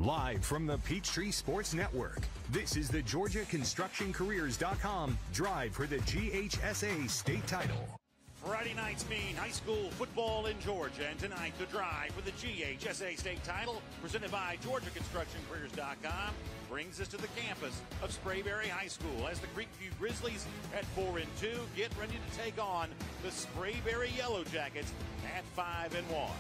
Live from the Peachtree Sports Network, this is the GeorgiaConstructionCareers.com drive for the GHSA state title. Friday nights mean high school football in Georgia, and tonight the drive for the GHSA state title, presented by GeorgiaConstructionCareers.com, brings us to the campus of Sprayberry High School as the Creekview Grizzlies at 4-2 get ready to take on the Sprayberry Yellow Jackets at 5-1.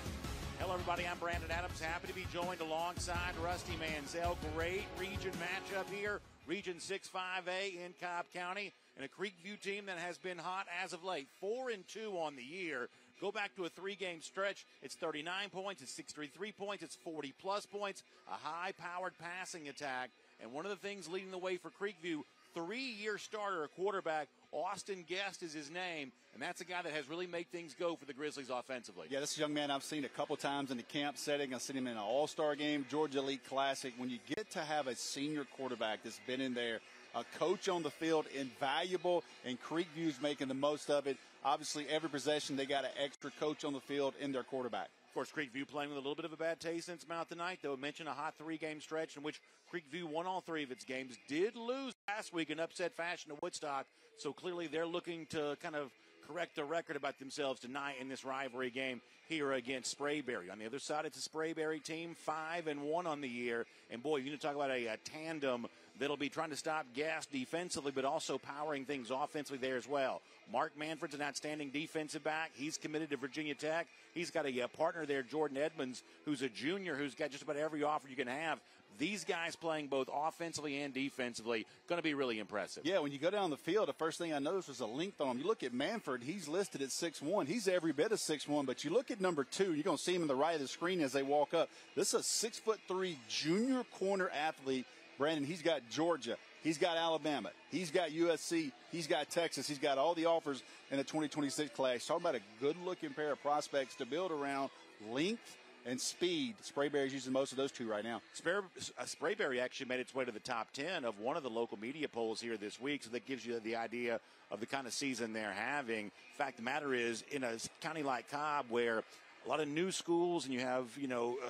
Hello, everybody. I'm Brandon Adams. Happy to be joined alongside Rusty Mansell. Great region matchup here. Region 6-5A in Cobb County, and a Creekview team that has been hot as of late. 4-2 on the year. Go back to a three-game stretch. It's 39 points. It's 63 points. It's 40-plus points. A high-powered passing attack. And one of the things leading the way for Creekview, three-year starter, a quarterback, Austin Guest is his name, and that's a guy that has really made things go for the Grizzlies offensively. Yeah, this is a young man I've seen a couple times in the camp setting. I've seen him in an all-star game, Georgia Elite Classic. When you get to have a senior quarterback that's been in there, a coach on the field, invaluable, and Creekview's making the most of it. Obviously, every possession they got an extra coach on the field in their quarterback. Of course, Creekview playing with a little bit of a bad taste in its mouth tonight, though. Mentioned a hot three-game stretch in which Creekview won all three of its games. Did lose last week in upset fashion to Woodstock, so clearly they're looking to kind of correct the record about themselves tonight in this rivalry game here against Sprayberry. On the other side, it's a Sprayberry team, 5-1 on the year. And, boy, you're going to talk about a tandem that'll be trying to stop gas defensively, but also powering things offensively there as well. Mark Manfred's an outstanding defensive back. He's committed to Virginia Tech. He's got a partner there, Jordan Edmonds, who's a junior who's got just about every offer you can have. These guys playing both offensively and defensively, going to be really impressive. Yeah, when you go down the field, the first thing I noticed was a length on him. You look at Manfred, he's listed at 6'1". He's every bit of 6'1", but you look at number 2, you're going to see him in the right of the screen as they walk up. This is a 6'3" junior corner athlete. Brandon, he's got Georgia. He's got Alabama. He's got USC. He's got Texas. He's got all the offers in the 2026 class. Talking about a good-looking pair of prospects to build around length and speed. Sprayberry's using most of those two right now. Sprayberry actually made its way to the top 10 of one of the local media polls here this week, so that gives you the idea of the kind of season they're having. Fact of the matter is, in a county like Cobb where a lot of new schools and you have,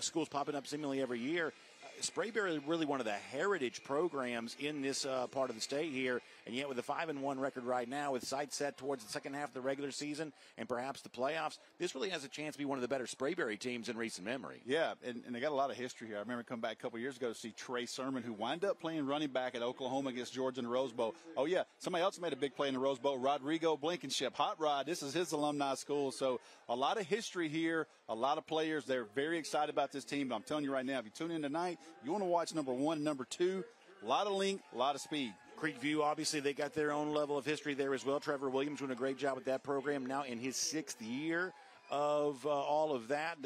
schools popping up seemingly every year, Sprayberry is really one of the heritage programs in this part of the state here, and yet with a 5-1 record right now, with sights set towards the second half of the regular season and perhaps the playoffs, this really has a chance to be one of the better Sprayberry teams in recent memory. Yeah, and they got a lot of history here. I remember coming back a couple years ago to see Trey Sermon, who wound up playing running back at Oklahoma against Georgia in the Rose Bowl. Oh, yeah, somebody else made a big play in the Rose Bowl, Rodrigo Blankenship. Hot Rod, this is his alumni school, so a lot of history here, a lot of players. They're very excited about this team, but I'm telling you right now, if you tune in tonight, you want to watch number 1 and number 2. A lot of length, a lot of speed. Creekview, obviously, they got their own level of history there as well. Trevor Williams doing a great job with that program now in his 6th year of all of that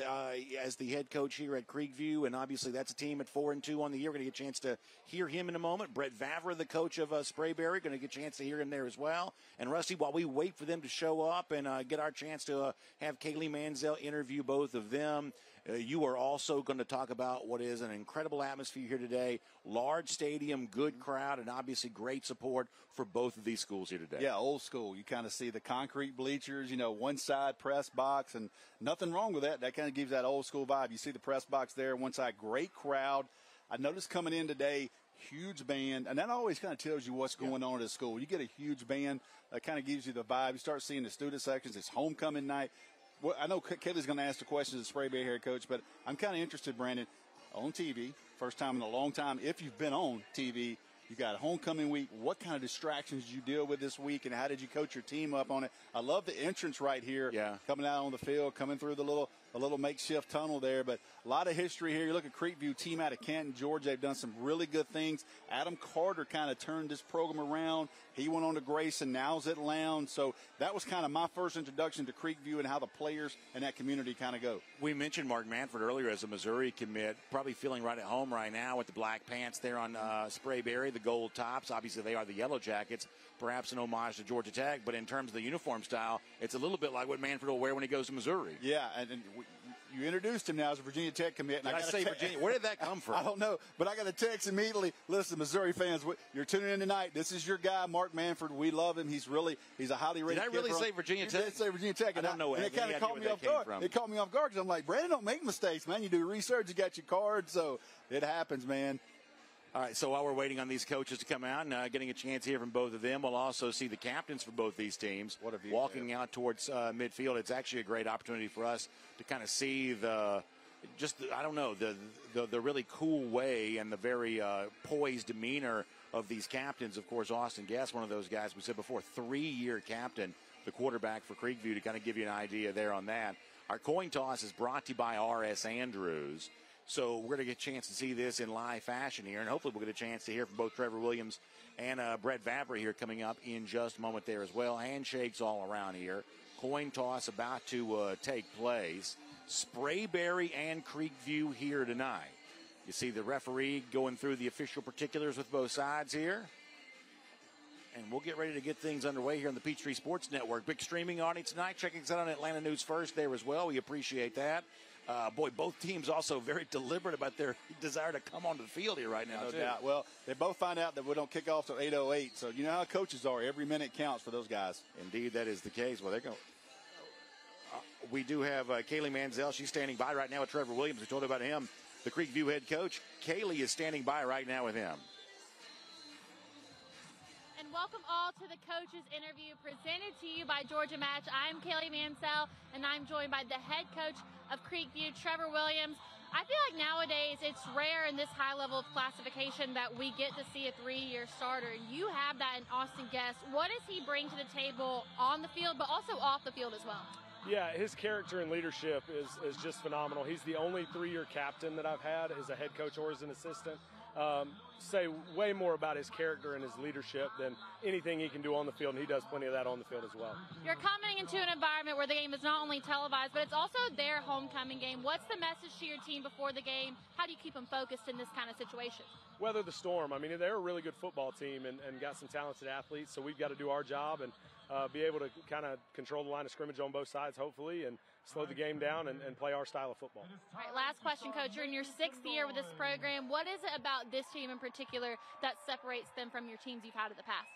as the head coach here at Creekview, and obviously that's a team at 4-2 on the year. We're going to get a chance to hear him in a moment. Brett Vavra, the coach of Sprayberry, going to get a chance to hear him there as well. And Rusty, while we wait for them to show up and get our chance to have Kaylee Mansell interview both of them, you are also going to talk about what is an incredible atmosphere here today. Large stadium, good crowd, and obviously great support for both of these schools here today. Yeah, old school. You kind of see the concrete bleachers, one side press box, and nothing wrong with that. That kind of gives that old school vibe. You see the press box there, one side, great crowd. I noticed coming in today, huge band, and that always kind of tells you what's going on at school. You get a huge band, that kind of gives you the vibe. You start seeing the student sections. It's homecoming night. Well, I know Kelly's going to ask the questions of Sprayberry head coach, but I'm kind of interested, Brandon, on TV, first time in a long time. If you've been on TV, you got homecoming week. What kind of distractions did you deal with this week, and how did you coach your team up on it? I love the entrance right here, coming out on the field, coming through the little makeshift tunnel there. But a lot of history here. You look at Creekview, team out of Canton, Georgia. They've done some really good things. Adam Carter kind of turned this program around. He went on to Grayson, now's at Lowndes. So that was kind of my first introduction to Creekview and how the players in that community kind of go. We mentioned Mark Manfred earlier as a Missouri commit, probably feeling right at home right now with the black pants there on Sprayberry, the gold tops. Obviously, they are the Yellow Jackets, perhaps an homage to Georgia Tech. But in terms of the uniform style, it's a little bit like what Manfred will wear when he goes to Missouri. Yeah, and You introduced him now as a Virginia Tech commit. Did I say Virginia? Where did that come from? I don't know, but I got a text immediately. Listen, Missouri fans, you're tuning in tonight. This is your guy, Mark Manford. We love him. He's a highly rated. Did I really say Virginia Tech? You did say Virginia Tech. I don't know. And it kind of caught me off guard. It caught me off guard because I'm like, Brandon, don't make mistakes, man. You do research. You got your card, so it happens, man. All right, so while we're waiting on these coaches to come out and getting a chance to hear from both of them, we'll also see the captains for both these teams walking out towards midfield. It's actually a great opportunity for us to kind of see the really cool way and the very poised demeanor of these captains. Of course, Austin Guest, one of those guys we said before, 3-year captain, the quarterback for Creekview, to kind of give you an idea there on that. Our coin toss is brought to you by R.S. Andrews. So we're going to get a chance to see this in live fashion here, and hopefully we'll get a chance to hear from both Trevor Williams and Brett Vavra here coming up in just a moment there as well. Handshakes all around here. Coin toss about to take place. Sprayberry and Creekview here tonight. You see the referee going through the official particulars with both sides here. And we'll get ready to get things underway here on the Peachtree Sports Network. Big streaming audience tonight. Checking us out on Atlanta News First there as well. We appreciate that. Both teams also very deliberate about their desire to come onto the field here right now. No doubt. Well, they both find out that we don't kick off till 8:08. So you know how coaches are. Every minute counts for those guys. Indeed, that is the case. Well, they're going. We do have Kaylee Manziel. She's standing by right now with Trevor Williams. We told about him, the Creekview head coach. Kaylee is standing by right now with him. Welcome all to the coaches interview presented to you by Georgia Match. I'm Kaylee Mansell, and I'm joined by the head coach of Creekview, Trevor Williams. I feel like nowadays it's rare in this high level of classification that we get to see a 3-year starter. You have that in Austin Guest. What does he bring to the table on the field, but also off the field as well? Yeah, his character and leadership is just phenomenal. He's the only 3-year captain that I've had as a head coach or as an assistant. Say way more about his character and his leadership than anything he can do on the field, and he does plenty of that on the field as well. You're coming into an environment where the game is not only televised, but it's also their homecoming game. What's the message to your team before the game? How do you keep them focused in this kind of situation? Weather the storm. I mean, they're a really good football team and got some talented athletes, so we've got to do our job and be able to kind of control the line of scrimmage on both sides, hopefully, and slow the game down and play our style of football. All right, last question, Coach. You're in your 6th year with this program. What is it about this team in particular that separates them from your teams you've had in the past?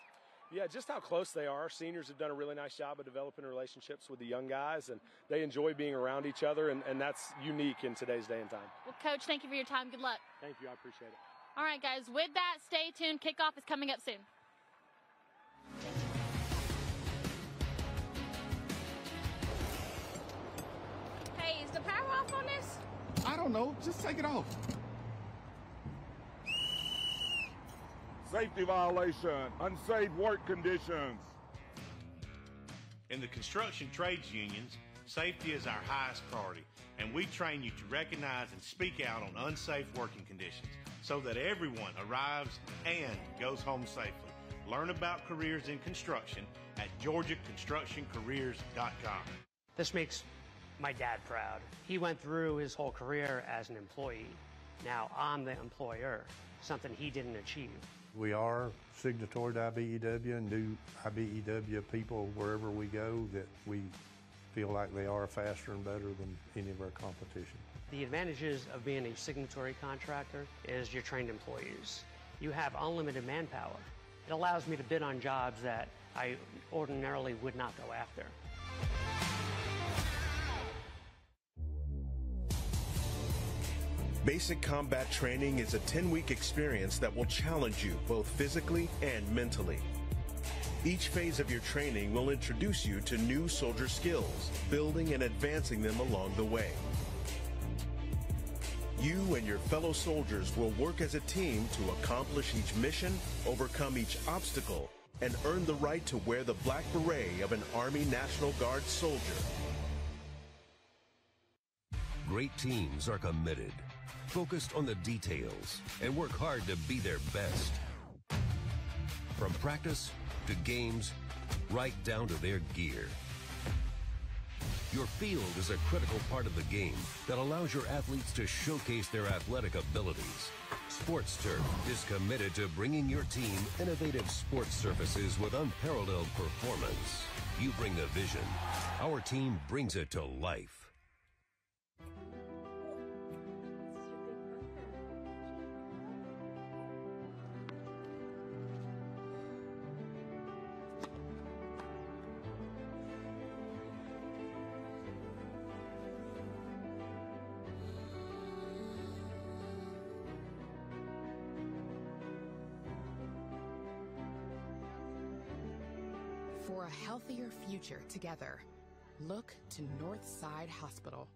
Yeah, just how close they are. Our seniors have done a really nice job of developing relationships with the young guys, and they enjoy being around each other, and that's unique in today's day and time. Well, Coach, thank you for your time. Good luck. Thank you. I appreciate it. All right, guys, with that, stay tuned. Kickoff is coming up soon. Hey, is the power off on this? I don't know. Just take it off. Safety violation, unsafe work conditions. In the construction trades unions, safety is our highest priority, and we train you to recognize and speak out on unsafe working conditions so that everyone arrives and goes home safely. Learn about careers in construction at GeorgiaConstructionCareers.com. This makes my dad proud. He went through his whole career as an employee. Now I'm the employer, something he didn't achieve. We are signatory to IBEW and do IBEW people wherever we go that we feel like they are faster and better than any of our competition. The advantages of being a signatory contractor is you're trained employees. You have unlimited manpower. It allows me to bid on jobs that I ordinarily would not go after. Basic combat training is a 10-week experience that will challenge you both physically and mentally. Each phase of your training will introduce you to new soldier skills, building and advancing them along the way. You and your fellow soldiers will work as a team to accomplish each mission, overcome each obstacle, and earn the right to wear the black beret of an Army National Guard soldier. Great teams are committed, focused on the details, and work hard to be their best. From practice to games, right down to their gear. Your field is a critical part of the game that allows your athletes to showcase their athletic abilities. Sports Turf is committed to bringing your team innovative sports surfaces with unparalleled performance. You bring the vision. Our team brings it to life. For a healthier future together, look to Northside Hospital.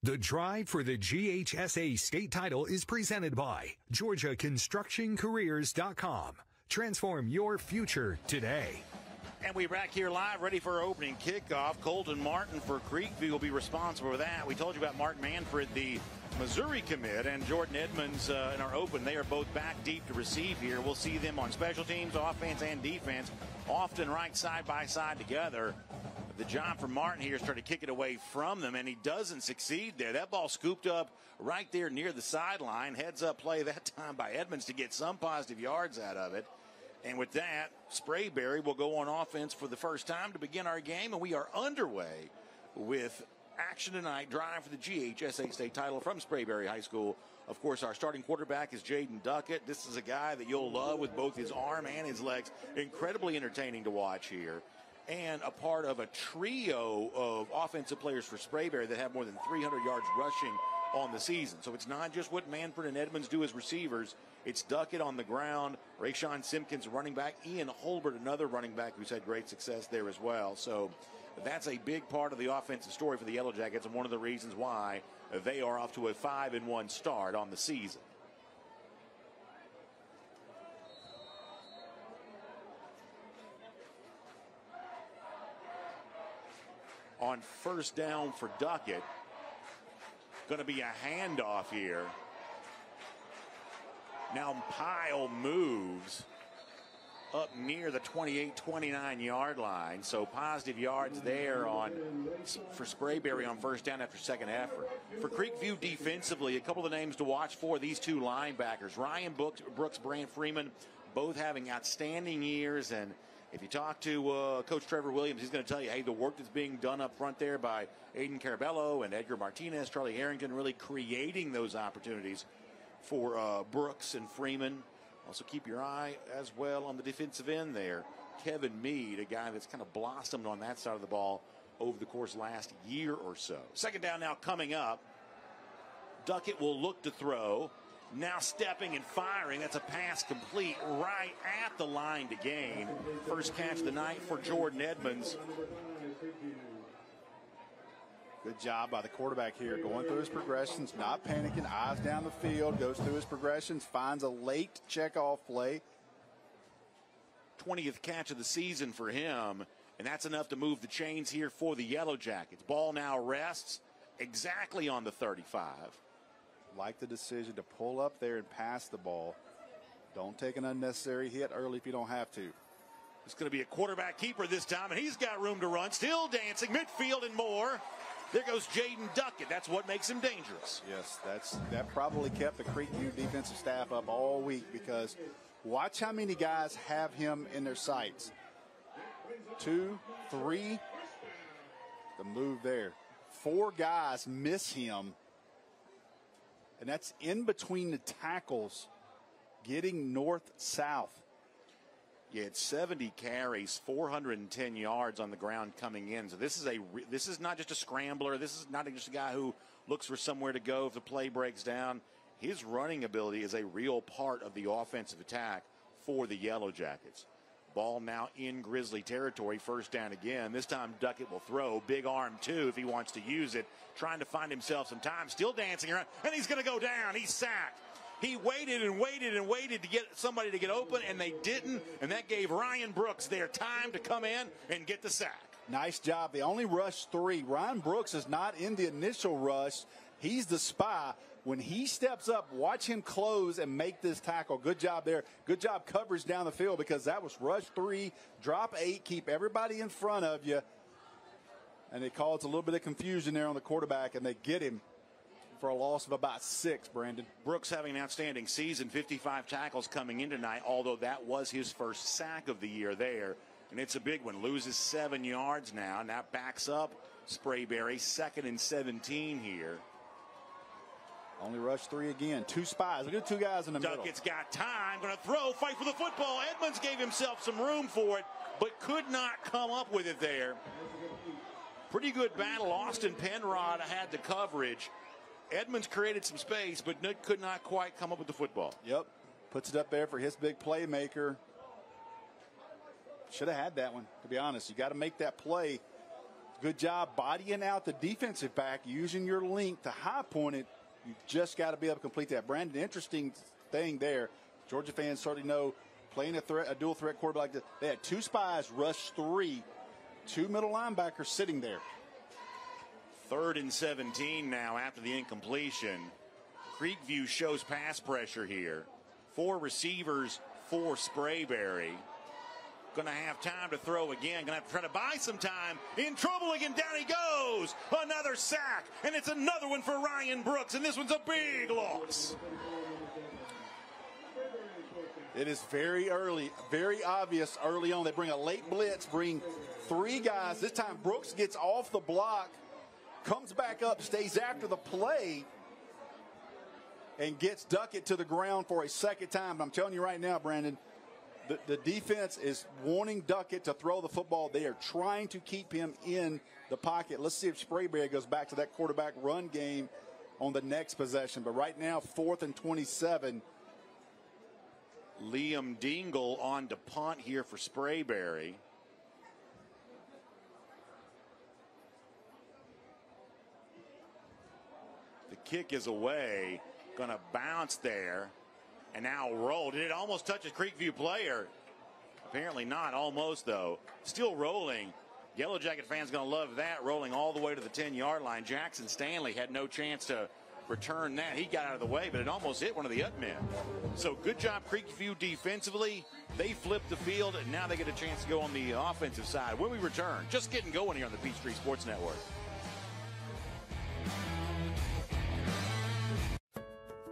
The drive for the GHSA state title is presented by GeorgiaConstructionCareers.com. Transform your future today. And we're back here live, ready for our opening kickoff. Colton Martin for Creekview will be responsible for that. We told you about Mark Manfred, the Missouri commit, and Jordan Edmonds in our open. They are both back deep to receive here. We'll see them on special teams, offense and defense, often right side by side together. The job for Martin here is trying to kick it away from them, and he doesn't succeed there. That ball scooped up right there near the sideline. Heads up play that time by Edmonds to get some positive yards out of it. And with that, Sprayberry will go on offense for the first time to begin our game, and we are underway with action tonight. Drive for the GHSA state title from Sprayberry High School. Of course, our starting quarterback is Jaden Duckett. This is a guy that you'll love with both his arm and his legs. Incredibly entertaining to watch here. And a part of a trio of offensive players for Sprayberry that have more than 300 yards rushing on the season. So it's not just what Manfred and Edmonds do as receivers. It's Duckett on the ground, Rayshawn Simpkins running back, Ian Holbert, another running back who's had great success there as well. So that's a big part of the offensive story for the Yellow Jackets and one of the reasons why they are off to a 5-1 start on the season. On first down for Duckett, going to be a handoff here. Now Pyle moves up near the 28-29 yard line, so positive yards there for Sprayberry on first down after second effort. For Creekview defensively, a couple of the names to watch for these two linebackers, Ryan Brooks, Brant Freeman, both having outstanding years. And if you talk to Coach Trevor Williams, he's going to tell you, hey, the work that's being done up front there by Aiden Carabello and Edgar Martinez, Charlie Harrington, really creating those opportunities for Brooks and Freeman. Also keep your eye as well on the defensive end there. Kevin Mead, a guy that's kind of blossomed on that side of the ball over the course last year or so. Second down now coming up. Duckett will look to throw. Now stepping and firing. That's a pass complete right at the line to gain. First catch of the night for Jordan Edmonds. Good job by the quarterback here, going through his progressions, not panicking, eyes down the field, goes through his progressions, finds a late checkoff play. 20th catch of the season for him, and that's enough to move the chains here for the Yellow Jackets. Ball now rests exactly on the 35. Like the decision to pull up there and pass the ball. Don't take an unnecessary hit early if you don't have to. It's going to be a quarterback keeper this time, and he's got room to run. Still dancing, midfield and more. There goes Jaden Duckett. That's what makes him dangerous. Yes, that probably kept the Creekview defensive staff up all week, because watch how many guys have him in their sights. 2, 3, the move there. 4 guys miss him, and that's in between the tackles, getting north-south. Yeah, it's 70 carries, 410 yards on the ground coming in. So this is not just a scrambler. This is not just a guy who looks for somewhere to go if the play breaks down. His running ability is a real part of the offensive attack for the Yellow Jackets. Ball now in Grizzly territory, first down again. This time Duckett will throw. Big arm, too, if he wants to use it. Trying to find himself some time. Still dancing around, and he's going to go down. He's sacked. He waited and waited and waited to get somebody to get open, and they didn't, and that gave Ryan Brooks their time to come in and get the sack. Nice job. They only rushed 3. Ryan Brooks is not in the initial rush. He's the spy. When he steps up, watch him close and make this tackle. Good job there. Good job coverage down the field, because that was rush 3, drop 8, keep everybody in front of you. And it caused a little bit of confusion there on the quarterback, and they get him for a loss of about 6, Brandon. Brooks having an outstanding season, 55 tackles coming in tonight, although that was his first sack of the year there. And it's a big one. Loses 7 yards now. Now backs up Sprayberry, 2nd and 17 here. Only rush 3 again. 2 spies. Look at the 2 guys in the middle. Duckett's got time. Going to throw, fight for the football. Edmonds gave himself some room for it, but could not come up with it there. Pretty good battle. Austin Penrod had the coverage. Edmonds created some space, but could not quite come up with the football. Yep. Puts it up there for his big playmaker. should have had that one, to be honest. You got to make that play. Good job bodying out the defensive back, using your length to high point it. You just got to be able to complete that. Brandon, interesting thing there. Georgia fans certainly know playing a dual threat quarterback like this. They had 2 spies rush 3, 2 middle linebackers sitting there. 3rd and 17 now after the incompletion. Creekview shows pass pressure here. 4 receivers for Sprayberry. Going to have time to throw again. Going to have to try to buy some time. In trouble again. Down he goes. Another sack. And it's another one for Ryan Brooks. And this one's a big loss. It is very early, very obvious early on. They bring a late blitz, bring 3 guys. This time Brooks gets off the block, comes back up, stays after the play, and gets Duckett to the ground for a second time. But I'm telling you right now, Brandon, the defense is wanting Duckett to throw the football. They are trying to keep him in the pocket. Let's see if Sprayberry goes back to that quarterback run game on the next possession. But right now, 4th and 27. Liam Dingle on to punt here for Sprayberry. The kick is away. Going to bounce there. And now rolled. It almost touches Creekview player. Apparently not. Almost, though. Still rolling. Yellow Jacket fans going to love that. Rolling all the way to the 10-yard line. Jackson Stanley had no chance to return that. He got out of the way, but it almost hit one of the up men. So good job, Creekview, defensively. They flipped the field, and now they get a chance to go on the offensive side. When we return, just getting going here on the Peachtree Sports Network.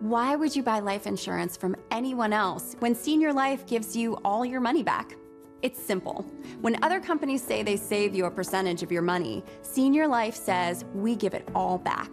Why would you buy life insurance from anyone else when Senior Life gives you all your money back? It's simple. When other companies say they save you a percentage of your money, Senior Life says we give it all back.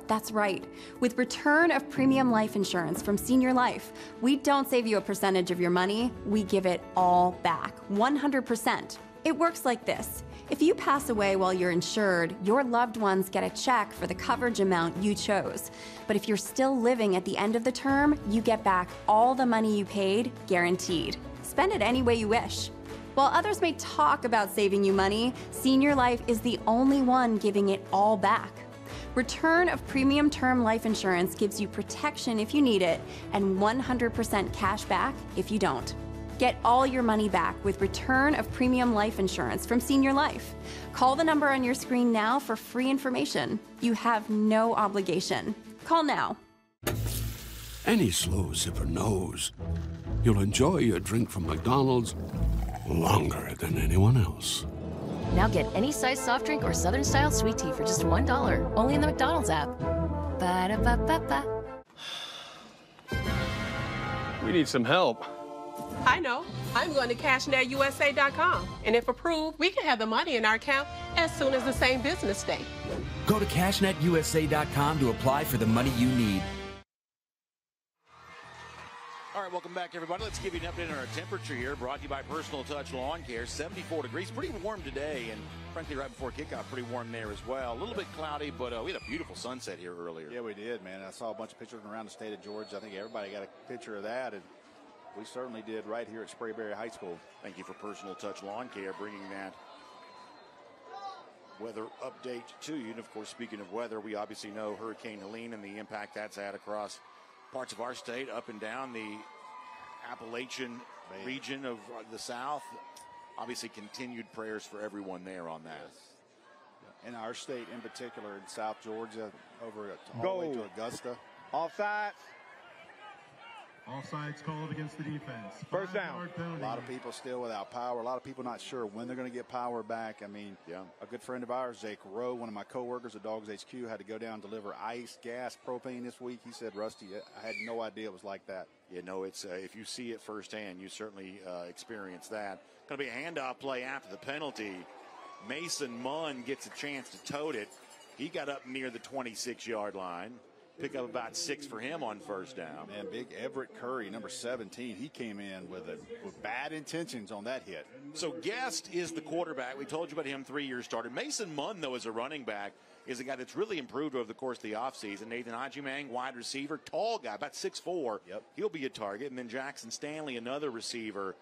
That's right. With return of premium life insurance from Senior Life, we don't save you a percentage of your money, we give it all back, 100%. It works like this. If you pass away while you're insured, your loved ones get a check for the coverage amount you chose. But if you're still living at the end of the term, you get back all the money you paid, guaranteed. Spend it any way you wish. While others may talk about saving you money, Senior Life is the only one giving it all back. Return of premium term life insurance gives you protection if you need it and 100% cash back if you don't. Get all your money back with return of premium life insurance from Senior Life. Call the number on your screen now for free information. You have no obligation. Call now. Any slow zipper knows you'll enjoy your drink from McDonald's longer than anyone else. Now get any size soft drink or Southern style sweet tea for just $1. Only in the McDonald's app. Ba-da-ba-ba-ba. We need some help. I know. I'm going to CashNetUSA.com. And if approved, we can have the money in our account as soon as the same business day. Go to CashNetUSA.com to apply for the money you need. All right, welcome back, everybody. Let's give you an update on our temperature here, brought to you by Personal Touch Lawn Care. 74 degrees, pretty warm today, and frankly, right before kickoff, pretty warm there as well. A little bit cloudy, but we had a beautiful sunset here earlier. Yeah, we did, man. I saw a bunch of pictures around the state of Georgia. I think everybody got a picture of that, and we certainly did right here at Sprayberry High School. Thank you for Personal Touch Lawn Care bringing that weather update to you. And, of course, speaking of weather, we obviously know Hurricane Helene and the impact that's had across parts of our state, up and down the Appalachian region of the South. Obviously, continued prayers for everyone there on that. Yes. In our state in particular, in South Georgia, over all the way to Augusta. Offside. Offsides called against the defense. First down. A lot of people still without power. A lot of people not sure when they're going to get power back. I mean, a good friend of ours, Jake Rowe, one of my coworkers at Dogs HQ, had to go down and deliver ice, gas, propane this week. He said, Rusty, I had no idea it was like that. You know, it's if you see it firsthand, you certainly experience that. Going to be a handoff play after the penalty. Mason Munn gets a chance to tote it. He got up near the 26-yard line. Pick up about 6 for him on first down. Man, big Everett Curry, number 17, he came in with bad intentions on that hit. So Guest is the quarterback. We told you about him 3 years started. Mason Munn, though, as a running back, is a guy that's really improved over the course of the offseason. Nathan Ajimang, wide receiver, tall guy, about 6'4". Yep. He'll be a target. And then Jackson Stanley, another receiver,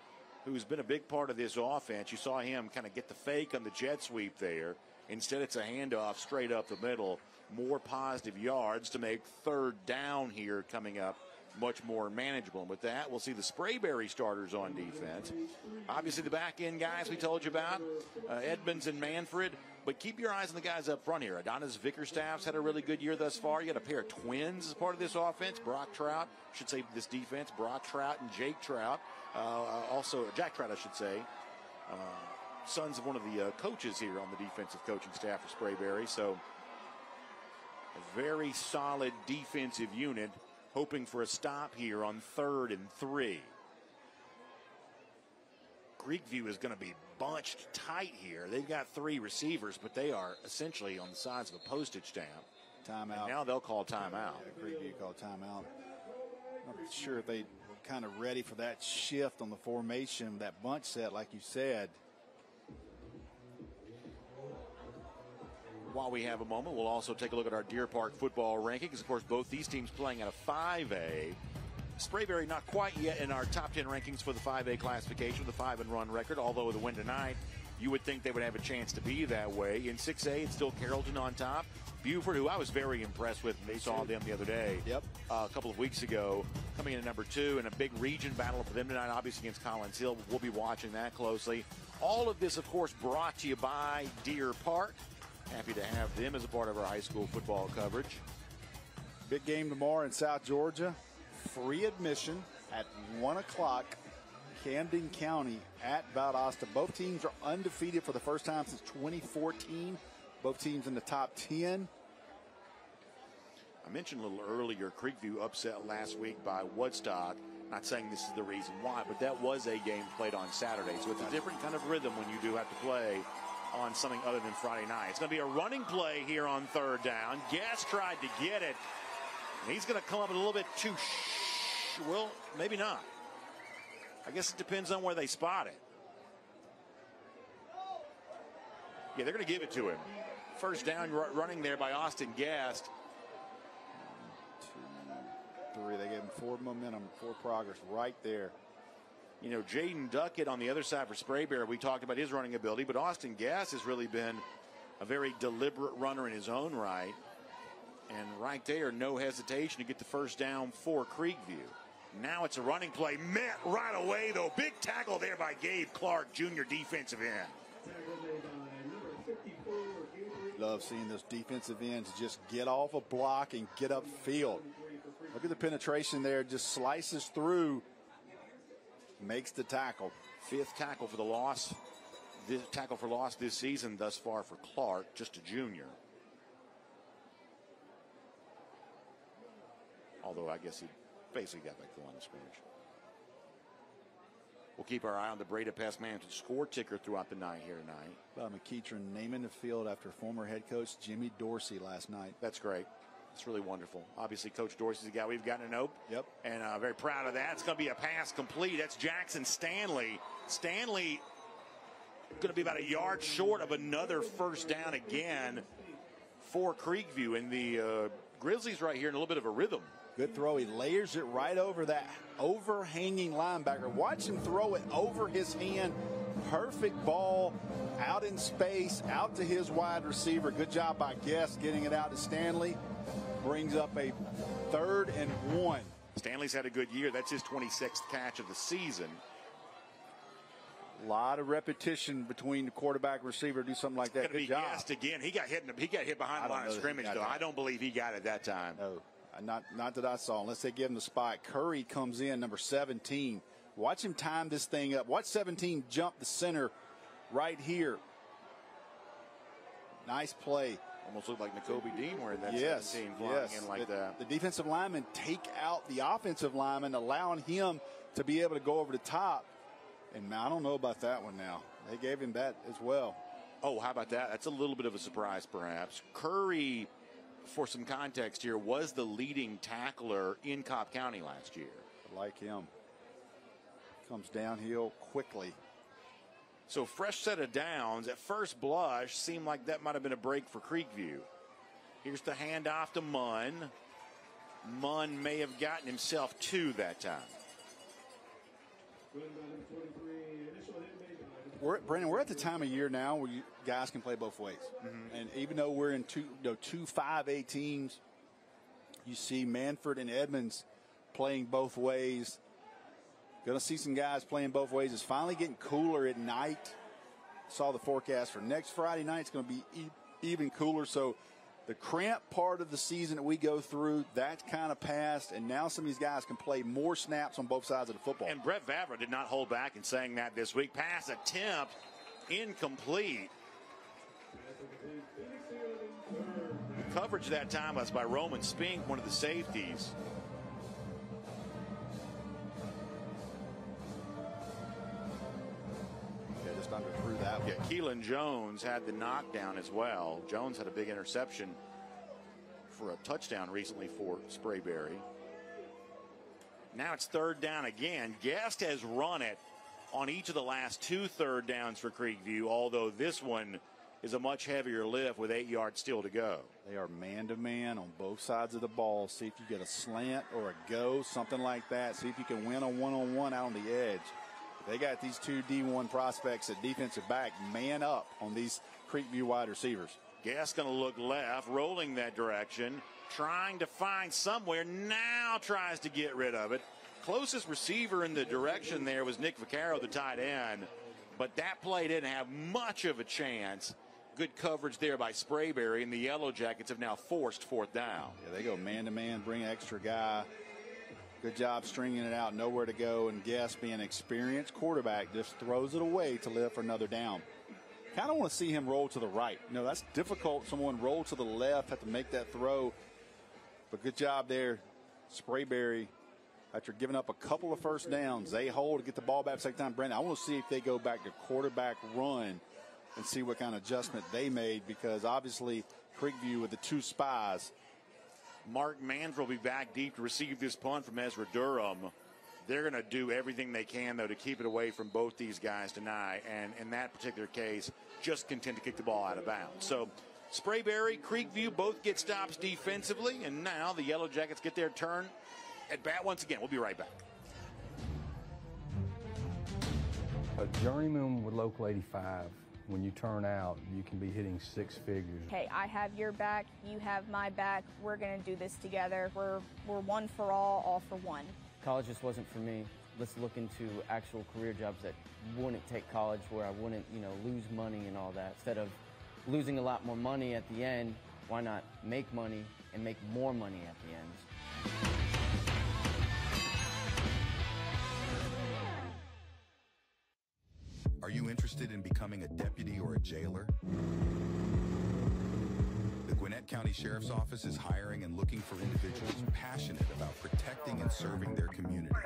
who's been a big part of this offense. You saw him kind of get the fake on the jet sweep there. Instead, it's a handoff straight up the middle. More positive yards to make third down here coming up much more manageable. And with that, we'll see the Sprayberry starters on defense. Obviously, the back end guys we told you about, Edmonds and Manfred. But keep your eyes on the guys up front here. Adonis Vickerstaff's had a really good year thus far. You got a pair of twins as part of this offense. Brock Trout, should say this defense. Brock Trout and Jake Trout. Also, Jack Trout, I should say. Sons of one of the coaches here on the defensive coaching staff for Sprayberry. So, a very solid defensive unit, hoping for a stop here on 3rd and 3. Creekview is going to be bunched tight here. They've got 3 receivers, but they are essentially on the size of a postage stamp. Timeout. And now they'll call timeout. Yeah, Creekview called timeout. I'm not sure if they kind of ready for that shift on the formation, that bunch set, like you said. While we have a moment, we'll also take a look at our Deer Park football rankings. Of course, both these teams playing at a 5A. Sprayberry not quite yet in our top 10 rankings for the 5A classification with a 5-and-run record, although with a win tonight, you would think they would have a chance to be that way. In 6A, it's still Carrollton on top. Buford, who I was very impressed with, they saw them the other day, a couple of weeks ago, coming in at number 2, and a big region battle for them tonight, obviously against Collins Hill. We'll be watching that closely. All of this, of course, brought to you by Deer Park. Happy to have them as a part of our high school football coverage. Big game tomorrow in South Georgia. Free admission at 1 o'clock. Camden County at Valdosta. Both teams are undefeated for the first time since 2014. Both teams in the top 10. I mentioned a little earlier, Creekview upset last week by Woodstock. Not saying this is the reason why, but that was a game played on Saturday. So it's a different kind of rhythm when you do have to play on something other than Friday night. It's going to be a running play here on 3rd down. Guess tried to get it. And he's going to come up a little bit too well, maybe not. I guess it depends on where they spot it. Yeah, they're going to give it to him. First down running there by Austin Gast. 1, 2, 3. They gave him 4 momentum, 4 progress right there. You know, Jaden Duckett on the other side for Sprayberry, we talked about his running ability, but Austin Gass has really been a very deliberate runner in his own right. And right there, no hesitation to get the first down for Creekview. Now it's a running play. Met right away, though. Big tackle there by Gabe Clark, junior defensive end. Love seeing those defensive ends just get off a block and get upfield. Look at the penetration there. Just slices through. Makes the tackle. 5th tackle for the loss. This tackle for loss this season thus far for Clark, just a junior. Although I guess he basically got back to the line of scrimmage. We'll keep our eye on the Breda Pest Management score ticker throughout the night here tonight. Bob McKeitron naming the field after former head coach Jimmy Dorsey last night. That's great. It's really wonderful. Obviously, Coach Dorsey's the guy we've gotten to know. Yep. And very proud of that. It's going to be a pass complete. That's Jackson Stanley. Stanley going to be about a yard short of another first down again for Creekview. And the Grizzlies right here in a little bit of a rhythm. Good throw. He layers it right over that overhanging linebacker. Watch him throw it over his hand. Perfect ball out in space, out to his wide receiver. Good job by Guest getting it out to Stanley. Brings up a 3rd and 1. Stanley's had a good year. That's his 26th catch of the season. A lot of repetition between the quarterback and receiver. Do something like that. Good job. Guest again. He got hit behind the line of scrimmage, though. I don't believe he got it that time. No, not that I saw. Unless they give him the spot. Curry comes in, number 17. Watch him time this thing up. Watch 17 jump the center right here. Nice play. Almost looked like N'Kobe Dean wearing that 17 flying in like that. The defensive linemen take out the offensive lineman, allowing him to be able to go over the top. And I don't know about that one now. They gave him that as well. Oh, how about that? That's a little bit of a surprise, perhaps. Curry, for some context here, was the leading tackler in Cobb County last year. I like him. Comes downhill quickly. So fresh set of downs. At first blush, seemed like that might have been a break for Creekview. Here's the handoff to Munn. Munn may have gotten himself 2 that time. Brandon, we're at the time of year now where you guys can play both ways. Mm-hmm. And even though we're in two 5A teams, you see Manford and Edmonds playing both ways. Going to see some guys playing both ways. It's finally getting cooler at night. Saw the forecast for next Friday night. It's going to be even cooler. So the cramp part of the season that we go through, that's kind of passed. And now some of these guys can play more snaps on both sides of the football. And Brett Vavra did not hold back in saying that this week. Pass attempt incomplete. Coverage that time was by Roman Spink, one of the safeties. Yeah, just under through that one. Yeah, Keelan Jones had the knockdown as well. Jones had a big interception for a touchdown recently for Sprayberry. Now it's third down again. Guest has run it on each of the last 2 third downs for Creekview, although this one is a much heavier lift with 8 yards still to go. They are man-to-man on both sides of the ball. See if you get a slant or a go, something like that. See if you can win a one-on-one out on the edge. They got these 2 D1 prospects at defensive back, man up on these Creekview wide receivers. Guest going to look left, rolling that direction, trying to find somewhere, now tries to get rid of it. Closest receiver in the direction there was Nick Vaccaro, the tight end, but that play didn't have much of a chance. Good coverage there by Sprayberry, and the Yellow Jackets have now forced fourth down. Yeah, they go man-to-man, bring an extra guy. Good job stringing it out, nowhere to go, and Guest, being an experienced quarterback, just throws it away to live for another down. Kind of want to see him roll to the right. You know, that's difficult. Someone roll to the left, have to make that throw. But good job there, Sprayberry. After giving up a couple of first downs, they hold to get the ball back second time. Brandon, I want to see if they go back to quarterback run and see what kind of adjustment they made, because obviously Creekview with the 2 spies. Mark Manford will be back deep to receive this punt from Ezra Durham. They're going to do everything they can, though, to keep it away from both these guys tonight. And in that particular case, just content to kick the ball out of bounds. So Sprayberry, Creekview both get stops defensively. And now the Yellow Jackets get their turn at bat once again. We'll be right back. A journeyman with Local 85, when you turn out, you can be hitting 6 figures. Hey, I have your back, you have my back. We're going to do this together. We're one for all for one. College just wasn't for me. Let's look into actual career jobs that wouldn't take college, where I wouldn't, lose money and all that. Instead of losing a lot more money at the end, why not make money and make more money at the end? Are you interested in becoming a deputy or a jailer? The Gwinnett County Sheriff's Office is hiring and looking for individuals passionate about protecting and serving their community.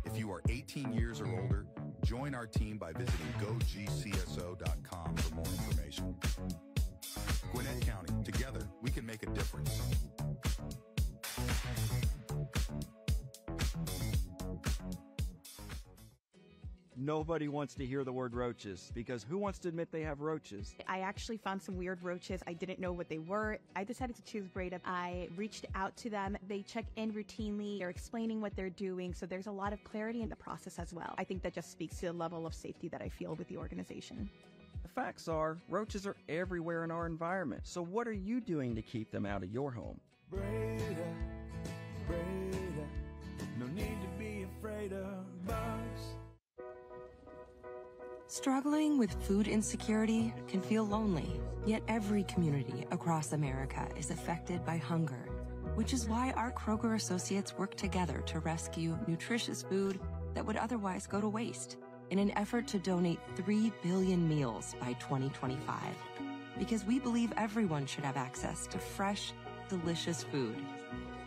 If you are 18 years or older, join our team by visiting GoGCSO.com for more information. Gwinnett County, together we can make a difference. Nobody wants to hear the word roaches, because who wants to admit they have roaches? I actually found some weird roaches. I didn't know what they were. I decided to choose Breda. I reached out to them. They check in routinely. They're explaining what they're doing, so there's a lot of clarity in the process as well. I think that just speaks to the level of safety that I feel with the organization. The facts are, roaches are everywhere in our environment, so what are you doing to keep them out of your home? Breda, Breda, no need to be afraid of bugs. Struggling with food insecurity can feel lonely, yet every community across America is affected by hunger, which is why our Kroger associates work together to rescue nutritious food that would otherwise go to waste in an effort to donate 3 billion meals by 2025. Because we believe everyone should have access to fresh, delicious food.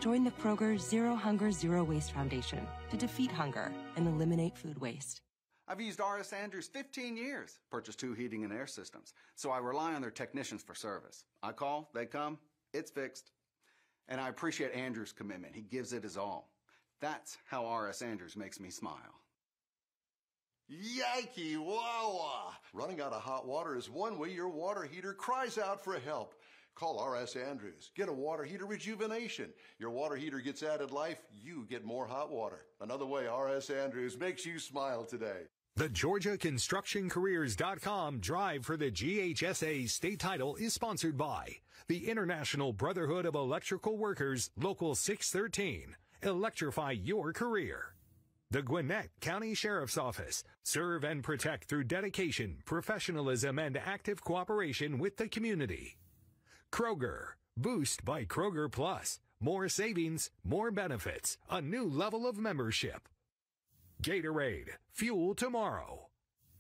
Join the Kroger Zero Hunger, Zero Waste Foundation to defeat hunger and eliminate food waste. I've used R.S. Andrews 15 years, purchased 2 heating and air systems, so I rely on their technicians for service. I call, they come, it's fixed. And I appreciate Andrews' commitment. He gives it his all. That's how R.S. Andrews makes me smile. Yankee Wawa! Running out of hot water is one way your water heater cries out for help. Call R.S. Andrews. Get a water heater rejuvenation. Your water heater gets added life, you get more hot water. Another way R.S. Andrews makes you smile today. The GeorgiaConstructionCareers.com drive for the GHSA state title is sponsored by the International Brotherhood of Electrical Workers, Local 613. Electrify your career. The Gwinnett County Sheriff's Office. Serve and protect through dedication, professionalism, and active cooperation with the community. Kroger. Boost by Kroger Plus. More savings, more benefits, a new level of membership. Gatorade. Fuel tomorrow.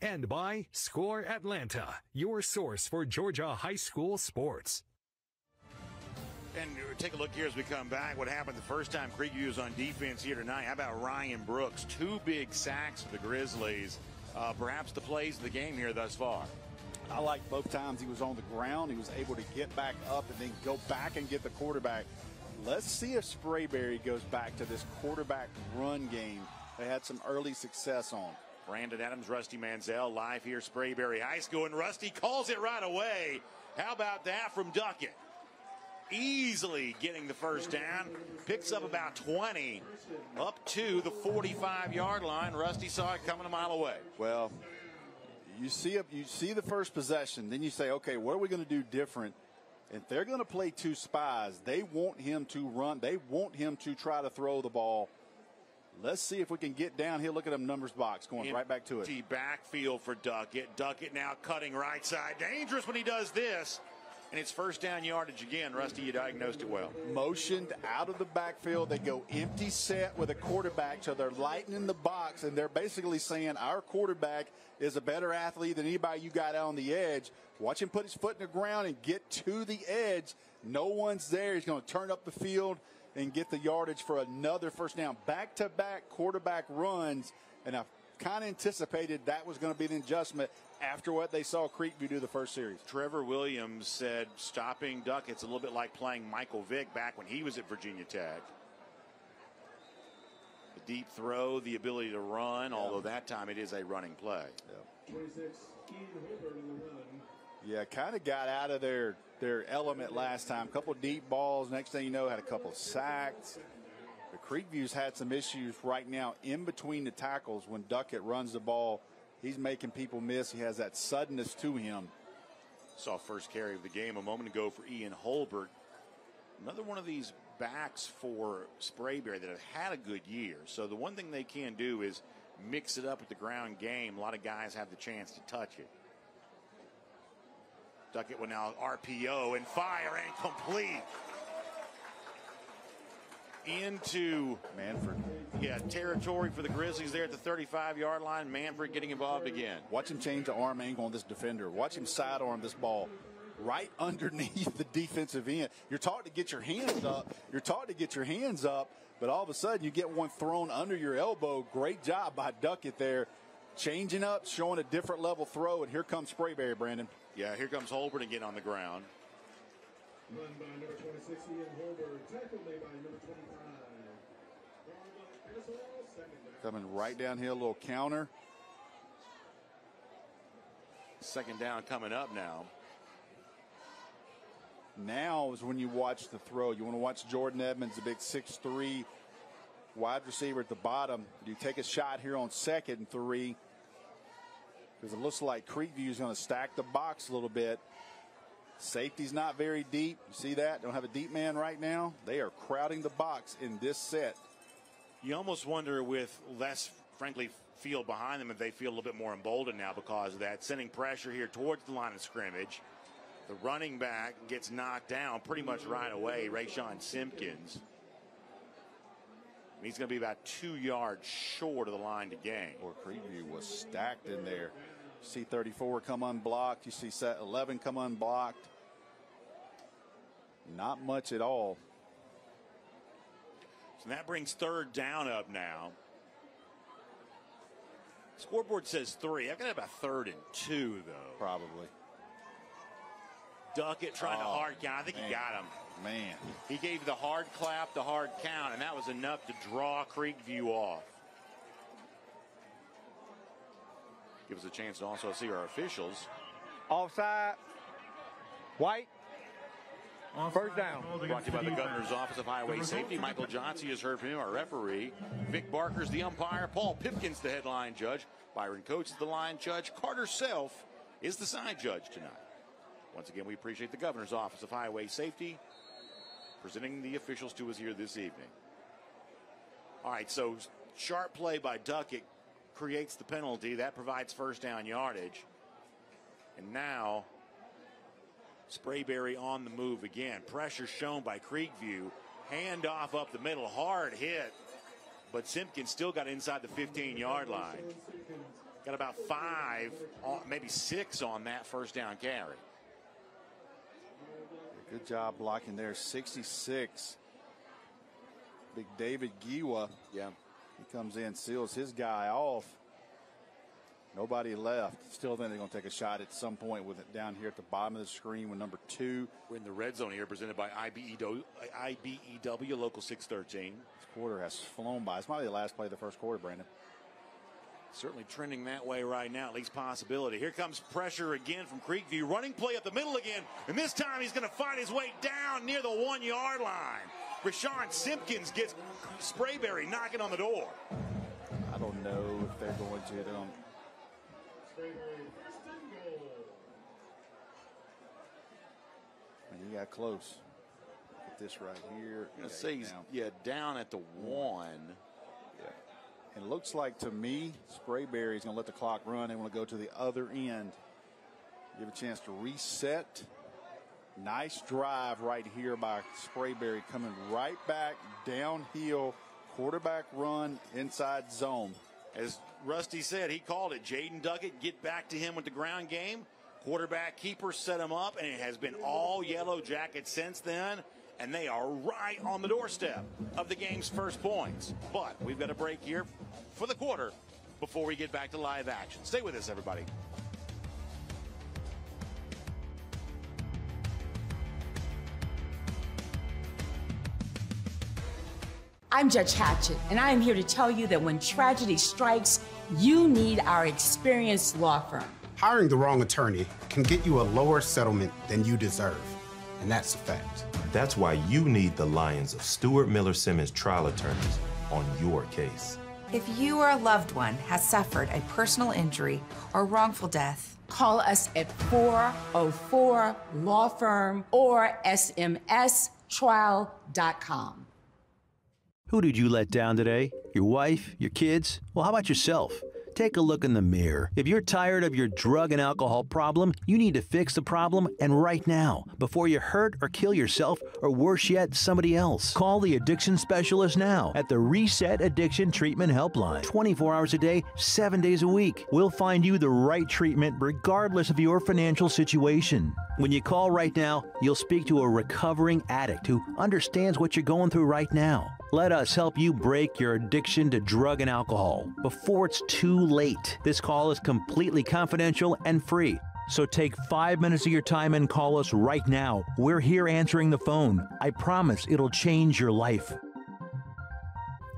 And by Score Atlanta, your source for Georgia high school sports. And take a look here as we come back. What happened the first time Creekview was on defense here tonight? How about Ryan Brooks? 2 big sacks for the Grizzlies. Perhaps the plays of the game here thus far. I like both times he was on the ground. He was able to get back up and then go back and get the quarterback. Let's see if Sprayberry goes back to this quarterback run game they had some early success on. Brandon Adams, Rusty Manziel, live here, Sprayberry High School, and Rusty calls it right away. How about that from Duckett? Easily getting the first down. Picks up about 20 up to the 45-yard line. Rusty saw it coming a mile away. Well, you see the first possession, then you say, okay, what are we going to do different? If they're going to play 2 spies, they want him to run. They want him to try to throw the ball. Let's see if we can get down here. Look at them numbers box going right back to it. Empty backfield for Duckett. Duckett now cutting right side. Dangerous when he does this. And it's first down yardage again. Rusty, you diagnosed it well. Motioned out of the backfield. They go empty set with a quarterback, so they're lightening the box, and they're basically saying our quarterback is a better athlete than anybody you got out on the edge. Watch him put his foot in the ground and get to the edge. No one's there. He's going to turn up the field and get the yardage for another first down. Back-to-back quarterback runs, and I kind of anticipated that was going to be the adjustment after what they saw Creekview do the first series. Trevor Williams said stopping Duckett's a little bit like playing Michael Vick back when he was at Virginia Tech. The deep throw, the ability to run, although that time it is a running play. 26, Ian Holbert in the run. Yeah, kind of got out of their element last time. A couple of deep balls. Next thing you know, had a couple of sacks. The Creekview's had some issues right now in between the tackles when Duckett runs the ball. He's making people miss. He has that suddenness to him. Saw first carry of the game a moment ago for Ian Holbert. Another one of these backs for Sprayberry that have had a good year. So the one thing they can do is mix it up with the ground game. A lot of guys have the chance to touch it. Duckett will now RPO and fire and complete. Into Manford. Yeah, territory for the Grizzlies there at the 35-yard line. Manford getting involved again. Watch him change the arm angle on this defender. Watch him sidearm this ball right underneath the defensive end. You're taught to get your hands up. But all of a sudden you get one thrown under your elbow. Great job by Duckett there. Changing up, showing a different level throw, and here comes Sprayberry, Brandon. Yeah, here comes Holbert again on the ground. Run by number 26, Ian Holbert. Tackled by number 25. Coming right downhill, a little counter. Second down coming up now. Now is when you watch the throw. You want to watch Jordan Edmonds, the big 6'3" wide receiver at the bottom. Do you take a shot here on 2nd and 3? Because it looks like Creekview is going to stack the box a little bit. Safety's not very deep. You see that? Don't have a deep man right now. They are crowding the box in this set. You almost wonder with less, frankly, field behind them if they feel a little bit more emboldened now because of that. Sending pressure here towards the line of scrimmage. The running back gets knocked down pretty much right away, Rayshawn Simpkins. He's going to be about 2 yards short of the line to gain. Or Creekview was stacked in there. You see 34 come unblocked. You see set 11 come unblocked. Not much at all. So that brings 3rd down up now. Scoreboard says 3. I've got about 3rd and 2, though. Probably. Duckett trying to hard count. I think he got him. Man. He gave the hard clap, the hard count, and that was enough to draw Creekview off. Give us a chance to also see our officials. Offside. White. First down. Brought to you by the Governor's Office of Highway Safety. Michael Johnson, has heard from him, our referee. Vic Barker's the umpire. Paul Pipkin's the headline judge. Byron Coates is the line judge. Carter Self is the side judge tonight. Once again, we appreciate the Governor's Office of Highway Safety presenting the officials to us here this evening. All right, so sharp play by Duckett creates the penalty. That provides first down yardage. And now Sprayberry on the move again. Pressure shown by Creekview. Handoff up the middle. Hard hit. But Simpkins still got inside the 15-yard line. Got about 5, maybe 6 on that first down carry. Good job blocking there. 66. Big David Giwa. Yeah. He comes in, seals his guy off. Nobody left. Still think they're going to take a shot at some point with it down here at the bottom of the screen with number 2. We're in the red zone here, presented by IBEW, Local 613. This quarter has flown by. It's probably the last play of the first quarter, Brandon. Certainly trending that way right now, at least possibility. Here comes pressure again from Creekview. Running play up the middle again. And this time he's going to find his way down near the 1-yard line. Rashawn Simpkins gets Sprayberry knocking on the door. I don't know if they're going to. And he got close. Get this right here. I'm going to say he's down at the 1. Yeah. And it looks like to me, Sprayberry is going to let the clock run. They want to go to the other end. Give a chance to reset. Nice drive right here by Sprayberry, coming right back downhill. Quarterback run inside zone. As Rusty said, he called it. Jaden Duckett, get back to him with the ground game. Quarterback keeper set him up, and it has been all Yellow Jackets since then. And they are right on the doorstep of the game's first points. But we've got a break here for the quarter before we get back to live action. Stay with us, everybody. I'm Judge Hatchett, and I am here to tell you that when tragedy strikes, you need our experienced law firm. Hiring the wrong attorney can get you a lower settlement than you deserve, and that's a fact. That's why you need the Lions of Stewart Miller Simmons trial attorneys on your case. If you or a loved one has suffered a personal injury or wrongful death, call us at 404 Law Firm or smstrial.com. Who did you let down today? Your wife? Your kids? Well, how about yourself? Take a look in the mirror. If you're tired of your drug and alcohol problem, you need to fix the problem, and right now, before you hurt or kill yourself, or worse yet, somebody else. Call the addiction specialist now at the Reset Addiction Treatment Helpline. 24 hours a day, 7 days a week. We'll find you the right treatment regardless of your financial situation. When you call right now, you'll speak to a recovering addict who understands what you're going through right now. Let us help you break your addiction to drug and alcohol before it's too late. This call is completely confidential and free. So take 5 minutes of your time and call us right now. We're here answering the phone. I promise it'll change your life.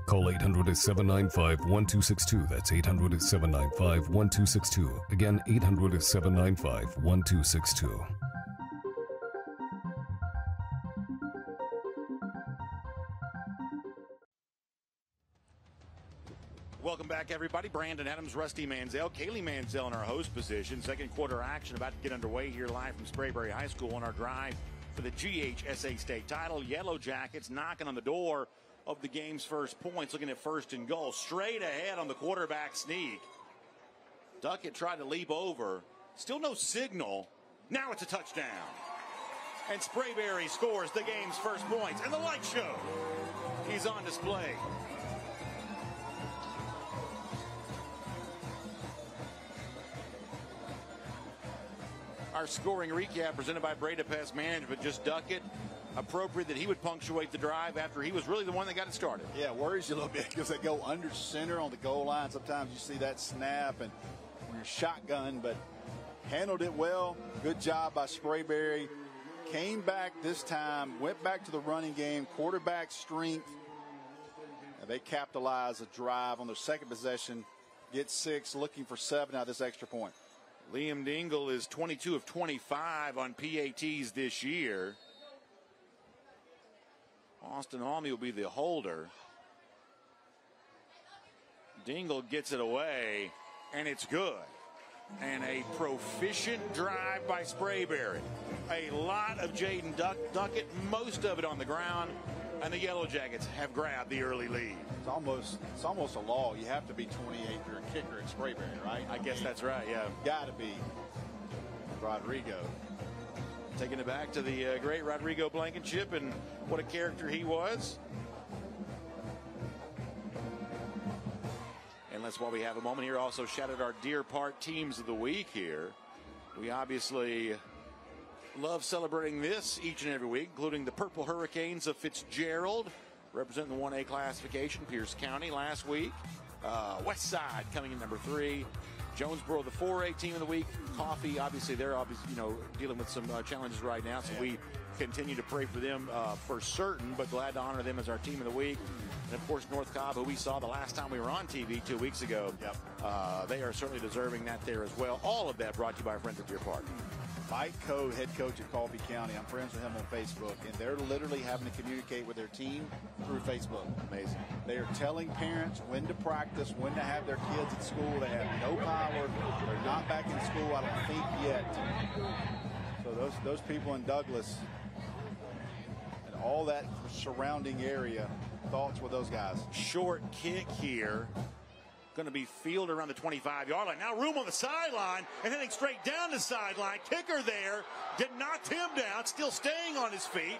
Call 800-795-1262. That's 800-795-1262. Again, 800-795-1262. Welcome back, everybody. Brandon Adams, Rusty Manziel, Kaylee Manziel in our host position. Second quarter action about to get underway here live from Sprayberry High School on our drive for the GHSA state title. Yellow Jackets knocking on the door of the game's first points, looking at first and goal. Straight ahead on the quarterback sneak. Duckett tried to leap over. Still no signal. Now it's a touchdown. And Sprayberry scores the game's first points. And the light show is on display. Our scoring recap presented by Breda Pest Management. Just Duckett. Appropriate that he would punctuate the drive after he was really the one that got it started. Yeah, worries you a little bit because they go under center on the goal line. Sometimes you see that snap and your shotgun, but handled it well. Good job by Sprayberry. Came back this time, went back to the running game, quarterback strength. And they capitalize a drive on their second possession. Get 6, looking for 7 out of this extra point. Liam Dingle is 22 of 25 on PATs this year. Austin Almy will be the holder. Dingle gets it away, and it's good. And a proficient drive by Sprayberry. A lot of Jaden Duckett, most of it on the ground, and the Yellow Jackets have grabbed the early lead. It's almost a law. You have to be 28 for a kicker at Sprayberry, right? I guess that's right, yeah. Got to be Rodrigo. Taking it back to the great Rodrigo Blankenship, and what a character he was. And let's, while we have a moment here, also shout out our Deer Park teams of the week here. We obviously love celebrating this each and every week, including the Purple Hurricanes of Fitzgerald, representing the 1A classification, Pierce County last week. West Side coming in number 3. Jonesboro, the 4A team of the week. Coffee, obviously, they're dealing with some challenges right now, so we continue to pray for them for certain, but glad to honor them as our team of the week. And, of course, North Cobb, who we saw the last time we were on TV 2 weeks ago. Yep. They are certainly deserving that there as well. All of that brought to you by our friends at Deer Park. Mike Coe, head coach at Coffee County. I'm friends with him on Facebook, and they're literally having to communicate with their team through Facebook. Amazing. They are telling parents when to practice, when to have their kids at school. They have no power. They're not back in school, I don't think, yet. So those people in Douglas and all that surrounding area, thoughts with those guys? Short kick here. Going to be fielded around the 25-yard line. Now room on the sideline and heading straight down the sideline. Kicker there. Knocked him down. Still staying on his feet.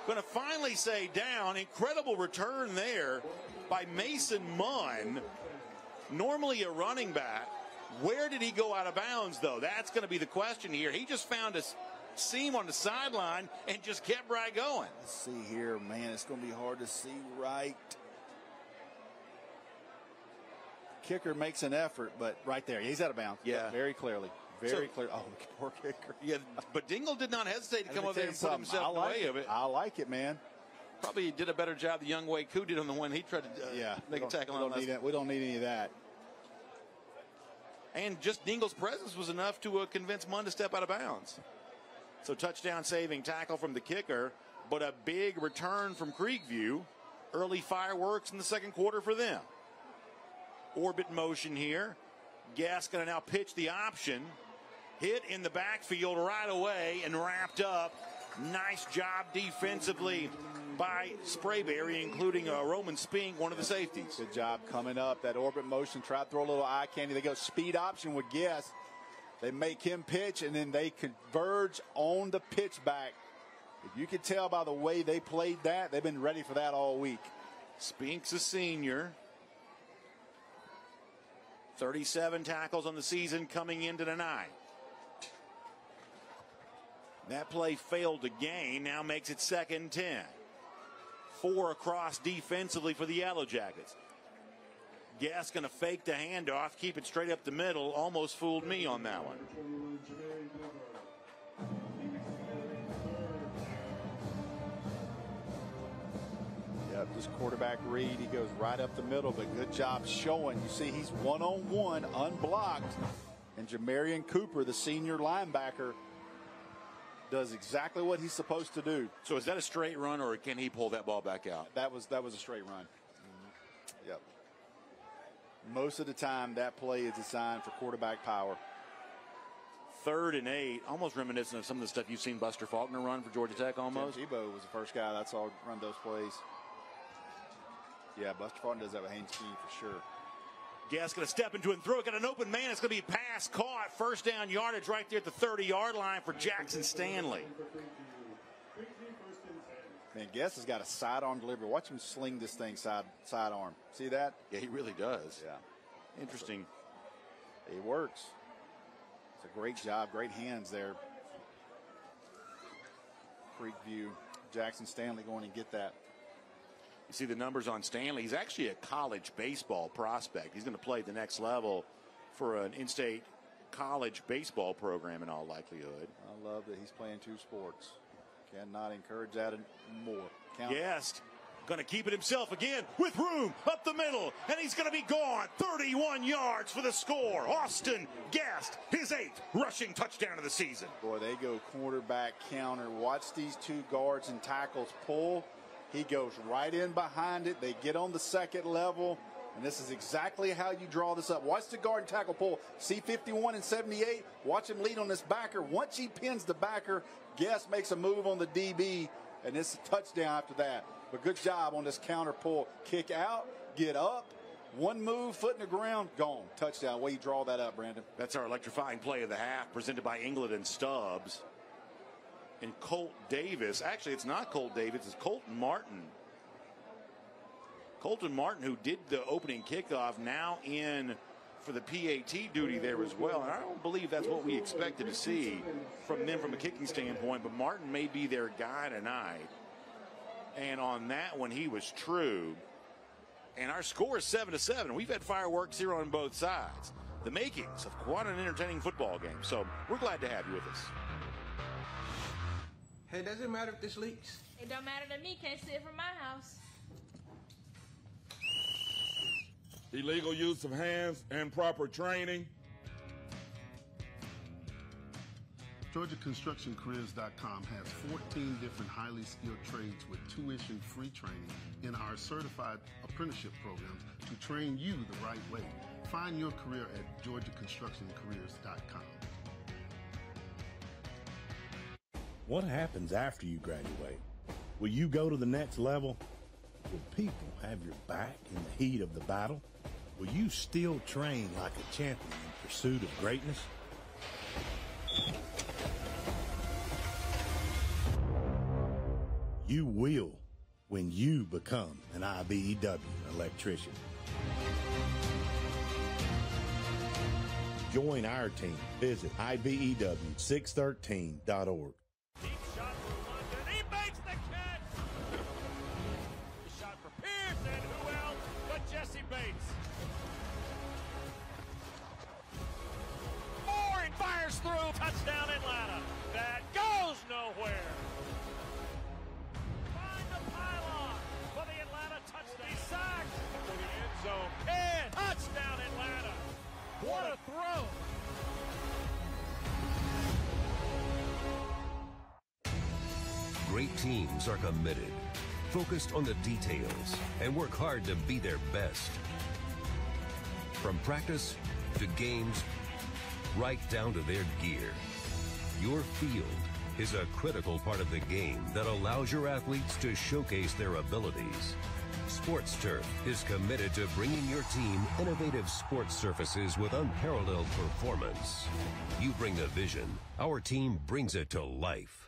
Going to finally say down. Incredible return there by Mason Munn. Normally a running back. Where did he go out of bounds, though? That's going to be the question here. He just found a seam on the sideline and just kept right going. Let's see here, man. It's going to be hard to see right. Kicker makes an effort, but right there, he's out of bounds. Yeah, very clearly, very clear. Oh, poor kicker. Yeah, but Dingle did not hesitate to come over there and put himself in the way of it. I like it, man. Probably did a better job than Young Wei Koo did on the one he tried to make a tackle on us. We don't need any of that. And just Dingle's presence was enough to convince Munn to step out of bounds. So touchdown saving tackle from the kicker, but a big return from Creekview. Early fireworks in the second quarter for them. Orbit motion here. Guess going to now pitch the option. Hit in the backfield right away and wrapped up. Nice job defensively by Sprayberry, including Roman Spink, one of the safeties. Good job coming up. That orbit motion. Try to throw a little eye candy. They go speed option with Guess. They make him pitch, and then they converge on the pitch back. If you can tell by the way they played that, they've been ready for that all week. Spink's a senior. 37 tackles on the season coming into tonight. That play failed to gain, now makes it 2nd and 10. 4 across defensively for the Yellow Jackets. Guess going to fake the handoff, keep it straight up the middle. Almost fooled me on that one. Yep, just quarterback read. He goes right up the middle, but good job showing. You see he's one-on-one, unblocked. And Jamarian Cooper, the senior linebacker, does exactly what he's supposed to do. So is that a straight run, or can he pull that ball back out? That was a straight run. Yep. Most of the time, that play is designed for quarterback power. 3rd and 8, almost reminiscent of some of the stuff you've seen Buster Faulkner run for Georgia Tech almost. Tim Tebow was the first guy that I saw run those plays. Yeah, Buster Faulkner does that with Haynes Key for sure. Guess going to step into it and throw it. Got an open man. It's going to be pass caught. First down yardage right there at the 30-yard line for Jackson Stanley. Man, Guess has got a sidearm delivery. Watch him sling this thing sidearm. See that? Yeah, he really does. Yeah. Interesting. He works. It's a great job. Great hands there. Creekview. Jackson Stanley going and get that. You see the numbers on Stanley. He's actually a college baseball prospect. He's going to play at the next level for an in-state college baseball program in all likelihood. I love that he's playing 2 sports. Cannot encourage that more. Yes. Going to keep it himself again with room up the middle, and he's going to be gone. 31 yards for the score. Austin Guest, his 8th rushing touchdown of the season. Boy, they go quarterback counter. Watch these 2 guards and tackles pull. He goes right in behind it. They get on the second level, and this is exactly how you draw this up. Watch the guard and tackle pull. See 51 and 78. Watch him lead on this backer. Once he pins the backer, Guest makes a move on the DB, and it's a touchdown after that. But good job on this counter pull. Kick out, get up, one move, foot in the ground, gone. Touchdown. Way you draw that up, Brandon. That's our electrifying play of the half, presented by England and Stubbs. And Colt Davis, actually it's not Colt Davis, it's Colton Martin. Colton Martin, who did the opening kickoff, now in for the PAT duty there as well. And I don't believe that's what we expected to see from them from a kicking standpoint, but Martin may be their guy tonight. And on that one, he was true. And our score is 7-7. We've had fireworks here on both sides. The makings of quite an entertaining football game. So we're glad to have you with us. Hey, does it matter if this leaks? It don't matter to me. Can't see it from my house. Illegal use of hands and proper training. GeorgiaConstructionCareers.com has 14 different highly skilled trades with tuition-free training in our certified apprenticeship programs to train you the right way. Find your career at GeorgiaConstructionCareers.com. What happens after you graduate? Will you go to the next level? Will people have your back in the heat of the battle? Will you still train like a champion in pursuit of greatness? You will when you become an IBEW electrician. Join our team. Visit IBEW613.org. Deep shot for London. He makes the catch. The shot for Pierce, and who else but Jesse Bates. Moore and fires through. Touchdown Atlanta. That goes nowhere. For the Atlanta touchdown. He's sacked for the end zone. And touchdown Atlanta. What a throw. Great teams are committed, focused on the details, and work hard to be their best. From practice to games, right down to their gear. Your field is a critical part of the game that allows your athletes to showcase their abilities. Sports Turf is committed to bringing your team innovative sports surfaces with unparalleled performance. You bring the vision, our team brings it to life.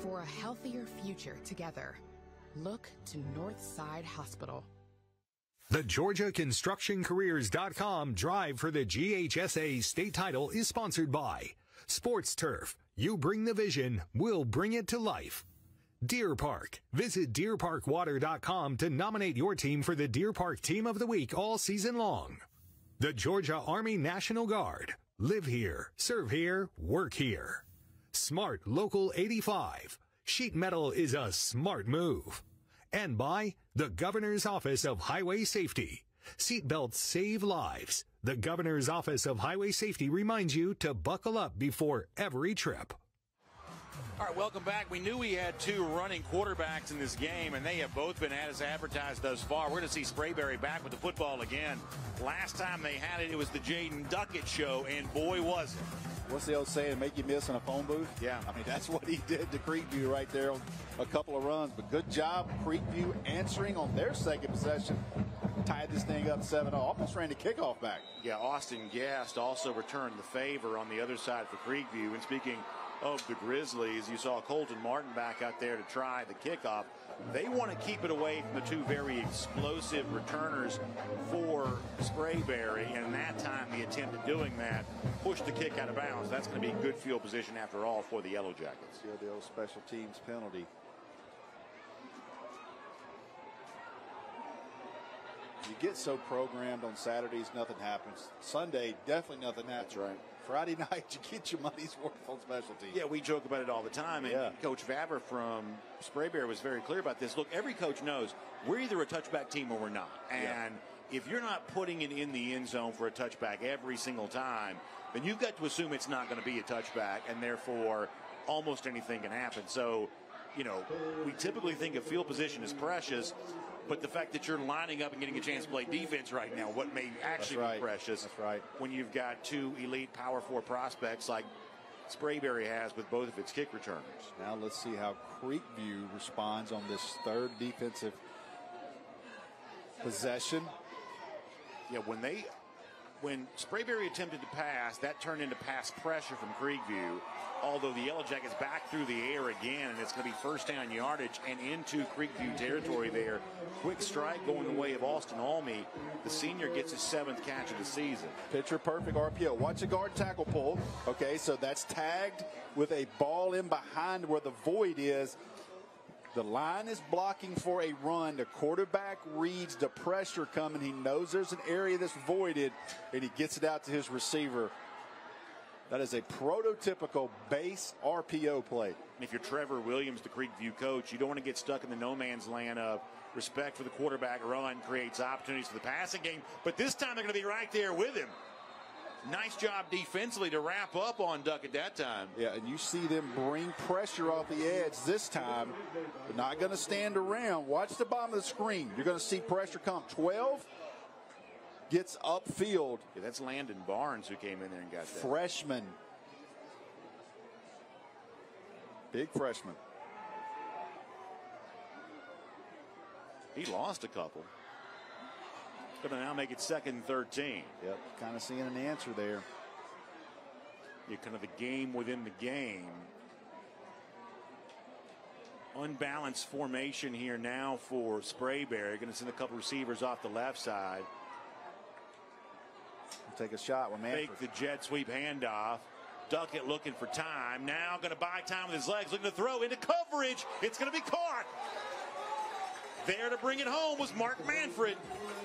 For a healthier future together, look to Northside Hospital. The GeorgiaConstructionCareers.com drive for the GHSA state title is sponsored by Sports Turf. You bring the vision, we'll bring it to life. Deer Park. Visit DeerParkWater.com to nominate your team for the Deer Park Team of the Week all season long. The Georgia Army National Guard. Live here, serve here, work here. Smart Local 85. Sheet metal is a smart move. And by the Governor's Office of Highway Safety. Seatbelts save lives. The Governor's Office of Highway Safety reminds you to buckle up before every trip. All right, welcome back. We knew we had 2 running quarterbacks in this game, and they have both been as advertised thus far. We're going to see Sprayberry back with the football again. Last time they had it, it was the Jaden Duckett show, and boy was it. What's the old saying? Make you miss in a phone booth? Yeah. I mean, that's what he did to Creekview right there on a couple of runs. But good job, Creekview, answering on their second possession. Tied this thing up 7-0. Almost ran the kickoff back. Yeah, Austin Guest also returned the favor on the other side for Creekview. And speaking of the Grizzlies, you saw Colton Martin back out there to try the kickoff. They want to keep it away from the two very explosive returners for Sprayberry, and in that time the attempt at doing that pushed the kick out of bounds. That's going to be good field position after all for the Yellow Jackets. Yeah, the old special teams penalty. You get so programmed on Saturdays, nothing happens. Sunday, definitely nothing happens. That's right. Friday night, you get your money's worth on special teams. Yeah, we joke about it all the time. And Coach Vavra from Sprayberry was very clear about this. Look, every coach knows we're either a touchback team or we're not. And if you're not putting it in the end zone for a touchback every single time, then you've got to assume it's not going to be a touchback, and therefore almost anything can happen. So, you know, we typically think of field position as precious, but the fact that you're lining up and getting a chance to play defense right now, what may actually be precious. That's right. When you've got two elite Power 4 prospects like Sprayberry has with both of its kick returners. Now let's see how Creekview responds on this third defensive possession. Yeah, when Sprayberry attempted to pass, that turned into pass pressure from Creekview. Although the Yellow Jackets back through the air again, and it's going to be first down yardage and into Creekview territory there. Quick strike going the way of Austin Almy. The senior gets his 7th catch of the season. Picture perfect RPO. Watch the guard tackle pull. Okay, so that's tagged with a ball in behind where the void is. The line is blocking for a run. The quarterback reads the pressure coming. He knows there's an area that's voided, and he gets it out to his receiver. That is a prototypical base RPO play. If you're Trevor Williams, the Creekview coach, you don't want to get stuck in the no man's land of respect for the quarterback run, creates opportunities for the passing game. But this time they're going to be right there with him. Nice job defensively to wrap up on Duckett that time. Yeah, and you see them bring pressure off the edge this time. They're not going to stand around. Watch the bottom of the screen. You're going to see pressure come. 12 gets upfield. Yeah, that's Landon Barnes who came in there and got that. Freshman. Big freshman. He lost a couple. Going to now make it 2nd and 13. Yep, kind of seeing an answer there. You're kind of the game within the game. Unbalanced formation here now for Sprayberry. Going to send a couple receivers off the left side. Take a shot with Manfred. Fake the jet sweep handoff. Duckett looking for time. Now going to buy time with his legs. Looking to throw into coverage. It's going to be caught. There to bring it home was Mark Manfred.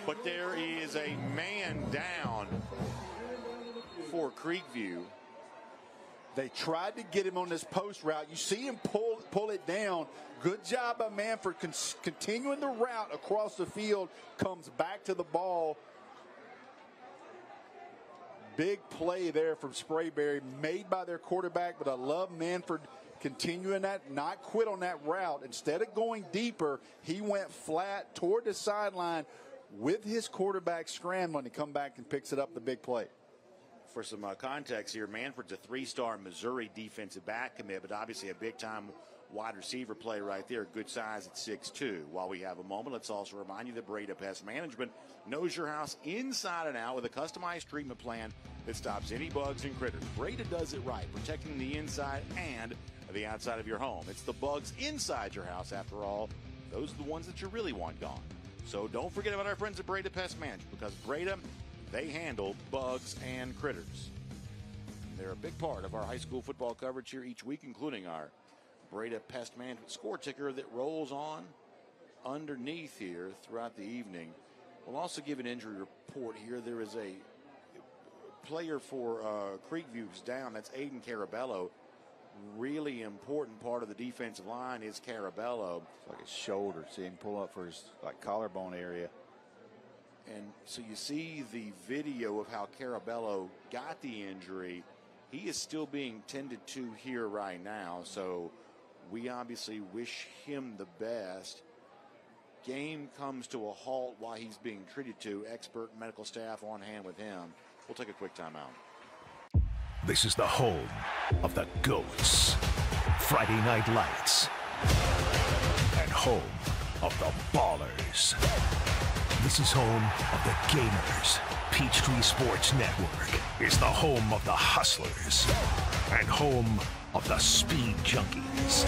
But there is a man down for Creekview. They tried to get him on this post route. You see him pull it down. Good job by Manfred continuing the route across the field. Comes back to the ball. Big play there from Sprayberry, made by their quarterback, but I love Manfred continuing that, not quit on that route. Instead of going deeper, he went flat toward the sideline with his quarterback scrambling to come back and picks it up, the big play. For some context here, Manfred's a 3-star Missouri defensive back commit, but obviously a big-time wide receiver play right there. Good size at 6'2". While we have a moment, let's also remind you that Breda Pest Management knows your house inside and out with a customized treatment plan that stops any bugs and critters. Breda does it right, protecting the inside and the outside of your home. It's the bugs inside your house, after all. Those are the ones that you really want gone. So don't forget about our friends at Breda Pest Management, because Breda, they handle bugs and critters. They're a big part of our high school football coverage here each week, including our Breda Pest Management score ticker that rolls on underneath here throughout the evening. We'll also give an injury report here. There is a player for Creekview who's down. That's Aiden Carabello. Really important part of the defensive line is Carabello. It's like his shoulder. See him pull up for his collarbone area. And so you see the video of how Carabello got the injury. He is still being tended to here right now. So we obviously wish him the best. Game comes to a halt while he's being treated to. Expert medical staff on hand with him. We'll take a quick timeout. This is the home of the GOATs. Friday Night Lights. And home of the Ballers. This is home of the Gamers. Peachtree Sports Network is the home of the Hustlers. And home of the Speed Junkies.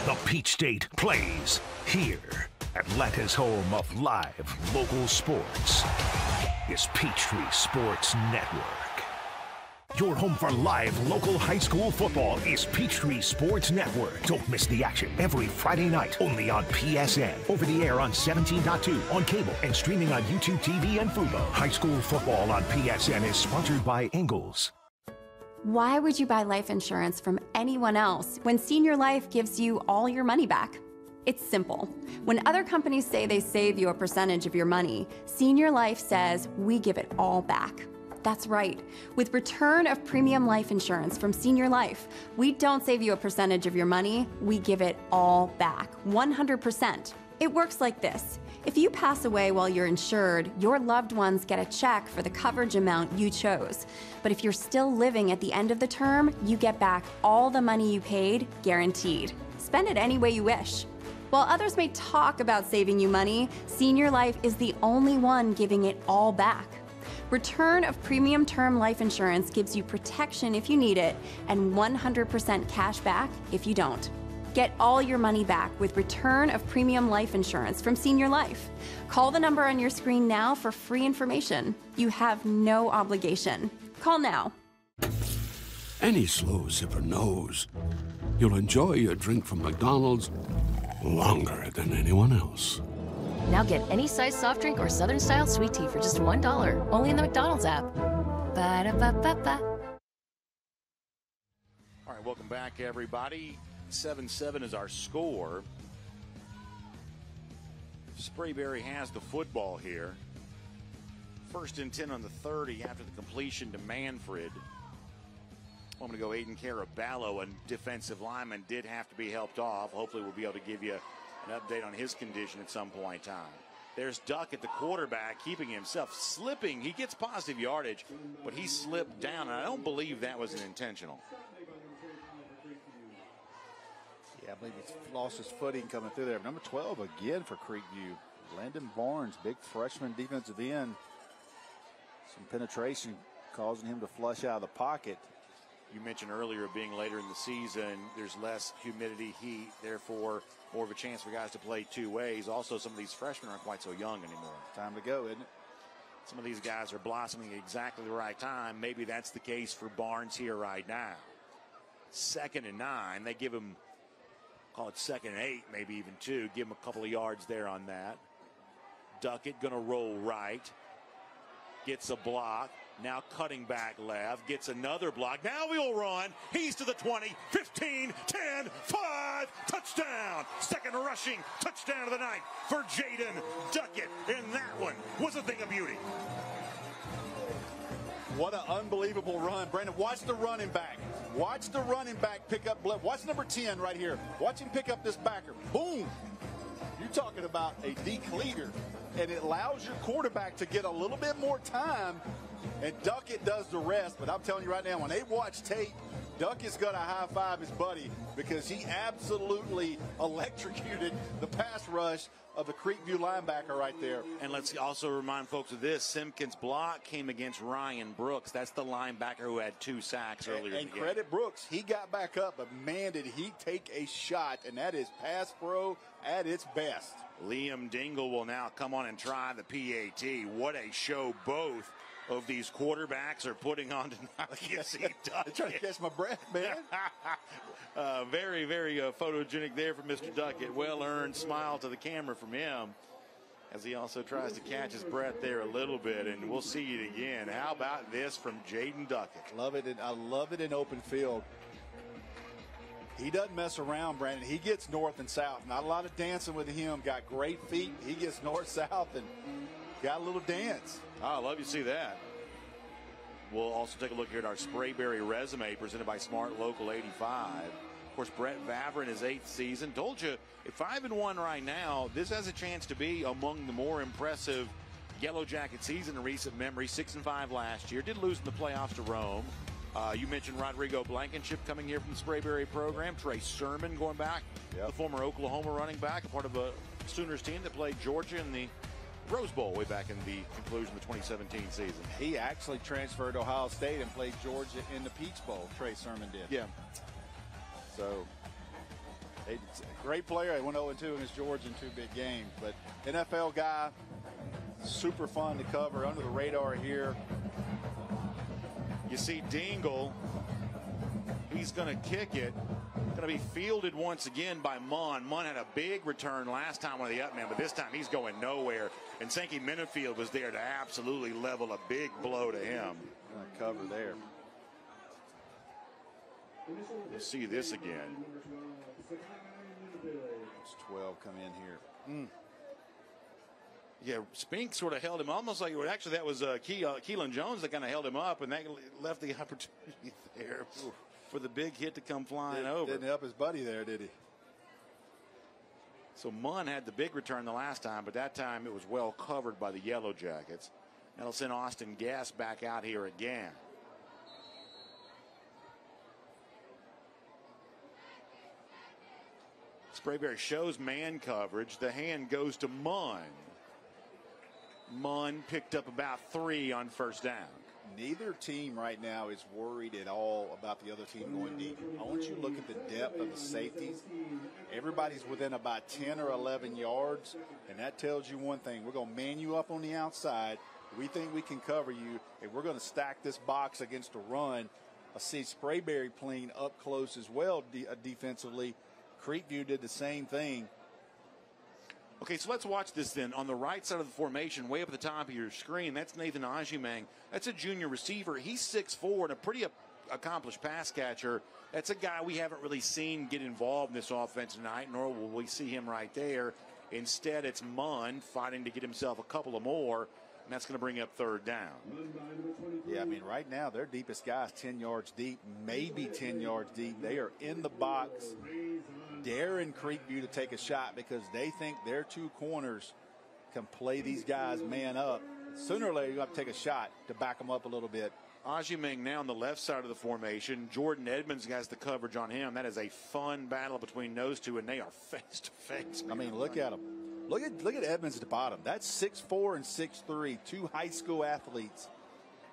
The Peach State plays here. Atlanta's home of live local sports is Peachtree Sports Network. Your home for live local high school football is Peachtree Sports Network. Don't miss the action every Friday night, only on PSN. Over the air on 17.2, on cable, and streaming on YouTube TV and Fubo. High school football on PSN is sponsored by Ingalls. Why would you buy life insurance from anyone else when Senior Life gives you all your money back? It's simple. When other companies say they save you a percentage of your money, Senior Life says we give it all back. That's right. With return of premium life insurance from Senior Life, we don't save you a percentage of your money, we give it all back, 100%. It works like this. If you pass away while you're insured, your loved ones get a check for the coverage amount you chose. But if you're still living at the end of the term, you get back all the money you paid, guaranteed. Spend it any way you wish. While others may talk about saving you money, Senior Life is the only one giving it all back. Return of premium term life insurance gives you protection if you need it and 100% cash back if you don't. Get all your money back with return of premium life insurance from Senior Life. Call the number on your screen now for free information. You have no obligation. Call now. Any slow sipper knows you'll enjoy your drink from McDonald's longer than anyone else. Now get any size soft drink or Southern style sweet tea for just $1, only in the McDonald's app. Ba-da-ba-ba-ba. All right, welcome back, everybody. 7-7 is our score. Sprayberry has the football here. 1st and 10 on the 30 after the completion to Manfred. I'm going to go Aiden Caraballo, a defensive lineman, did have to be helped off. Hopefully we'll be able to give you an update on his condition at some point in time. There's Duckett, the quarterback, keeping himself slipping. He gets positive yardage, but he slipped down, and I don't believe that was an intentional. Yeah, I believe he's lost his footing coming through there. Number 12 again for Creekview. Landon Barnes, big freshman defensive end. Some penetration causing him to flush out of the pocket. You mentioned earlier being later in the season, there's less humidity, heat, therefore more of a chance for guys to play two ways. Also, some of these freshmen aren't quite so young anymore. Time to go, isn't it? Some of these guys are blossoming at exactly the right time. Maybe that's the case for Barnes here right now. 2nd and 9. They give him, call it 2nd and 8, maybe even 2. Give him a couple of yards there on that. Duckett going to roll right. Gets a block. Now cutting back left, gets another block. Now we'll run. He's to the 20, 15, 10, 5, touchdown. 2nd rushing touchdown of the night for Jaden Duckett. And that one was a thing of beauty. What an unbelievable run. Brandon, watch the running back. Watch the running back pick up. Watch number 10 right here. Watch him pick up this backer. Boom. You're talking about a decleater. And it allows your quarterback to get a little bit more time. And Duckett does the rest. But I'm telling you right now, when they watch tape, Duckett's going to high-five his buddy because he absolutely electrocuted the pass rush of the Creekview linebacker right there. And let's also remind folks of this. Simpkins' block came against Ryan Brooks. That's the linebacker who had 2 sacks earlier in the game. And credit Brooks. He got back up, but man, did he take a shot. And that is pass pro at its best. Liam Dingle will now come on and try the PAT. What a show both of these quarterbacks are putting on tonight. You see Duckett. I'm trying to catch my breath, man. Very, very photogenic there from Mr. Duckett. Well-earned smile to the camera from him as he also tries to catch his breath there a little bit, and we'll see it again. How about this from Jaden Duckett? Love it. I love it in open field. He doesn't mess around, Brandon. He gets north and south. Not a lot of dancing with him. Got great feet. He gets north-south and got a little dance. Oh, I love you to see that. We'll also take a look here at our Sprayberry resume presented by Smart Local 85. Of course, Brett Vavra in his 8th season. Told you, at 5-1 right now, this has a chance to be among the more impressive Yellow Jacket season in recent memory. 6-5 last year. Did lose in the playoffs to Rome. You mentioned Rodrigo Blankenship coming here from the Sprayberry program. Trey Sermon going back, the former Oklahoma running back, a part of a Sooners team that played Georgia in the Rose Bowl way back in the conclusion of the 2017 season. He actually transferred to Ohio State and played Georgia in the Peach Bowl. Trey Sermon did. Yeah. So, a great player. He went 0-2 against Georgia in 2 big games. But NFL guy, super fun to cover, under the radar here. You see Dingle, he's going to kick it. Going to be fielded once again by Munn. Munn had a big return last time on the up man, but this time he's going nowhere. And Sankey Minifield was there to absolutely level a big blow to him. Cover there. We'll see this again. It's 12 come in here. Yeah, Spink sort of held him almost like, actually that was Keelan Jones that kind of held him up, and that left the opportunity there for the big hit to come flying over. Didn't help his buddy there, did he? So Munn had the big return the last time, but that time it was well covered by the Yellow Jackets. That'll send Austin Gass back out here again. Sprayberry shows man coverage. The hand goes to Munn. Munn picked up about 3 on first down. Neither team right now is worried at all about the other team going deep. I want you to look at the depth of the safeties. Everybody's within about 10 or 11 yards, and that tells you one thing. We're going to man you up on the outside. We think we can cover you, and we're going to stack this box against a run. I see Sprayberry playing up close as well defensively. Creekview did the same thing. Okay, so let's watch this then. On the right side of the formation, way up at the top of your screen, that's Nathan Ajimang. That's a junior receiver. He's 6'4" and a pretty accomplished pass catcher. That's a guy we haven't really seen get involved in this offense tonight, nor will we see him right there. Instead, it's Munn fighting to get himself a couple of more, and that's going to bring up third down. Yeah, I mean, right now, their deepest guy is 10 yards deep, maybe 10 yards deep. They are in the box, daring Creekview to take a shot because they think their 2 corners can play these guys man up. Sooner or later, you have to take a shot to back them up a little bit. Ajimang now on the left side of the formation. Jordan Edmonds has the coverage on him. That is a fun battle between those two, and they are face to face. I mean, look at them. Look at Edmonds at the bottom. That's 6'4" and 6'3", 2 high school athletes.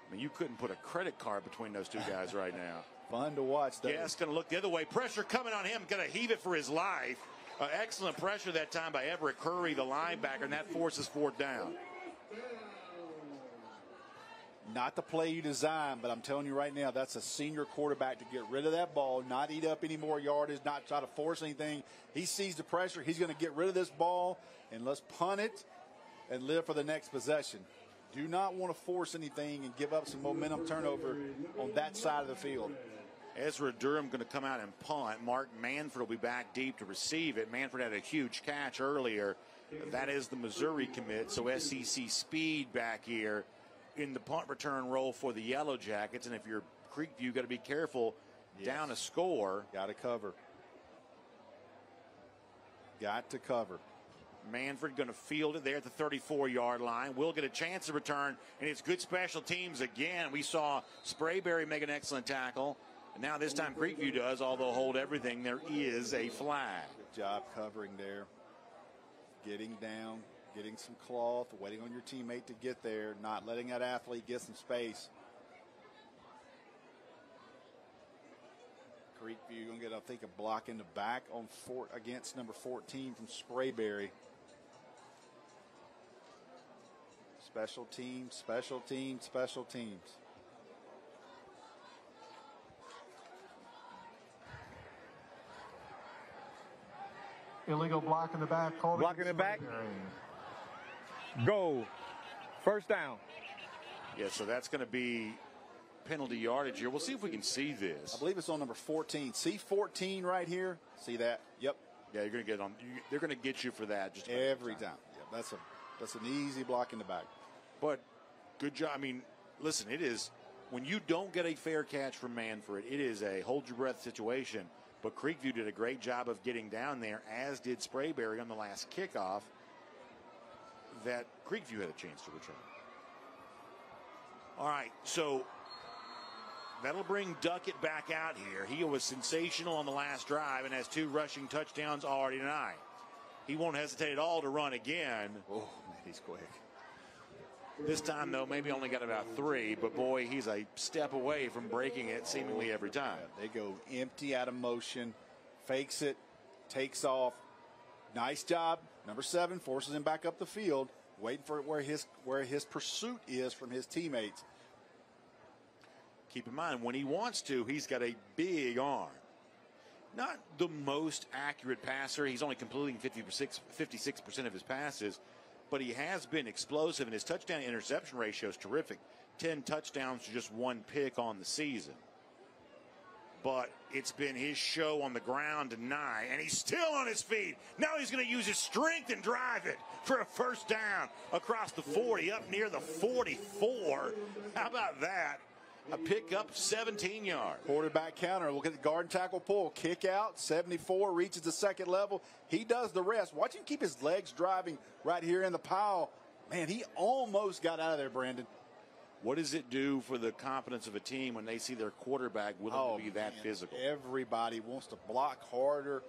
I mean, you couldn't put a credit card between those 2 guys right now. Fun to watch. Gass going to look the other way. Pressure coming on him. Going to heave it for his life. Excellent pressure that time by Everett Curry, the linebacker, and that forces 4th down. Not the play you designed, but I'm telling you right now, that's a senior quarterback to get rid of that ball, not eat up any more yardage, not try to force anything. He sees the pressure. He's going to get rid of this ball, and let's punt it and live for the next possession. Do not want to force anything and give up some momentum turnover on that side of the field. Ezra Durham going to come out and punt. Mark Manford will be back deep to receive it. Manford had a huge catch earlier. That is the Missouri commit, so SEC speed back here in the punt return role for the Yellow Jackets. And if you're Creekview, got to be careful. Yes. Down a score. Got to cover. Got to cover. Manford going to field it there at the 34-yard line. Will get a chance to return, and it's good special teams again. We saw Sprayberry make an excellent tackle, and now this time Creekview does, although hold everything. There is a flag. Good job covering there. Getting down, getting some cloth, waiting on your teammate to get there, not letting that athlete get some space. Creekview going to get, I think, a block in the back on against number 14 from Sprayberry. Special teams, special teams, special teams. Illegal block in the back. Block in the back. Go. First down. Yeah, so that's going to be penalty yardage here. We'll see if we can see this. I believe it's on number 14. See 14 right here? See that? Yep. Yeah, you're going to get on. They're going to get you for that just every time. Yeah, that's an easy block in the back. But good job. I mean, listen, it is when you don't get a fair catch from Manford, it is a hold your breath situation. But Creekview did a great job of getting down there, as did Sprayberry on the last kickoff that Creekview had a chance to return. All right, so That'll bring Duckett back out here. He was sensational on the last drive and has 2 rushing touchdowns already tonight. He won't hesitate at all to run again. Oh, man, he's quick. This time, though, maybe only got about 3, but boy, he's a step away from breaking it seemingly every time. They go empty out of motion, fakes it, takes off. Nice job. Number 7 forces him back up the field, waiting for where his pursuit is from his teammates. Keep in mind, when he wants to, he's got a big arm. Not the most accurate passer. He's only completing 56% of his passes, but he has been explosive, and his touchdown interception ratio is terrific. 10 touchdowns to just 1 pick on the season. But it's been his show on the ground tonight, and he's still on his feet. Now he's going to use his strength and drive it for a first down across the 40, up near the 44. How about that? A pickup, 17 yards. Quarterback counter. Look at the guard and tackle pull. Kick out, 74, reaches the second level. He does the rest. Watch him keep his legs driving right here in the pile. Man, he almost got out of there, Brandon. What does it do for the confidence of a team when they see their quarterback willing to be that physical? Everybody wants to block harder,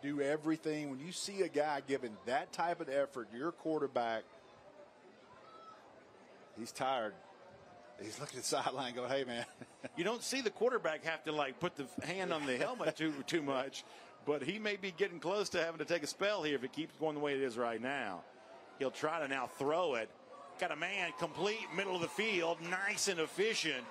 do everything. When you see a guy giving that type of effort, your quarterback, he's tired. He's looking at the sideline going, hey, man. You don't see the quarterback have to, like, put the hand on the helmet too much, but he may be getting close to having to take a spell here if it keeps going the way it is right now. He'll try to now throw it. Got a man complete middle of the field, nice and efficient.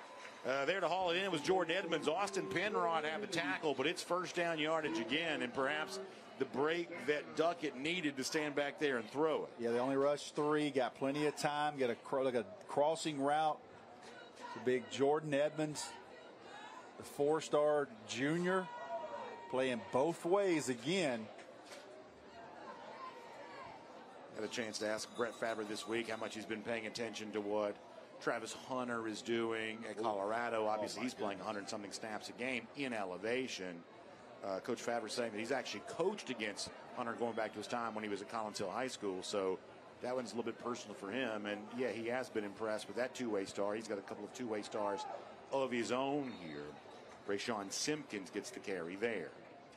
There to haul it in was Jordan Edmonds. Austin Penrod had the tackle, but it's first down yardage again, and perhaps the break that Duckett needed to stand back there and throw it. Yeah, they only rushed 3, got plenty of time, got a crossing route. The big Jordan Edmonds, the 4-star junior, playing both ways again. Had a chance to ask Brett Favre this week how much he's been paying attention to what Travis Hunter is doing at Colorado. Obviously, he's playing 100-something snaps a game in elevation. Coach Favre saying that he's actually coached against Hunter going back to his time when he was at Collins Hill High School. So that one's a little bit personal for him. And, yeah, he has been impressed with that 2-way star. He's got a couple of 2-way stars of his own here. Rayshawn Simpkins gets the carry there.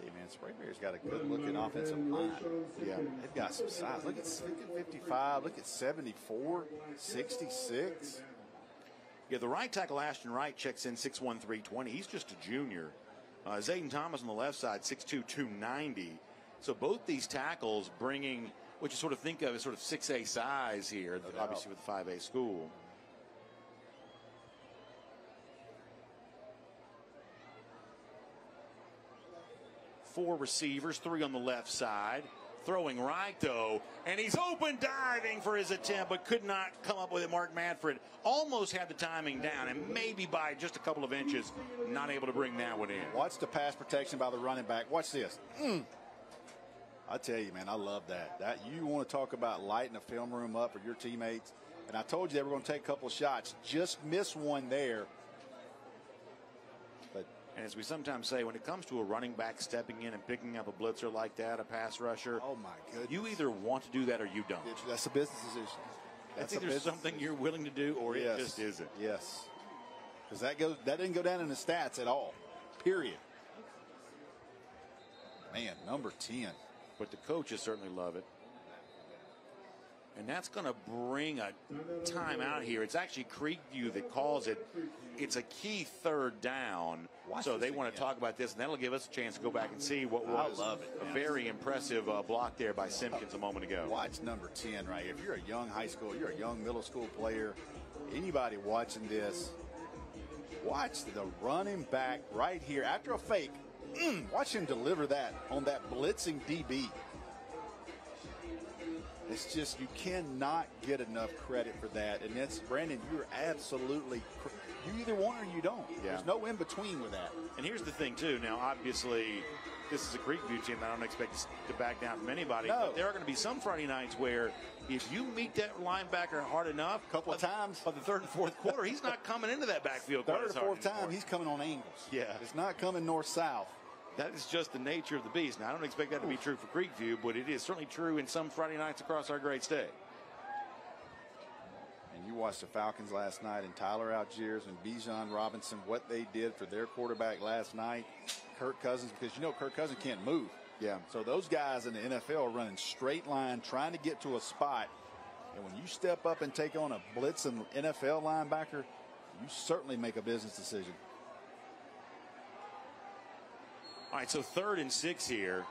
Hey, man, Sprayberry's got a good-looking offensive line. Yeah, they've got some size. Look at 55. Look at 74, 66. Yeah, the right tackle, Ashton Wright, checks in 6'1", 320. He's just a junior. Jaden Thomas on the left side, 6'2", 290. So both these tackles bringing what you sort of think of as sort of 6A size here, obviously with the 5A school. Four receivers, 3 on the left side. Throwing right, though, and he's open diving for his attempt, but could not come up with it. Mark Manfred almost had the timing down, and maybe by just a couple of inches, not able to bring that one in. Watch the pass protection by the running back. Watch this. I tell you, man, I love that. That you want to talk about lighting a film room up for your teammates. And I told you they were going to take a couple of shots. Just miss one there. And as we sometimes say, when it comes to a running back stepping in and picking up a blitzer like that, a pass rusher, oh my goodness, you either want to do that or you don't. That's a business decision. That's either something you're willing to do or it just isn't. Yes. Because that didn't go down in the stats at all. Period. Man, number 10. But the coaches certainly love it. And that's going to bring a timeout here. It's actually Creekview that calls it. It's a key third down. So they want to talk about this, and that'll give us a chance to go back and see what was a very impressive block there by Simpkins a moment ago. Watch number 10 right here. If you're a young high school, you're a young middle school player, anybody watching this, watch the running back right here. After a fake, watch him deliver that on that blitzing DB. It's just, you cannot get enough credit for that. And that's, Brandon, you're absolutely, you either want or you don't. Yeah. There's no in between with that. And here's the thing, too. Now, obviously, this is a Creekview team that I don't expect to back down from anybody. No. But there are going to be some Friday nights where if you meet that linebacker hard enough, a couple of times, by the third and fourth quarter, he's not coming into that backfield quite as hard Third or fourth time, anymore. he's coming on angles. Yeah. It's not coming north-south. That is just the nature of the beast. Now, I don't expect that to be true for Creekview, but it is certainly true in some Friday nights across our great state. And And you watched the Falcons last night and Tyler Algiers and Bijan Robinson, what they did for their quarterback last night. Kirk Cousins, because you know Kirk Cousins can't move. Yeah. So those guys in the NFL are running straight line, trying to get to a spot. And when you step up and take on a blitzing NFL linebacker, you certainly make a business decision. All right, so 3rd and 6 here.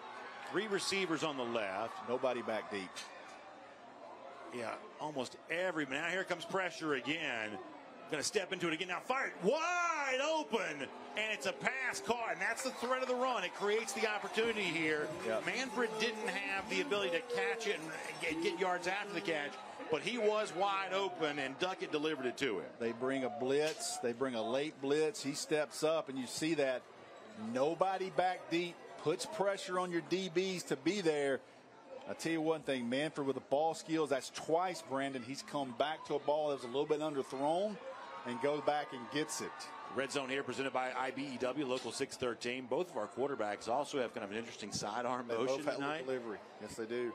3 receivers on the left. Nobody back deep. Yeah, almost every. Now here comes pressure again. Going to step into it again. Now fired wide open, and it's a pass caught, and that's the threat of the run. It creates the opportunity here. Yep. Manfred didn't have the ability to catch it and get yards after the catch, but he was wide open, and Duckett delivered it to him. They bring a blitz. They bring a late blitz. He steps up, and you see that nobody back deep, puts pressure on your DBs to be there. I'll tell you one thing, Manfred with the ball skills, that's twice, Brandon. He's come back to a ball that was a little bit underthrown and goes back and gets it. Red Zone here presented by IBEW, Local 613. Both of our quarterbacks also have kind of an interesting sidearm motion tonight. Delivery. Yes, they do.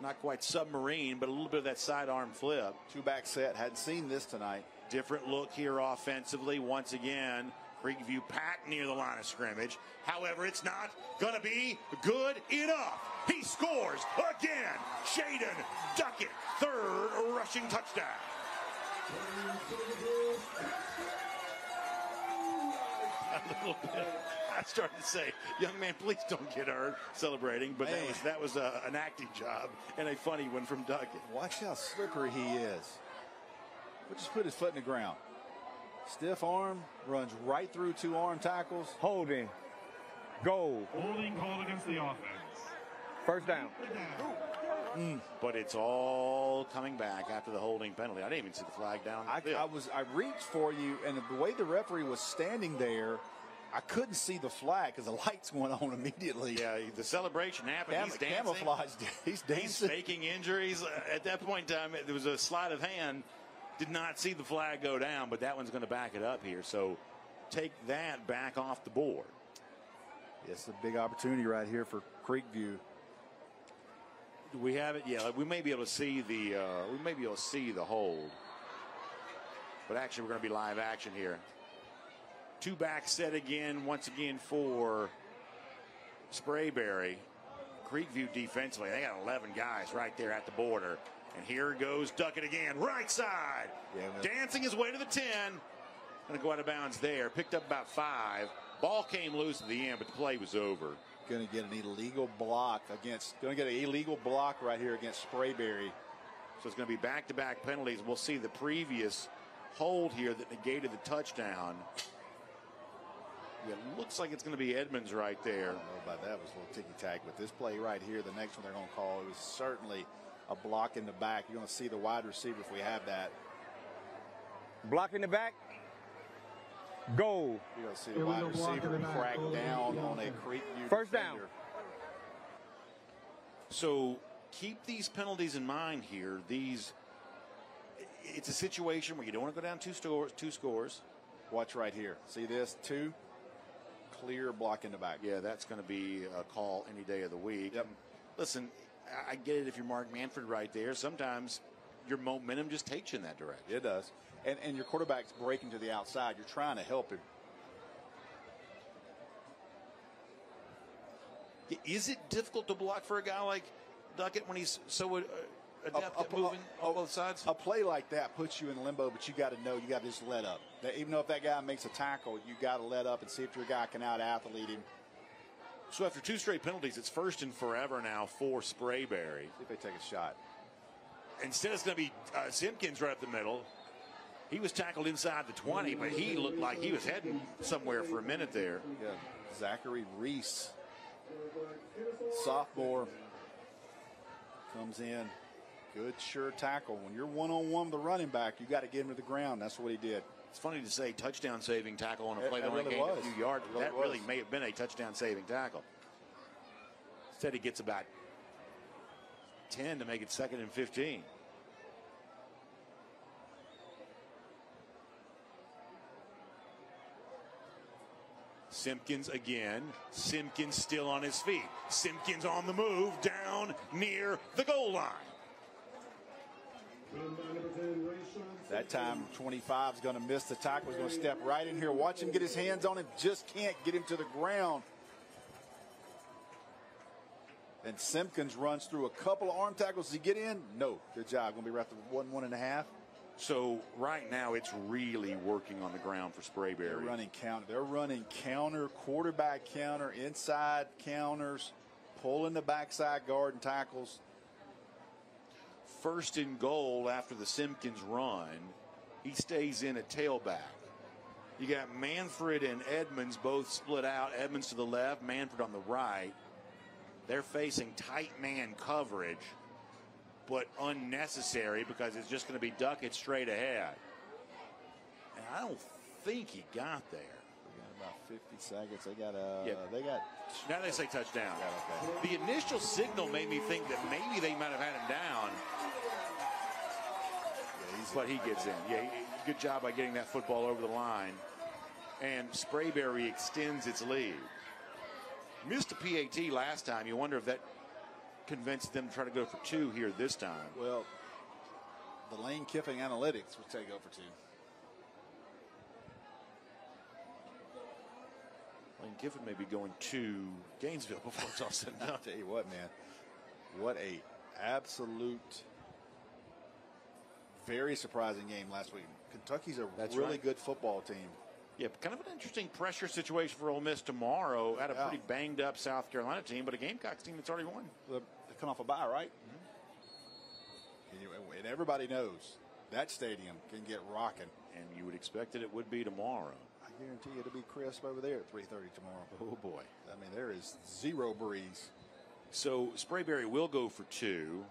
Not quite submarine, but a little bit of that sidearm flip. 2-back set. Hadn't seen this tonight. Different look here offensively. Once again, Creekview packed near the line of scrimmage. However, it's not going to be good enough. He scores again. Jaden Duckett, 3rd rushing touchdown. A little bit. I started to say, young man, please don't get hurt celebrating, but that was an acting job and a funny one from Duckett. Watch how slippery he is. Just put his foot in the ground. Stiff arm, runs right through 2 arm tackles. Holding. Goal. Holding call against the offense. 1st down. But it's all coming back after the holding penalty. I didn't even see the flag down. I reached for you, and the way the referee was standing there, I couldn't see the flag because the lights went on immediately. Yeah, the celebration happened. He's dancing. Camouflage. He's dancing. He's faking injuries. At that point in time, there was a sleight of hand. Did not see the flag go down, but that one's going to back it up here. So take that back off the board. It's a big opportunity right here for Creekview. Do we have it? Yeah, we may be able to see the hold. But actually, we're going to be live action here. 2-back set again, once again for Sprayberry. Creekview defensively, they got 11 guys right there at the border. And here goes Duckett again, right side. Dancing his way to the 10. Going to go out of bounds there. Picked up about 5. Ball came loose at the end, but the play was over. Going to get an illegal block right here against Sprayberry. So it's going to be back-to-back penalties. We'll see the previous hold here that negated the touchdown. It looks like it's going to be Edmonds right there. I don't know about that. It was a little ticky-tack, but this play right here, the next one they're going to call, it was certainly a block in the back. You're going to see the wide receiver if we have that. Block in the back. Goal. You're going to see the wide receiver crack down on a Creekview 1st down. So keep these penalties in mind here. It's a situation where you don't want to go down two scores. Watch right here. See this? 2. Clear block in the back. Yeah, that's going to be a call any day of the week. Yep. Listen, I get it if you're Mark Manfred right there. Sometimes your momentum just takes you in that direction. It does. And your quarterback's breaking to the outside. You're trying to help him. Is it difficult to block for a guy like Duckett when he's so adept at moving on both sides? A play like that puts you in limbo, but you got to know you got to just let up. Even though if that guy makes a tackle, you got to let up and see if your guy can out-athlete him. So after 2 straight penalties, it's 1st and forever now for Sprayberry. See if they take a shot. Instead, it's going to be Simpkins right up the middle. He was tackled inside the 20, but he looked like he was heading somewhere for a minute there. Yeah, Zachary Reese, sophomore, comes in. Good, sure tackle. When you're one-on-one with the running back, you got to get him to the ground. That's what he did. It's funny to say touchdown-saving tackle on a play that only really gained a few yards. That really was. may have been a touchdown-saving tackle. Instead, he gets about 10 to make it 2nd and 15. Simpkins again. Simpkins still on his feet. Simpkins on the move down near the goal line. That time, 25 is going to miss the tackle. He's going to step right in here. Watch him get his hands on him. Just can't get him to the ground. And Simpkins runs through a couple of arm tackles. Does he get in? No. Good job. Going to be right at 1.5. So right now it's really working on the ground for Sprayberry. They're running counter. They're running counter, quarterback counter, inside counters, pulling the backside guard and tackles. First and goal after the Simpkins run. He stays in at tailback. You got Manfred and Edmonds both split out. Edmonds to the left, Manfred on the right. They're facing tight man coverage, but unnecessary because it's just going to be Duckett straight ahead. And I don't think he got there. We got about 50 seconds. They got. Now they say touchdown. Yeah, okay. The initial signal made me think that maybe they might have had him down. But he gets in. Yeah, good job by getting that football over the line. And Sprayberry extends its lead. Missed a PAT last time. You wonder if that convinced them to try to go for 2 here this time. Well, the Lane Kiffin analytics would say go for 2. Lane Kiffin may be going to Gainesville before it's all said and done. I'll tell you what, man. What a absolute, very surprising game last week. Kentucky's a really good football team. Yeah, kind of an interesting pressure situation for Ole Miss tomorrow. At a pretty banged up South Carolina team, but a Gamecocks team that's already won. They're coming off a bye, right? Mm-hmm. And everybody knows that stadium can get rocking. And you would expect that it would be tomorrow. I guarantee you it'll be crisp over there at 3:30 tomorrow. Oh, boy. I mean, there is zero breeze. So Sprayberry will go for 2,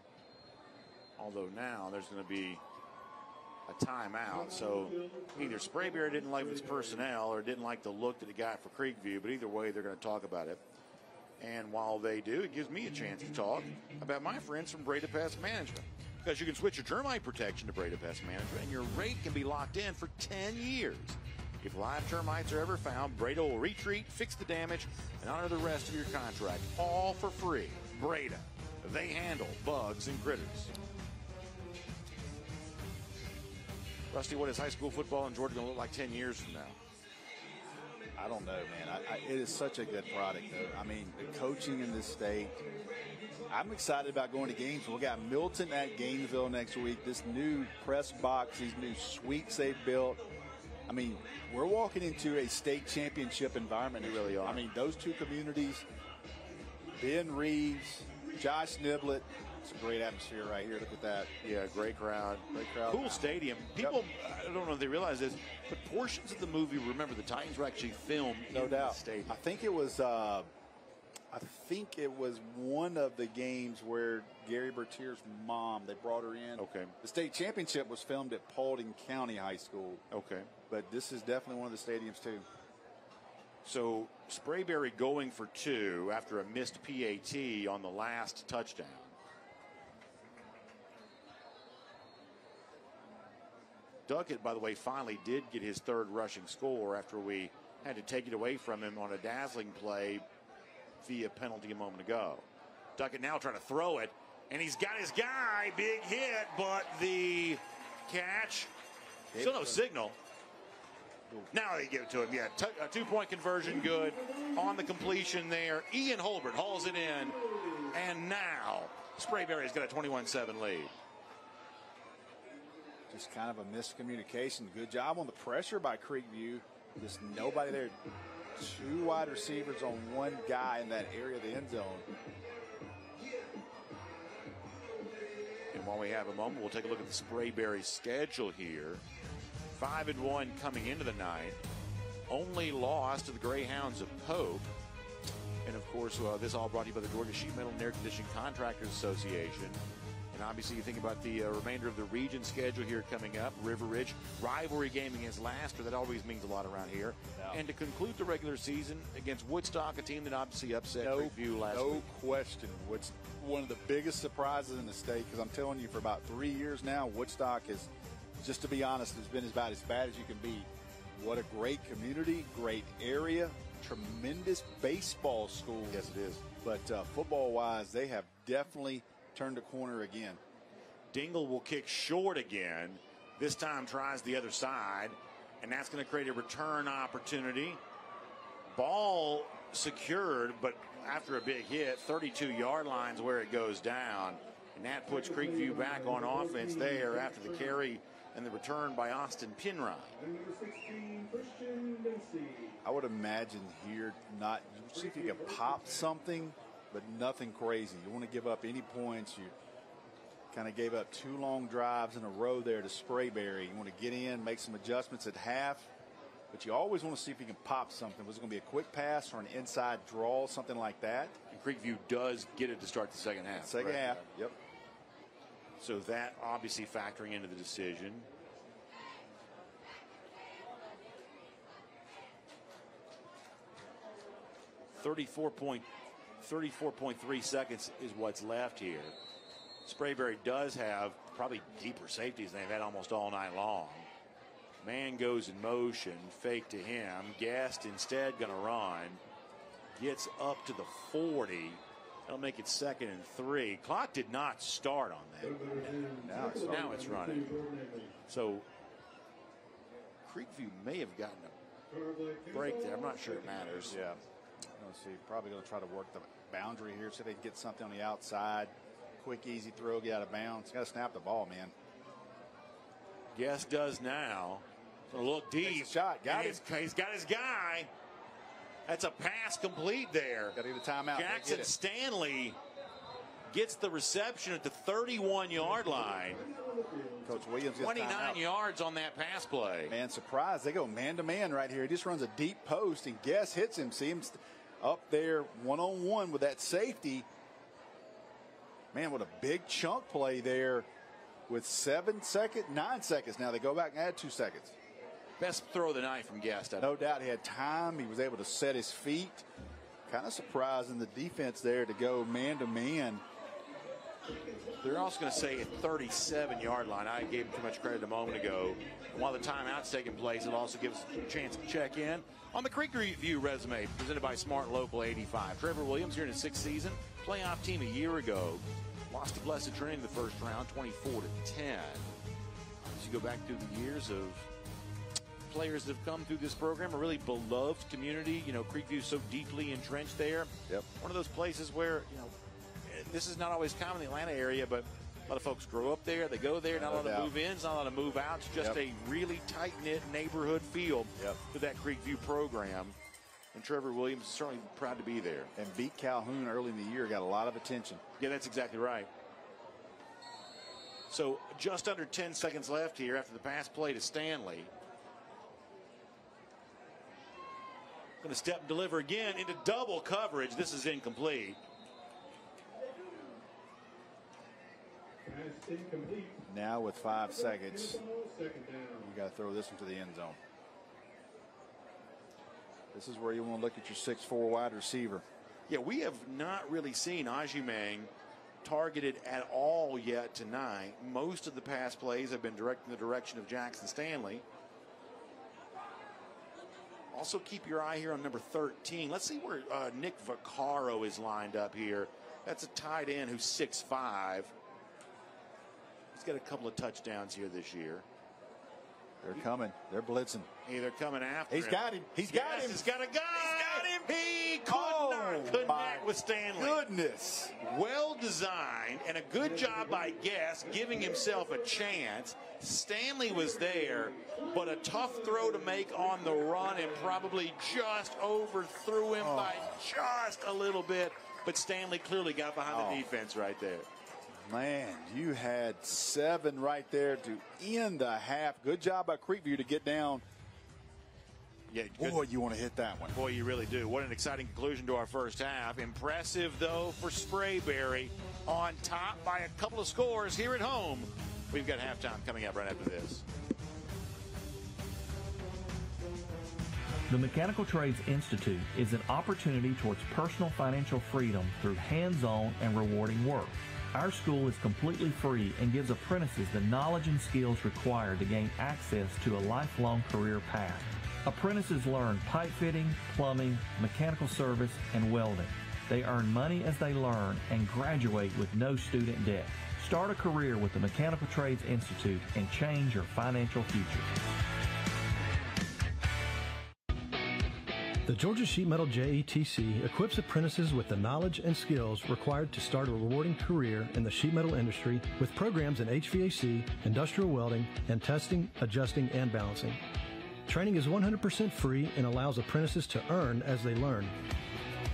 although now there's going to be a timeout. So either Sprayberry didn't like his personnel or didn't like the look that he got for Creekview, but either way, they're going to talk about it. And while they do, it gives me a chance to talk about my friends from Breda Pest Management. Because you can switch your termite protection to Breda Pest Management, and your rate can be locked in for 10 years. If live termites are ever found, Breda will retreat, fix the damage, and honor the rest of your contract, all for free. Breda, they handle bugs and critters. Rusty, what is high school football in Georgia going to look like 10 years from now? I don't know, man. It is such a good product, though. I mean, the coaching in this state. I'm excited about going to Gainesville. We got Milton at Gainesville next week. This new press box, these new suites they've built. I mean, we're walking into a state championship environment. We really are. I mean, those two communities, Ben Reeves, Josh Niblett. It's a great atmosphere right here. Look at that. Yeah, great crowd. Great crowd. Cool stadium. People, I don't know if they realize this, but portions of the movie, remember, the Titans were actually filmed no in doubt. the stadium. I think it was one of the games where Gary Bertier's mom, they brought her in. Okay. The state championship was filmed at Paulding County High School. Okay. But this is definitely one of the stadiums, too. So Sprayberry going for 2 after a missed PAT on the last touchdown. Duckett, by the way, finally did get his 3rd rushing score after we had to take it away from him on a dazzling play via penalty a moment ago. Duckett now trying to throw it, and he's got his guy. Big hit, but the catch, still no signal. Now they give it to him. Yeah, a 2-point conversion good on the completion there. Ian Holbert hauls it in, and now Sprayberry's got a 21-7 lead. Just kind of a miscommunication. Good job on the pressure by Creekview. Just nobody there. 2 wide receivers on 1 guy in that area of the end zone. And while we have a moment, we'll take a look at the Sprayberry schedule here. 5-1 coming into the night. Only loss to the Greyhounds of Pope. And of course, this all brought to you by the Georgia Sheet Metal and Air Conditioning Contractors Association. And obviously, you think about the remainder of the region schedule here coming up. River Ridge, rivalry game against Lasker. That always means a lot around here. Yeah. And to conclude the regular season against Woodstock, a team that obviously upset Creekview last week. No question. What's one of the biggest surprises in the state, because I'm telling you, for about 3 years now, Woodstock is, just to be honest, has been about as bad as you can be. What a great community, great area, tremendous baseball school. Yes, it is. But football-wise, they have definitely turned a corner again. Dingle will kick short again. This time tries the other side, and that's going to create a return opportunity. Ball secured, but after a big hit, 32-yard line's where it goes down. And that puts Creekview back on offense there after the carry and the return by Austin Pinrod. I would imagine here, not see if you can pop something, but nothing crazy. You want to give up any points. You kind of gave up 2 long drives in a row there to Sprayberry. You want to get in, make some adjustments at half, but you always want to see if you can pop something. Was it going to be a quick pass or an inside draw, something like that? And Creekview does get it to start the second half. Second half, yep. So that obviously factoring into the decision. $34.3 seconds is what's left here. Sprayberry does have probably deeper safeties than they've had almost all night long. Man goes in motion, fake to him. Guest instead going to run. Gets up to the 40. That'll make it 2nd and 3. Clock did not start on that. Now it's running. So Creekview may have gotten a break there. I'm not sure it matters. Yeah. Let's see. Probably going to try to work the boundary here, see if they can get something on the outside. Quick, easy throw, get out of bounds. Got to snap the ball, man. Guest does now. So look deep. Takes a shot. Got him. He's got his guy. That's a pass complete there. Got to get a timeout. Jackson Stanley gets the reception at the 31-yard line. Coach Williams gets 29 yards on that pass play. Man, surprise. They go man-to-man right here. He just runs a deep post, and Guest hits him. See him up there one-on-one with that safety. Man, what a big chunk play there with 9 seconds. Now they go back and add 2 seconds. Best throw of the night from Guest. No doubt he had time. He was able to set his feet. Kind of surprising the defense there to go man-to-man. They're also going to say a 37-yard line. I gave him too much credit a moment ago. And while the timeout's taking place, it also gives us a chance to check in on the Creekview resume presented by Smart Local 85. Trevor Williams here in his 6th season. Playoff team a year ago. Lost to Blessed Trinity in the first round, 24-10. As you go back through the years of players that have come through this program, a really beloved community. You know, Creekview so deeply entrenched there. Yep. One of those places where, you know, this is not always common in the Atlanta area, but a lot of folks grow up there. They go there. Not a lot of move-ins, not a lot of move-outs. Just a really tight-knit neighborhood feel to that Creekview program. And Trevor Williams is certainly proud to be there. And beat Calhoun early in the year. Got a lot of attention. Yeah, that's exactly right. So just under 10 seconds left here after the pass play to Stanley. Going to step and deliver again into double coverage. This is incomplete. Now with 5 seconds, you got to throw this into the end zone. This is where you want to look at your 6'4" wide receiver. Yeah, we have not really seen Ajimang targeted at all yet tonight. Most of the pass plays have been directed in the direction of Jackson Stanley. Also keep your eye here on number 13. Let's see where Nick Vaccaro is lined up here. That's a tight end who's 6'5". He's got a couple of touchdowns here this year. They're coming. They're blitzing. Hey, they're coming after him. He's got him. He's got him. He's got a guy. He's got him. He could not connect with Stanley. Goodness. Well designed and a good job by Guest giving himself a chance. Stanley was there, but a tough throw to make on the run and probably just overthrew him by just a little bit. But Stanley clearly got behind the defense right there. Man, you had 7 right there to end the half. Good job by Creekview to get down. Yeah, boy, you want to hit that one. Boy, you really do. What an exciting conclusion to our first half. Impressive, though, for Sprayberry. On top by a couple of scores here at home. We've got halftime coming up right after this. The Mechanical Trades Institute is an opportunity towards personal financial freedom through hands-on and rewarding work. Our school is completely free and gives apprentices the knowledge and skills required to gain access to a lifelong career path. Apprentices learn pipe fitting, plumbing, mechanical service, and welding. They earn money as they learn and graduate with no student debt. Start a career with the Mechanical Trades Institute and change your financial future. The Georgia Sheet Metal JETC equips apprentices with the knowledge and skills required to start a rewarding career in the sheet metal industry with programs in HVAC, industrial welding, and testing, adjusting, and balancing. Training is 100% free and allows apprentices to earn as they learn.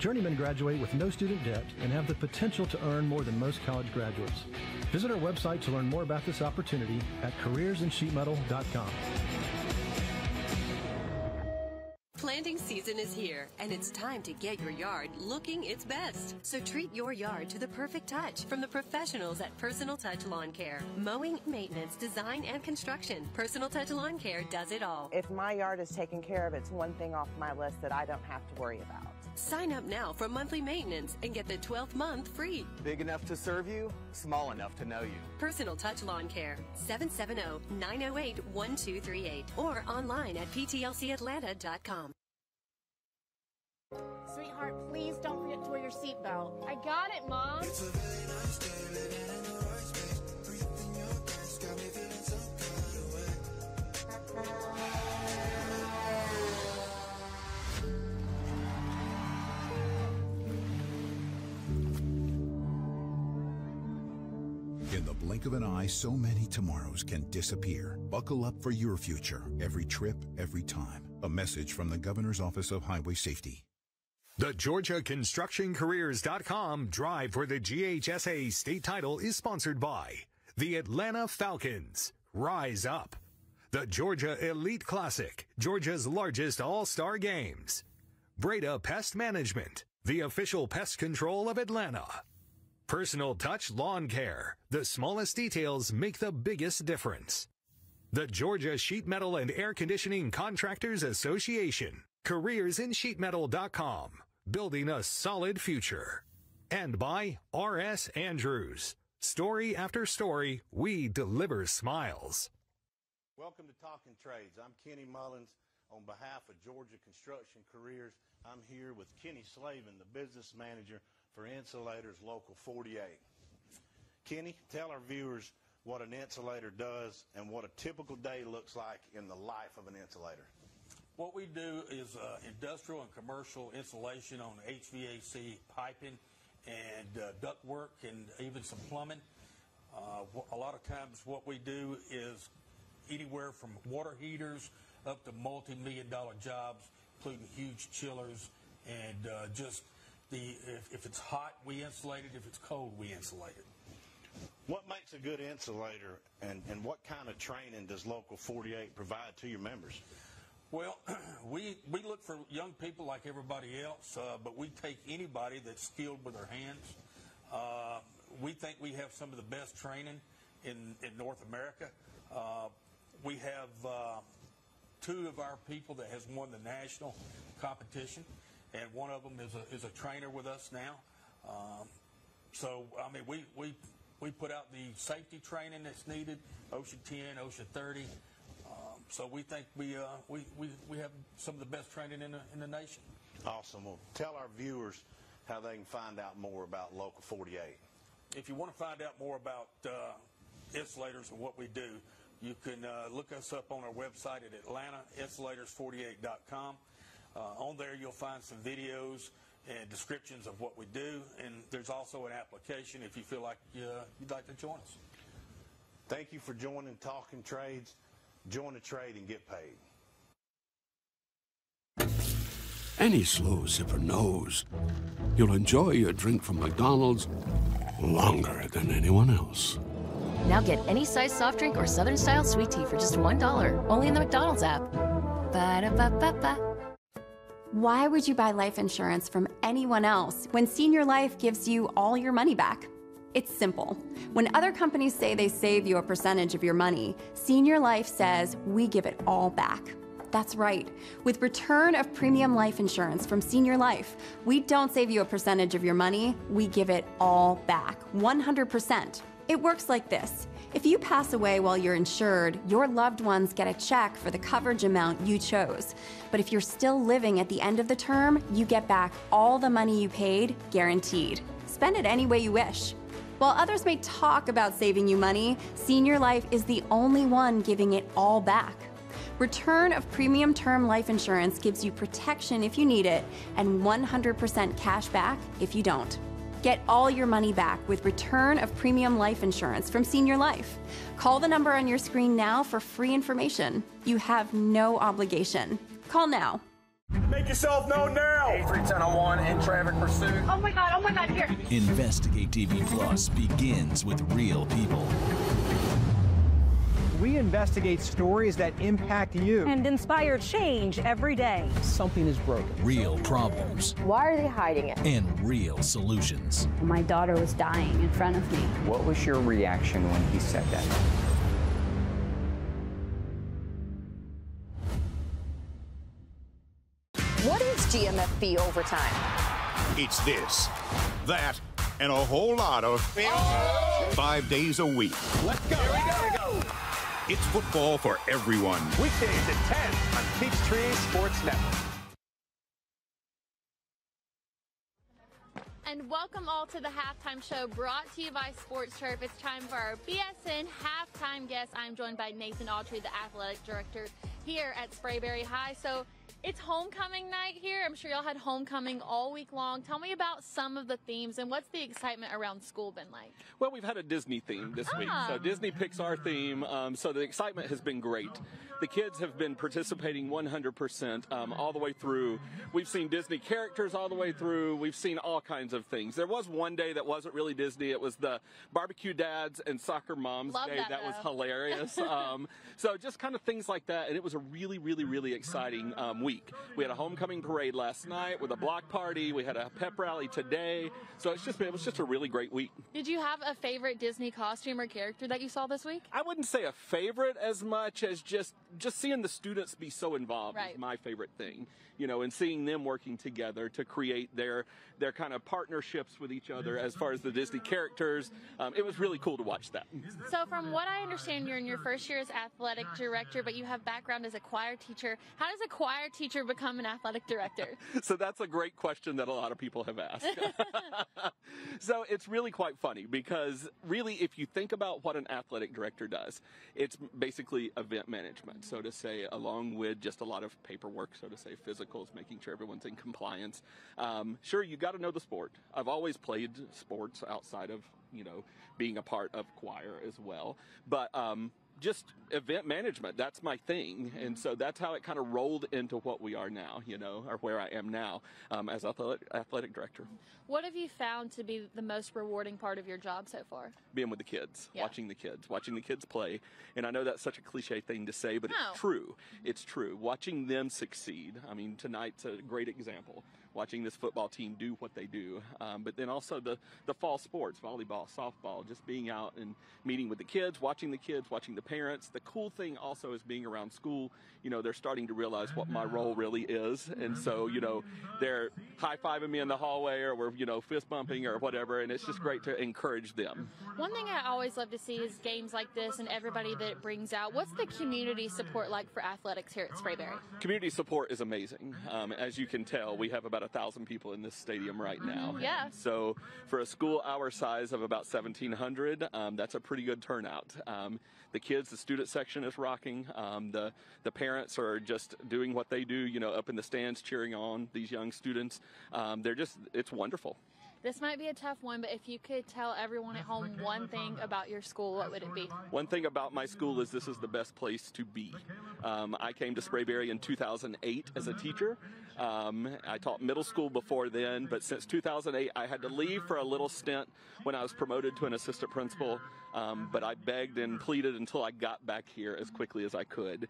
Journeymen graduate with no student debt and have the potential to earn more than most college graduates. Visit our website to learn more about this opportunity at careersinsheetmetal.com. Planting season is here, and it's time to get your yard looking its best. So treat your yard to the perfect touch from the professionals at Personal Touch Lawn Care. Mowing, maintenance, design, and construction. Personal Touch Lawn Care does it all. If my yard is taken care of, it's one thing off my list that I don't have to worry about. Sign up now for monthly maintenance and get the 12th month free. Big enough to serve you, small enough to know you. Personal Touch Lawn Care, 770-908-1238 or online at ptlcatlanta.com. Sweetheart, please don't forget to wear your seatbelt. I got it, Mom. It's a very nice day, living in the right space. Breathing your gas got me feeling some kind of way. In the blink of an eye, so many tomorrows can disappear. Buckle up for your future, every trip, every time. A message from the Governor's Office of Highway Safety. The GeorgiaConstructionCareers.com drive for the GHSA state title is sponsored by the Atlanta Falcons. Rise up. The Georgia Elite Classic, Georgia's largest all-star games. Breda Pest Management, the official pest control of Atlanta. Personal Touch Lawn Care. The smallest details make the biggest difference. The Georgia Sheet Metal and Air Conditioning Contractors Association. CareersInSheetMetal.com. Building a solid future. And by R.S. Andrews. Story after story, we deliver smiles. Welcome to Talking Trades. I'm Kenny Mullins. On behalf of Georgia Construction Careers, I'm here with Kenny Slavin, the business manager for Insulators Local 48. Kenny, tell our viewers what an insulator does and what a typical day looks like in the life of an insulator. What we do is industrial and commercial insulation on HVAC piping and ductwork and even some plumbing. A lot of times what we do is anywhere from water heaters up to multi-million-dollar jobs, including huge chillers, and if it's hot, we insulate it. If it's cold, we insulate it. What makes a good insulator, and what kind of training does Local 48 provide to your members? Well, we look for young people like everybody else, but we take anybody that's skilled with their hands. We think we have some of the best training in North America. We have two of our people that has won the national competition, and one of them is a trainer with us now. So, I mean, we put out the safety training that's needed, OSHA 10, OSHA 30. So we think we have some of the best training in the nation. Awesome. Well, tell our viewers how they can find out more about Local 48. If you want to find out more about insulators and what we do, you can look us up on our website at AtlantaInsulators48.com. On there you'll find some videos and descriptions of what we do, and there's also an application if you feel like you'd like to join us. Thank you for joining Talking Trades. Join a trade and get paid. Any slow zipper knows you'll enjoy your drink from McDonald's longer than anyone else. Now get any size soft drink or Southern style sweet tea for just $1, only in the McDonald's app. Ba-da-ba-ba-ba. Why would you buy life insurance from anyone else when Senior Life gives you all your money back? It's simple. When other companies say they save you a percentage of your money, Senior Life says we give it all back. That's right. With return of premium life insurance from Senior Life, we don't save you a percentage of your money, we give it all back, 100%. It works like this. If you pass away while you're insured, your loved ones get a check for the coverage amount you chose. But if you're still living at the end of the term, you get back all the money you paid, guaranteed. Spend it any way you wish. While others may talk about saving you money, Senior Life is the only one giving it all back. Return of Premium Term Life Insurance gives you protection if you need it and 100% cash back if you don't. Get all your money back with Return of Premium Life Insurance from Senior Life. Call the number on your screen now for free information. You have no obligation. Call now. Make yourself known now. 831001 in traffic pursuit. Oh my God, here. Investigate TV Plus begins with real people. We investigate stories that impact you and inspire change every day. Something is broken. Real problems. Why are they hiding it? And real solutions. My daughter was dying in front of me. What was your reaction when he said that? What is GMFB overtime? It's this, that, and a whole lot of 5 days a week. Let's go. Here we go. It's football for everyone. Weekdays at 10 on Peachtree Sports Network. And welcome all to the halftime show brought to you by Sports Turf. It's time for our BSN halftime guest. I'm joined by Nathan Autry, the athletic director here at Sprayberry High. So it's homecoming night here. I'm sure y'all had homecoming all week long. Tell me about some of the themes and what's the excitement around school been like? Well, we've had a Disney theme this week. So Disney Pixar theme. So the excitement has been great. The kids have been participating 100% all the way through. We've seen Disney characters all the way through. We've seen all kinds of things. There was one day that wasn't really Disney. It was the Barbecue Dads and Soccer Moms Day. That was hilarious. So just kind of things like that. And it was a really, really, really exciting week. We had a homecoming parade last night with a block party. We had a pep rally today. So it was just a really great week. Did you have a favorite Disney costume or character that you saw this week? I wouldn't say a favorite as much as just seeing the students be so involved is my favorite thing. You know, and seeing them working together to create their kind of partnerships with each other as far as the Disney characters. It was really cool to watch that. So from what I understand, you're in your first year as athletic director, but you have background as a choir teacher. How does a choir teacher become an athletic director? So that's a great question that a lot of people have asked. So it's really quite funny because really if you think about what an athletic director does, it's basically event management, so to say, along with just a lot of paperwork, so to say, physicals, making sure everyone's in compliance. Sure, you got to know the sport. I've always played sports outside of, being a part of choir as well. But just event management, that's my thing. And so that's how it kind of rolled into what we are now, or where I am now as athletic director. What have you found to be the most rewarding part of your job so far? Being with the kids, watching the kids play. And I know that's such a cliche thing to say, but it's true. It's true. Watching them succeed. I mean, tonight's a great example. Watching this football team do what they do. But then also the fall sports, volleyball, softball, just being out and meeting with the kids, watching the parents. The cool thing also is being around school. They're starting to realize what my role really is. And so, they're high-fiving me in the hallway or we're, fist bumping or whatever. And it's just great to encourage them. One thing I always love to see is games like this and everybody that it brings out. What's the community support like for athletics here at Sprayberry? Community support is amazing. As you can tell, we have about 1,000 people in this stadium right now. Yeah. So for a school our size of about 1,700, that's a pretty good turnout. The kids, the student section is rocking. The parents are just doing what they do, up in the stands cheering on these young students. It's wonderful. This might be a tough one, but if you could tell everyone at home one thing about your school, what would it be? One thing about my school is this is the best place to be. I came to Sprayberry in 2008 as a teacher. I taught middle school before then, but since 2008, I had to leave for a little stint when I was promoted to an assistant principal. But I begged and pleaded until I got back here as quickly as I could.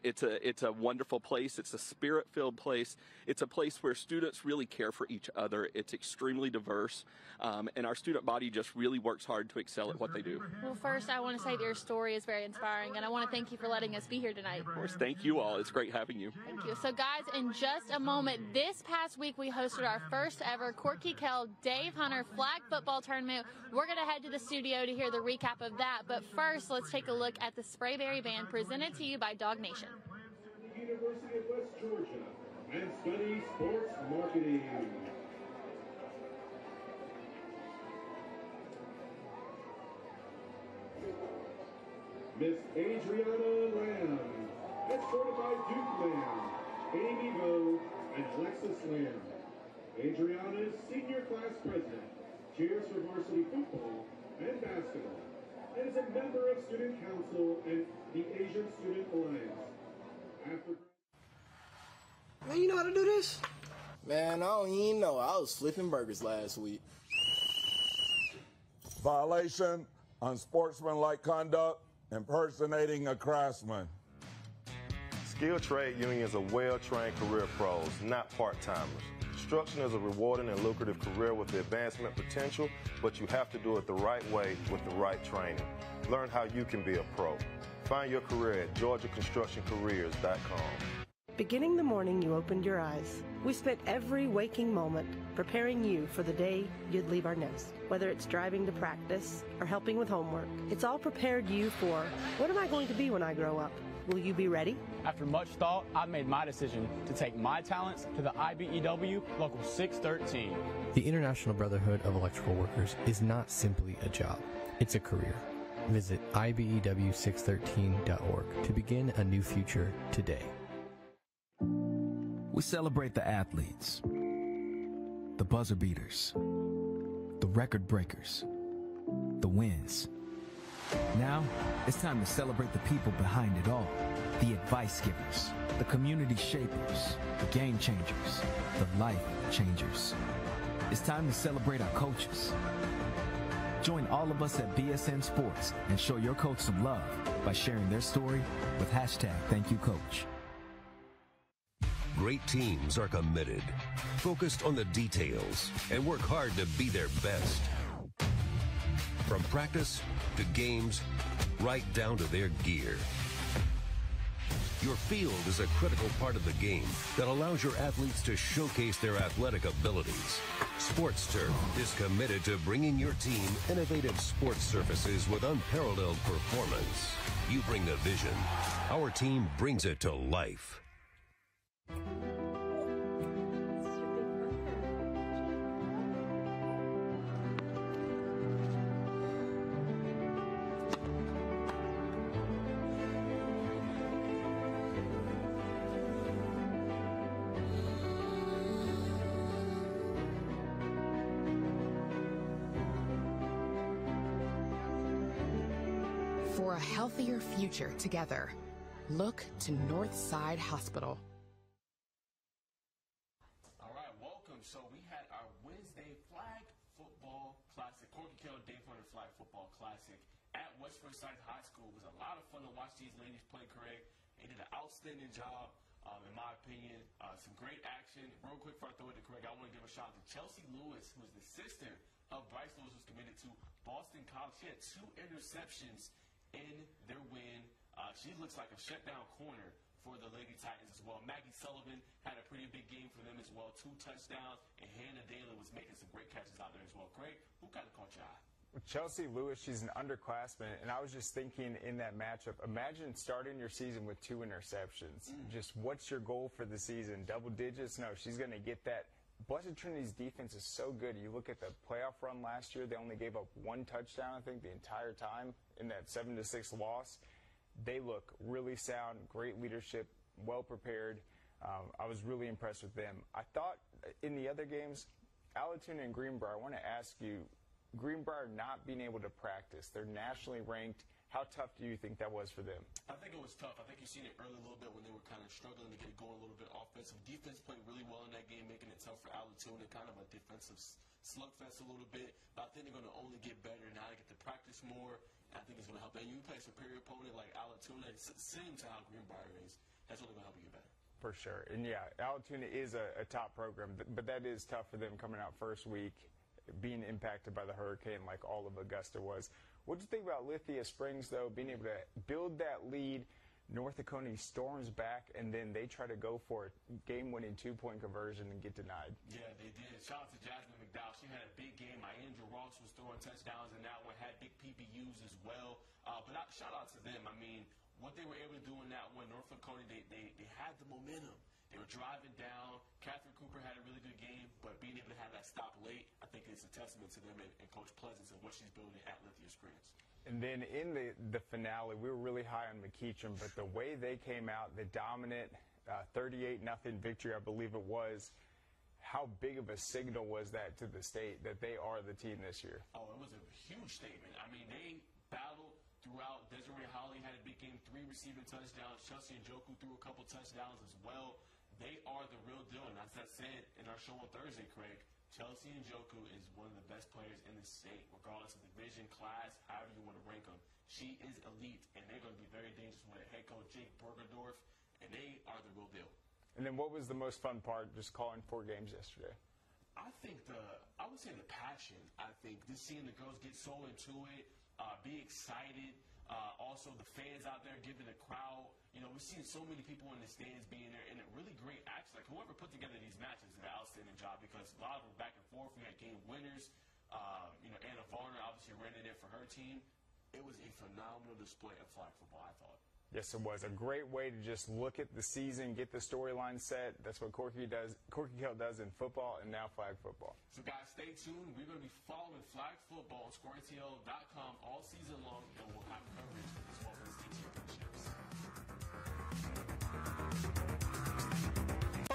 It's a wonderful place. It's a spirit-filled place. It's a place where students really care for each other. It's extremely diverse, and our student body just really works hard to excel at what they do. Well, first, I want to say that your story is very inspiring, and I want to thank you for letting us be here tonight. Of course, thank you all. It's great having you. Thank you. So, guys, in just a moment, this past week we hosted our first ever Corky Kell Dave Hunter flag football tournament. We're going to head to the studio to hear the recap of that, but first, let's take a look at the Sprayberry Band presented to you by Dog Nation. University of West Georgia and study sports marketing. Miss Adriana Lamb, escorted by Duke Lamb, Amy Bowe, and Alexis Lamb. Adriana is senior class president, cheers for varsity football and basketball, and is a member of Student Council and the Asian Student Alliance. Man, you know how to do this? Man, I don't even know. I was flipping burgers last week. Violation, unsportsmanlike conduct, impersonating a craftsman. Skilled trade unions are well-trained career pros, not part-timers. Construction is a rewarding and lucrative career with the advancement potential, but you have to do it the right way with the right training. Learn how you can be a pro. Find your career at GeorgiaConstructionCareers.com. Beginning the morning you opened your eyes, we spent every waking moment preparing you for the day you'd leave our nest. Whether it's driving to practice or helping with homework, it's all prepared you for, what am I going to be when I grow up? Will you be ready? After much thought, I made my decision to take my talents to the IBEW Local 613. The International Brotherhood of Electrical Workers is not simply a job, it's a career. Visit IBEW613.org to begin a new future today. We celebrate the athletes, the buzzer beaters, the record breakers, the wins. Now, it's time to celebrate the people behind it all. The advice givers, the community shapers, the game changers, the life changers. It's time to celebrate our coaches. Join all of us at BSN Sports and show your coach some love by sharing their story with #ThankYouCoach. Great teams are committed, focused on the details, and work hard to be their best. From practice to games, right down to their gear. Your field is a critical part of the game that allows your athletes to showcase their athletic abilities. Sports Turf is committed to bringing your team innovative sports surfaces with unparalleled performance. You bring the vision. Our team brings it to life. For a healthier future together, look to Northside Hospital. All right, welcome. So we had our Wednesday Flag Football Classic, Corky Kettle Day for the Flag Football Classic at West Forsyth High School. It was a lot of fun to watch these ladies play, Craig. They did an outstanding job, in my opinion. Some great action. Real quick before I throw it to Craig, I want to give a shout out to Chelsea Lewis, who is the sister of Bryce Lewis, who's committed to Boston College. She had 2 interceptions in their win. She looks like a shutdown corner for the Lady Titans as well. Maggie Sullivan had a pretty big game for them as well. 2 touchdowns, and Hannah Daly was making some great catches out there as well. Craig, who kind of caught your eye? Chelsea Lewis, she's an underclassman, and I was just thinking in that matchup, imagine starting your season with 2 interceptions. Just what's your goal for the season? Double digits? No, she's going to get that. Blessed Trinity's defense is so good. You look at the playoff run last year, they only gave up 1 touchdown, I think, the entire time in that 7-6 loss. They look really sound, great leadership, well prepared. I was really impressed with them. I thought in the other games, Allatoona and Greenbrier, I want to ask you, Greenbrier not being able to practice, they're nationally ranked. How tough do you think that was for them? I think it was tough. I think you've seen it early a little bit when they were kind of struggling to get going a little bit offensive. Defense played really well in that game, making it tough for Allatoona, kind of a defensive slugfest a little bit. But I think they're going to only get better now. They get to practice more. I think it's going to help. And you play a superior opponent like Allatoona, it's same to how Greenbrier is. That's only going to help you get better. For sure. And yeah, Allatoona is a top program, but that is tough for them coming out first week, being impacted by the hurricane like all of Augusta was. What do you think about Lithia Springs, though, being able to build that lead? North Oconee storms back, and then they try to go for a game-winning 2-point conversion and get denied. Yeah, they did. Shout out to Jasmine McDowell. She had a big game. Iandra Ross was throwing touchdowns in that one, had big PBUs as well. But shout out to them. I mean, what they were able to do in that one, North Oconee, they had the momentum. They were driving down. Catherine Cooper had a really good game, but being able to have that stop late, I think it's a testament to them and Coach Pleasance and what she's building at Lithia Springs. And then in the finale, we were really high on McEachern, but the way they came out, the dominant 38-0 victory, I believe it was, how big of a signal was that to the state that they are the team this year? Oh, it was a huge statement. I mean, they battled throughout. Desiree Holly had a big game, 3 receiving touchdowns. Chelsea Njoku threw a couple touchdowns as well. They are the real deal. And as I said in our show on Thursday, Craig, Chelsea Njoku is one of the best players in the state, regardless of division, class, however you want to rank them. She is elite, and they're going to be very dangerous with head coach Jake Bergerdorf, and they are the real deal. And then what was the most fun part, just calling 4 games yesterday? I think I would say the passion. I think just seeing the girls get so into it, be excited. Also, the fans out there giving the crowd. You know, we've seen so many people in the stands being there, and a really great action. Like, whoever put together these matches did an outstanding job because a lot of them back and forth. We had game winners. You know, Anna Varner obviously ran it in for her team. It was a phenomenal display of flag football, I thought. Yes, it was a great way to just look at the season, get the storyline set. That's what Corky Hill does in football and now flag football. So, guys, stay tuned. We're going to be following flag football on ScoreATL.com all season long, and we'll have coverage for this Women's State Championships.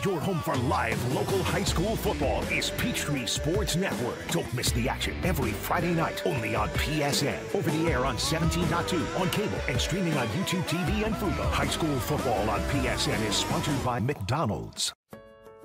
Your home for live local high school football is Peachtree Sports Network. Don't miss the action every Friday night, only on PSN. Over the air on 17.2, on cable, and streaming on YouTube TV and Fubo. High school football on PSN is sponsored by McDonald's.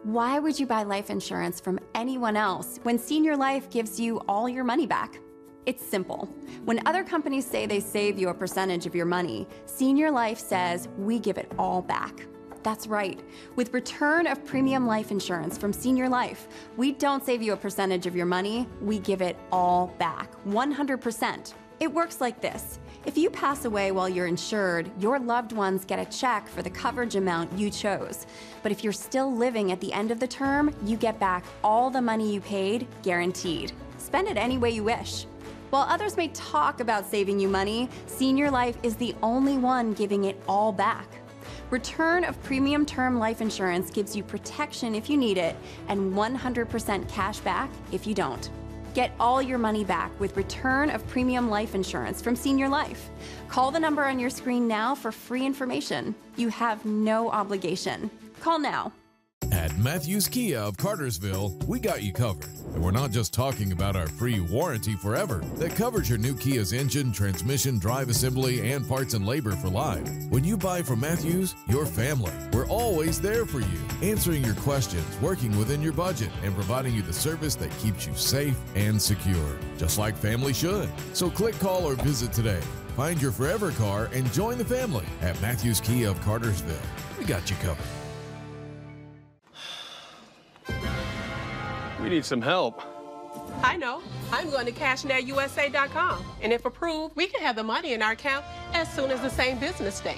Why would you buy life insurance from anyone else when Senior Life gives you all your money back? It's simple. When other companies say they save you a percentage of your money, Senior Life says we give it all back. That's right. With return of premium life insurance from Senior Life, we don't save you a percentage of your money, we give it all back, 100%. It works like this. If you pass away while you're insured, your loved ones get a check for the coverage amount you chose. But if you're still living at the end of the term, you get back all the money you paid, guaranteed. Spend it any way you wish. While others may talk about saving you money, Senior Life is the only one giving it all back. Return of premium term life insurance gives you protection if you need it and 100% cash back if you don't. Get all your money back with return of premium life insurance from Senior Life. Call the number on your screen now for free information. You have no obligation. Call now. At Matthews Kia of Cartersville, we got you covered. And we're not just talking about our free warranty forever that covers your new Kia's engine, transmission, drive assembly, and parts and labor for life. When you buy from Matthews, your family, we're always there for you, answering your questions, working within your budget, and providing you the service that keeps you safe and secure, just like family should. So click, call, or visit today. Find your forever car and join the family at Matthews Kia of Cartersville. We got you covered. We need some help. I know. I'm going to CashNetUSA.com. And if approved, we can have the money in our account as soon as the same business day.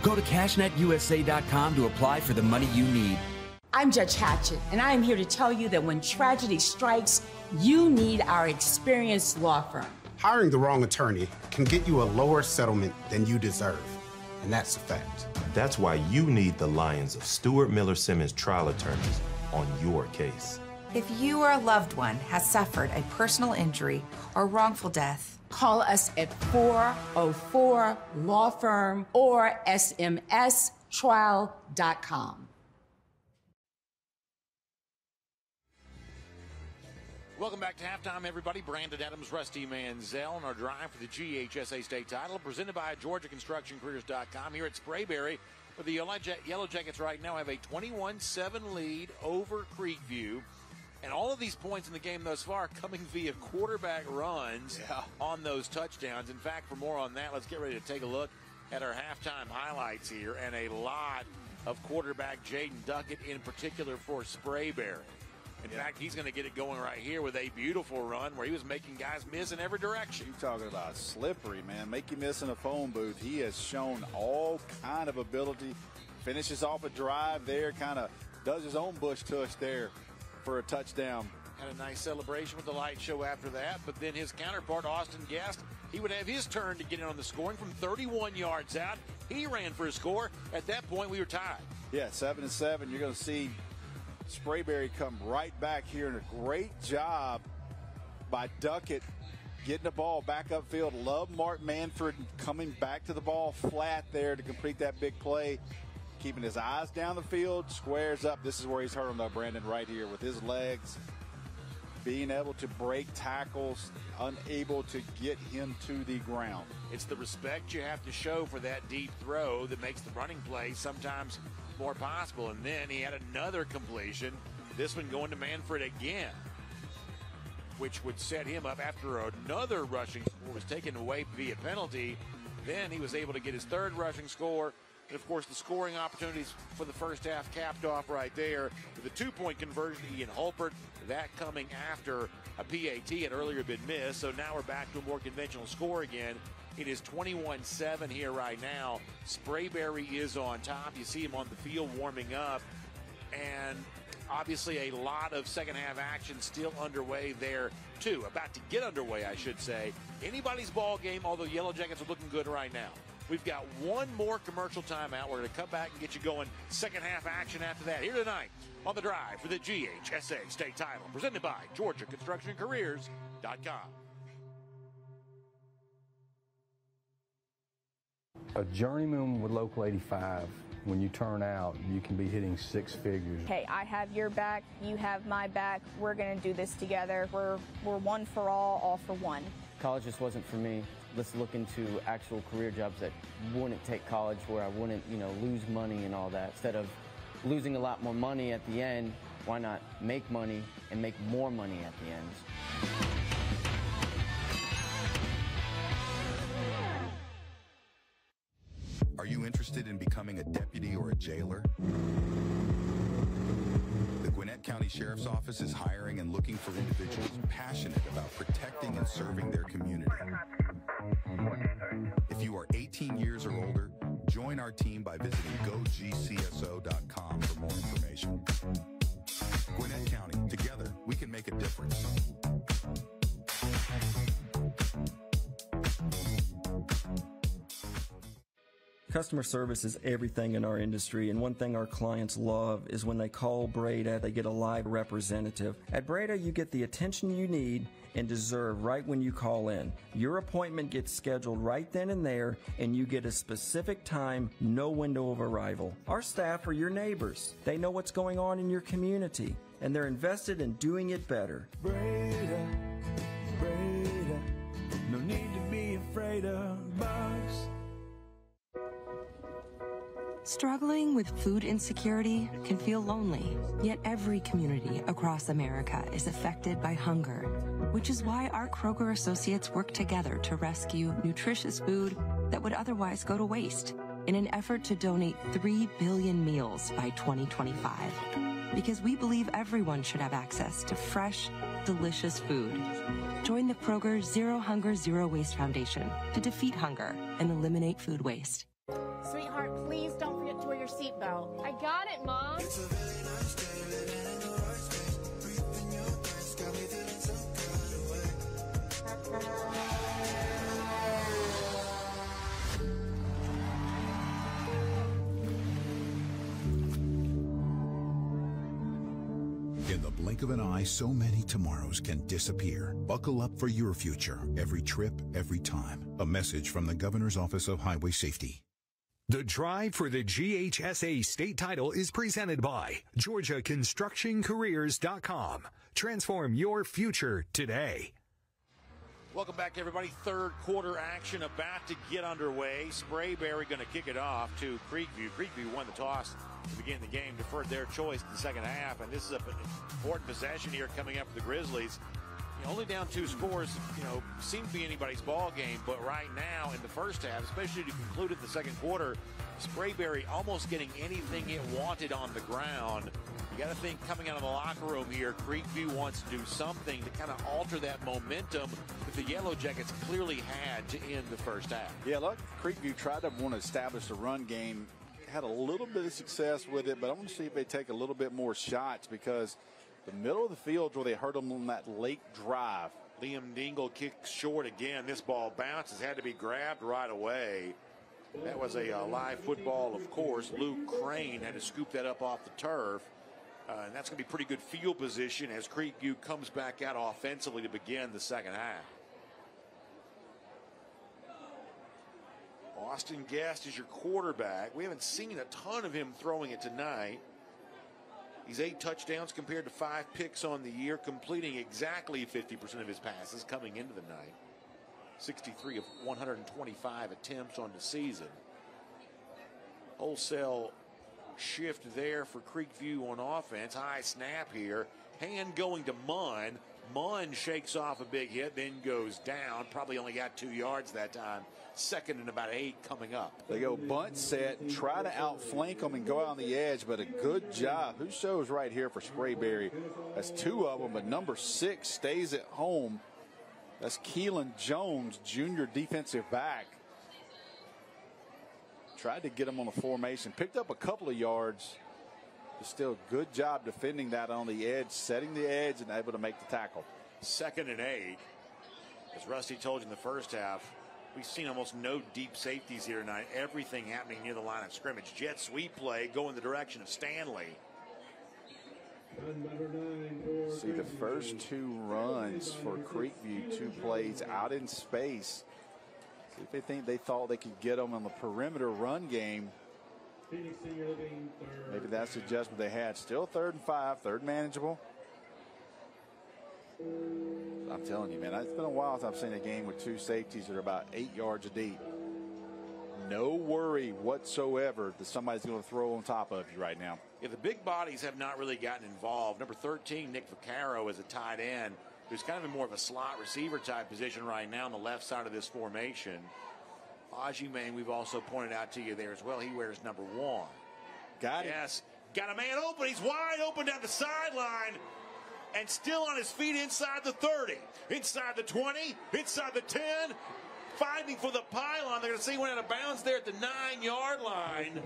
Go to CashNetUSA.com to apply for the money you need. I'm Judge Hatchett, and I am here to tell you that when tragedy strikes, you need our experienced law firm. Hiring the wrong attorney can get you a lower settlement than you deserve, and that's a fact. That's why you need the Lions of Stuart Miller Simmons trial attorneys on your case. If you or a loved one has suffered a personal injury or wrongful death, call us at 404-LAW-FIRM or smstrial.com. Welcome back to halftime, everybody. Brandon Adams, Rusty Manziel, and our drive for the GHSA state title, presented by GeorgiaConstructionCareers.com here at Sprayberry, where the Yellow Jackets right now have a 21-7 lead over Creekview. And all of these points in the game thus far coming via quarterback runs on those touchdowns. In fact, for more on that, let's get ready to take a look at our halftime highlights here. And a lot of quarterback Jaden Duckett in particular for Sprayberry. In fact, he's going to get it going right here with a beautiful run where he was making guys miss in every direction. You're talking about slippery, man. Make you miss in a phone booth. He has shown all kind of ability. Finishes off a drive there, kind of does his own bush tush there for a touchdown. Had a nice celebration with the light show after that, but then his counterpart, Austin Guest, he would have his turn to get in on the scoring from 31 yards out. He ran for a score. At that point, we were tied. Yeah, 7-7. You're going to see Sprayberry come right back here, and a great job by Duckett getting the ball back upfield. Love Mark Manford coming back to the ball flat there to complete that big play. Keeping his eyes down the field, squares up. This is where he's hurt him, though, Brandon, right here with his legs. Being able to break tackles, unable to get him to the ground. It's the respect you have to show for that deep throw that makes the running play sometimes more possible. And then he had another completion, this one going to Manfred again, which would set him up after another rushing score was taken away via penalty. Then he was able to get his third rushing score. And, of course, the scoring opportunities for the first half capped off right there with a two-point conversion to Ian Hulpert. That coming after a PAT had earlier been missed. So now we're back to a more conventional score again. It is 21-7 here right now. Sprayberry is on top. You see him on the field warming up. And obviously a lot of second half action still underway there, too. About to get underway, I should say. Anybody's ball game, although Yellow Jackets are looking good right now. We've got one more commercial timeout. We're going to come back and get you going. Second half action after that. Here tonight on the drive for the GHSA state title. Presented by GeorgiaConstructionCareers.com. A journeyman with Local 85, when you turn out, you can be hitting six figures. Hey, I have your back, you have my back. We're going to do this together. We're one for all for one. College just wasn't for me. Let's look into actual career jobs that wouldn't take college, where I wouldn't, lose money and all that. Instead of losing a lot more money at the end, why not make money and make more money at the end? Are you interested in becoming a deputy or a jailer? The Gwinnett County Sheriff's Office is hiring and looking for individuals passionate about protecting and serving their community. If you are 18 years or older, join our team by visiting GoGCSO.com for more information. Gwinnett County, together, we can make a difference. Customer service is everything in our industry, and one thing our clients love is when they call Breda, they get a live representative. At Breda, you get the attention you need and deserve right when you call in. Your appointment gets scheduled right then and there, and you get a specific time, no window of arrival. Our staff are your neighbors. They know what's going on in your community, and they're invested in doing it better. Breda, Breda, no need to be afraid of bugs. Struggling with food insecurity can feel lonely, yet every community across America is affected by hunger, which is why our Kroger associates work together to rescue nutritious food that would otherwise go to waste in an effort to donate 3 billion meals by 2025. Because we believe everyone should have access to fresh, delicious food. Join the Kroger Zero Hunger, Zero Waste Foundation to defeat hunger and eliminate food waste. Sweetheart, please don't forget to wear your seatbelt. I got it, Mom. It's a very nice day, living in the right space. Breathing your breath, got me feeling some kind of way. In the blink of an eye, so many tomorrows can disappear. Buckle up for your future. Every trip, every time. A message from the Governor's Office of Highway Safety. The drive for the GHSA state title is presented by GeorgiaConstructionCareers.com. Transform your future today. Welcome back, everybody. Third quarter action about to get underway. Sprayberry going to kick it off to Creekview. Creekview won the toss to begin the game, deferred their choice in the second half, and this is an important possession here coming up for the Grizzlies. Only down 2 scores, seemed to be anybody's ball game, but right now in the first half, especially to conclude the second quarter, Sprayberry almost getting anything it wanted on the ground. You got to think coming out of the locker room here, Creekview wants to do something to kind of alter that momentum that the Yellow Jackets clearly had to end the first half. Yeah, look, Creekview tried to want to establish a run game, had a little bit of success with it, but I want to see if they take a little bit more shots, because the middle of the field where they hurt them on that late drive. Liam Dingle kicks short again. This ball bounces, had to be grabbed right away. That was a live football, of course. Luke Crane had to scoop that up off the turf. And that's going to be pretty good field position as Creekview comes back out offensively to begin the second half. Austin Guest is your quarterback. We haven't seen a ton of him throwing it tonight. He's 8 touchdowns compared to 5 picks on the year, completing exactly 50% of his passes coming into the night. 63 of 125 attempts on the season. Wholesale shift there for Creekview on offense. High snap here. Hand going to Munn. Munn shakes off a big hit, then goes down. Probably only got 2 yards that time. Second and about 8 coming up. They go bunt set, try to outflank them and go out on the edge, but a good job. Who shows right here for Sprayberry? That's 2 of them, but number 6 stays at home. That's Keelan Jones, junior defensive back. Tried to get him on the formation, picked up a couple of yards. But still good job defending that on the edge, setting the edge and able to make the tackle. Second and 8. As Rusty told you in the first half, we've seen almost no deep safeties here tonight. Everything happening near the line of scrimmage. Jet sweep play going the direction of Stanley. See the first 2 runs for Creekview, 2 plays out in space. See if they thought they could get them on the perimeter run game. Maybe that's the adjustment they had. Still 3rd and 5, 3rd manageable. I'm telling you, man, it's been a while since I've seen a game with 2 safeties that are about 8 yards deep. No worry whatsoever that somebody's going to throw on top of you right now. Yeah, the big bodies have not really gotten involved. Number 13, Nick Vaccaro, is a tight end who's kind of in more of a slot receiver type position right now on the left side of this formation. Ajimane, we've also pointed out to you there as well. He wears number 1. Got it. Yes. Got a man open. He's wide open down the sideline. And still on his feet inside the 30. Inside the 20. Inside the 10. Fighting for the pylon. They're going to see he went out of bounds there at the 9-yard line.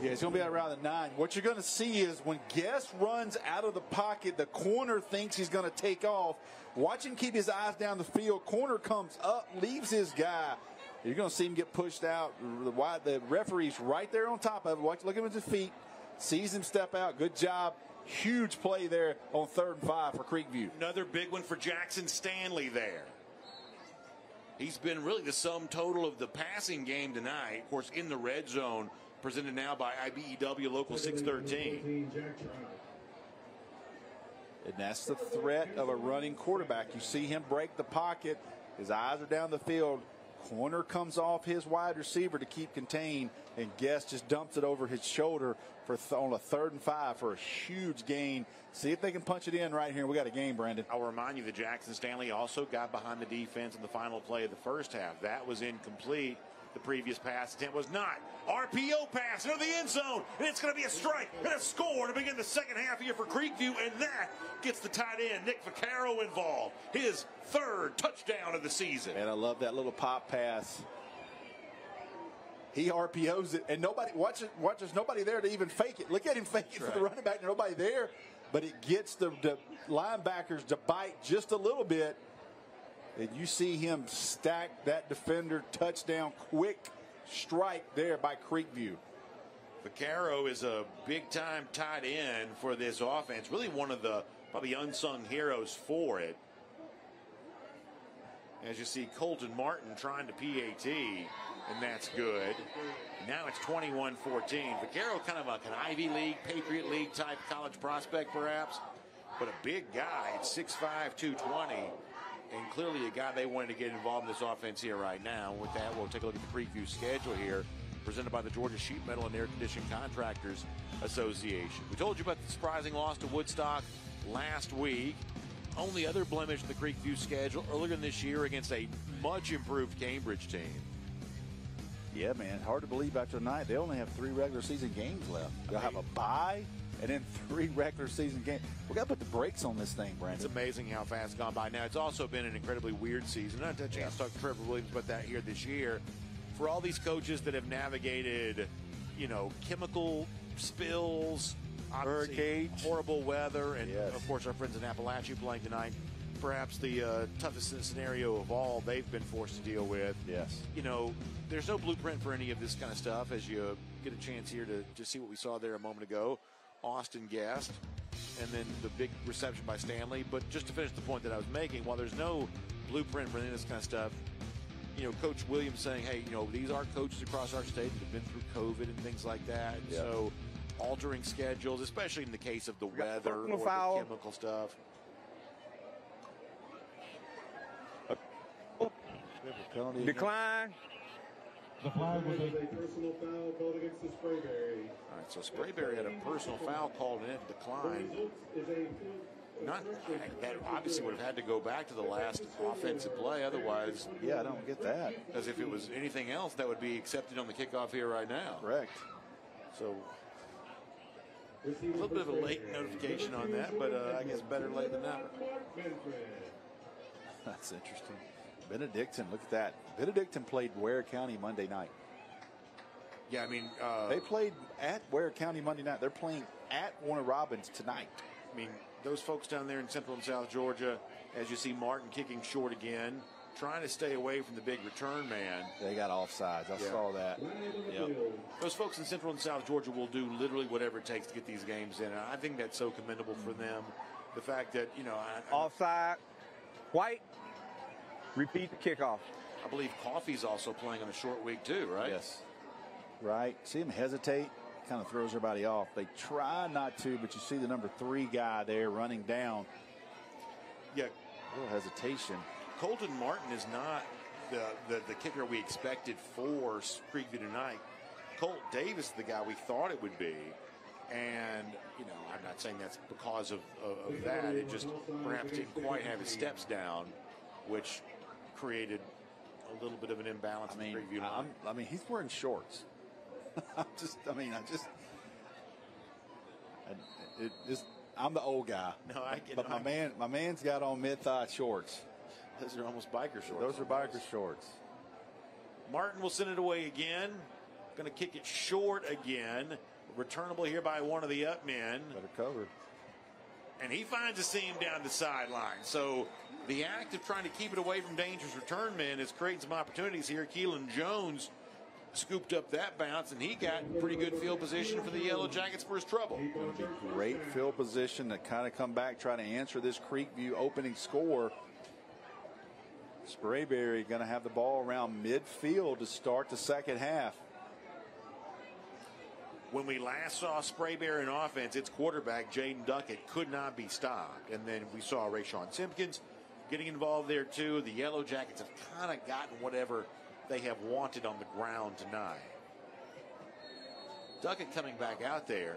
Yeah, it's going to be around the 9. What you're going to see is when Guest runs out of the pocket, the corner thinks he's going to take off. Watch him keep his eyes down the field. Corner comes up, leaves his guy. You're going to see him get pushed out. The referee's right there on top of him. Look at him at his feet. Sees him step out. Good job. Huge play there on 3rd and 5 for Creekview. Another big one for Jackson Stanley there. He's been really the sum total of the passing game tonight. Of course, in the red zone, presented now by IBEW Local 613. And that's the threat of a running quarterback. You see him break the pocket. His eyes are down the field. Corner comes off his wide receiver to keep contained, and Guest just dumps it over his shoulder on a 3rd and 5 for a huge gain. See if they can punch it in right here. We got a game, Brandon. I'll remind you that Jackson Stanley also got behind the defense in the final play of the first half. That was incomplete. The previous pass attempt was not. RPO pass into the end zone, and it's going to be a strike and a score to begin the second half here for Creekview, and that gets the tight end, Nick Vaccaro, involved. His 3rd touchdown of the season. And I love that little pop pass. He RPOs it, and nobody, watch, there's nobody there to even fake it. Look at him fake it for the running back. There's nobody there, but it gets the linebackers to bite just a little bit. And you see him stack that defender, touchdown, quick strike there by Creekview. Vaccaro is a big-time tight end for this offense. Really one of the probably unsung heroes for it. As you see, Colton Martin trying to PAT, and that's good. Now it's 21-14. Vaccaro kind of an Ivy League, Patriot League type college prospect perhaps, but a big guy at 6'5", 220. And clearly a guy they wanted to get involved in this offense here right now. With that, we'll take a look at the Creekview schedule here, presented by the Georgia Sheet Metal and Air Conditioning Contractors Association. We told you about the surprising loss to Woodstock last week. Only other blemish in the Creekview schedule earlier in this year against a much improved Cambridge team. Yeah, man, hard to believe after tonight. They only have 3 regular season games left. They'll have a bye and then 3 regular season games. We got to put the brakes on this thing, Brandon. It's amazing how fast it's gone by. Now, it's also been an incredibly weird season. I had a chance to talk to Trevor Williams about that here this year. For all these coaches that have navigated, chemical spills, hurricanes, horrible weather, and, of course, our friends in Appalachia playing tonight, perhaps the toughest scenario of all they've been forced to deal with. Yes. There's no blueprint for any of this kind of stuff as you get a chance here to see what we saw there a moment ago. Austin Guest, and then the big reception by Stanley. But just to finish the point that I was making, while there's no blueprint for any of this kind of stuff, Coach Williams saying, hey, these are coaches across our state that have been through COVID and things like that. And so altering schedules, especially in the case of the weather or the chemical stuff. Penalty. Decline. The flag was a personal foul called against the Sprayberry. All right, so Sprayberry had a personal foul called and it declined. That obviously would have had to go back to the last offensive play. Otherwise, I don't get that. As if it was anything else, that would be accepted on the kickoff here right now. Correct. So a little bit of a late notification on that, but I guess better late than never. That's interesting. Benedictine, look at that. Benedictine played Ware County Monday night. Yeah, I mean, they played at Ware County Monday night. They're playing at Warner Robins tonight. I mean, those folks down there in Central and South Georgia, as you see Martin kicking short again, trying to stay away from the big return man. They got offsides. I saw that. Yep. Those folks in Central and South Georgia will do literally whatever it takes to get these games in. And I think that's so commendable for them. The fact that, offside, white, repeat the kickoff. I believe Coffey's also playing on a short week too, right? Yes. Right. See him hesitate. Kind of throws everybody off. They try not to, but you see the number 3 guy there running down. Yeah. A little hesitation. Colton Martin is not the kicker we expected for Creekview tonight. Colt Davis is the guy we thought it would be. And, I'm not saying that's because of that. It just perhaps didn't quite have his steps down, which created a little bit of an imbalance in the Creekview line. He's wearing shorts. I'm the old guy. No, I get But my man's got on mid-thigh shorts. Those are almost biker shorts. Those are biker shorts. Martin will send it away again. Going to kick it short again. Returnable here by one of the up men. Better covered. And he finds a seam down the sideline. So the act of trying to keep it away from dangerous return men is creating some opportunities here. Keelan Jones scooped up that bounce, and he got pretty good field position for the Yellow Jackets for his trouble. Great field position to kind of come back, try to answer this Creekview opening score. Sprayberry going to have the ball around midfield to start the second half. When we last saw Sprayberry in offense, its quarterback, Jaden Duckett, could not be stopped. And then we saw Rayshawn Simpkins getting involved there, too. The Yellow Jackets have kind of gotten whatever they have wanted on the ground tonight. Duckett coming back out there.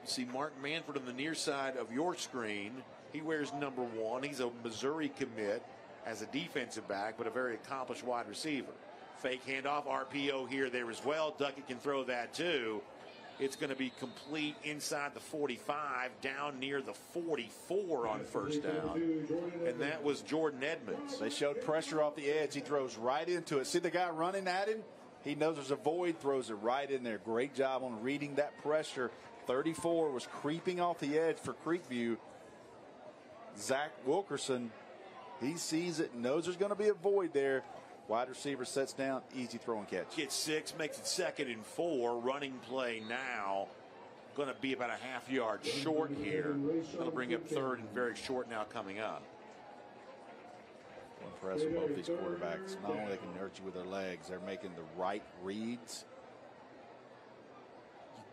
You see Mark Manford on the near side of your screen. He wears number 1. He's a Missouri commit as a defensive back, but a very accomplished wide receiver. Fake handoff, RPO here, there as well. Duckett can throw that too. It's going to be complete inside the 45, down near the 44 on first down. And that was Jordan Edmonds. They showed pressure off the edge. He throws right into it. See the guy running at him? He knows there's a void, throws it right in there. Great job on reading that pressure. 34 was creeping off the edge for Creekview. Zach Wilkerson, he sees it, knows there's going to be a void there. Wide receiver sets down, easy throw and catch. Gets 6, makes it 2nd and 4. Running play now. Going to be about a half yard short here. That'll bring up 3rd and very short now coming up. Impressed with both these quarterbacks. Not only they can hurt you with their legs, they're making the right reads.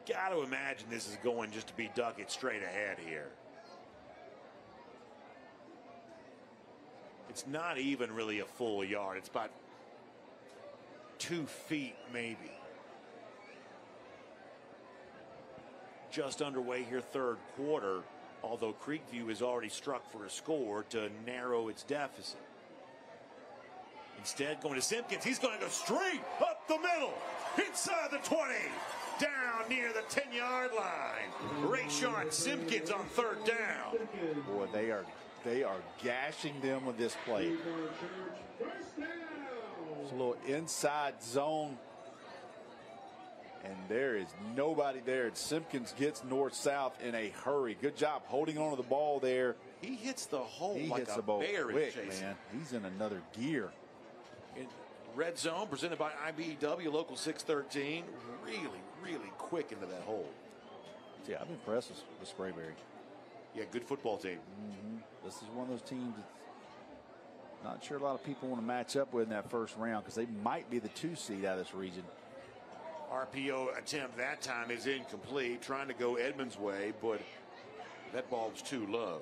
You got to imagine this is going just to be Duckett straight ahead here. It's not even really a full yard. It's about 2 feet maybe. Just underway here, 3rd quarter, although Creekview has already struck for a score to narrow its deficit. Instead, going to Simpkins. He's going to go straight up the middle, inside the 20, down near the 10-yard line. Rayshawn Simpkins on 3rd down. Boy, they are gashing them with this play. It's a little inside zone, and there is nobody there. Simpkins gets north-south in a hurry. Good job holding on to the ball there. He hits the hole he like hits a the ball bear quick, in chasing. man. He's in another gear. In red zone, presented by IBEW, Local 613. Really, really quick into that hole. Yeah, I'm impressed with Sprayberry. Yeah, good football team. This is one of those teams that's not sure a lot of people want to match up with in that first round because they might be the 2 seed out of this region. RPO attempt that time is incomplete. Trying to go Edmonds' way, but that ball's too low.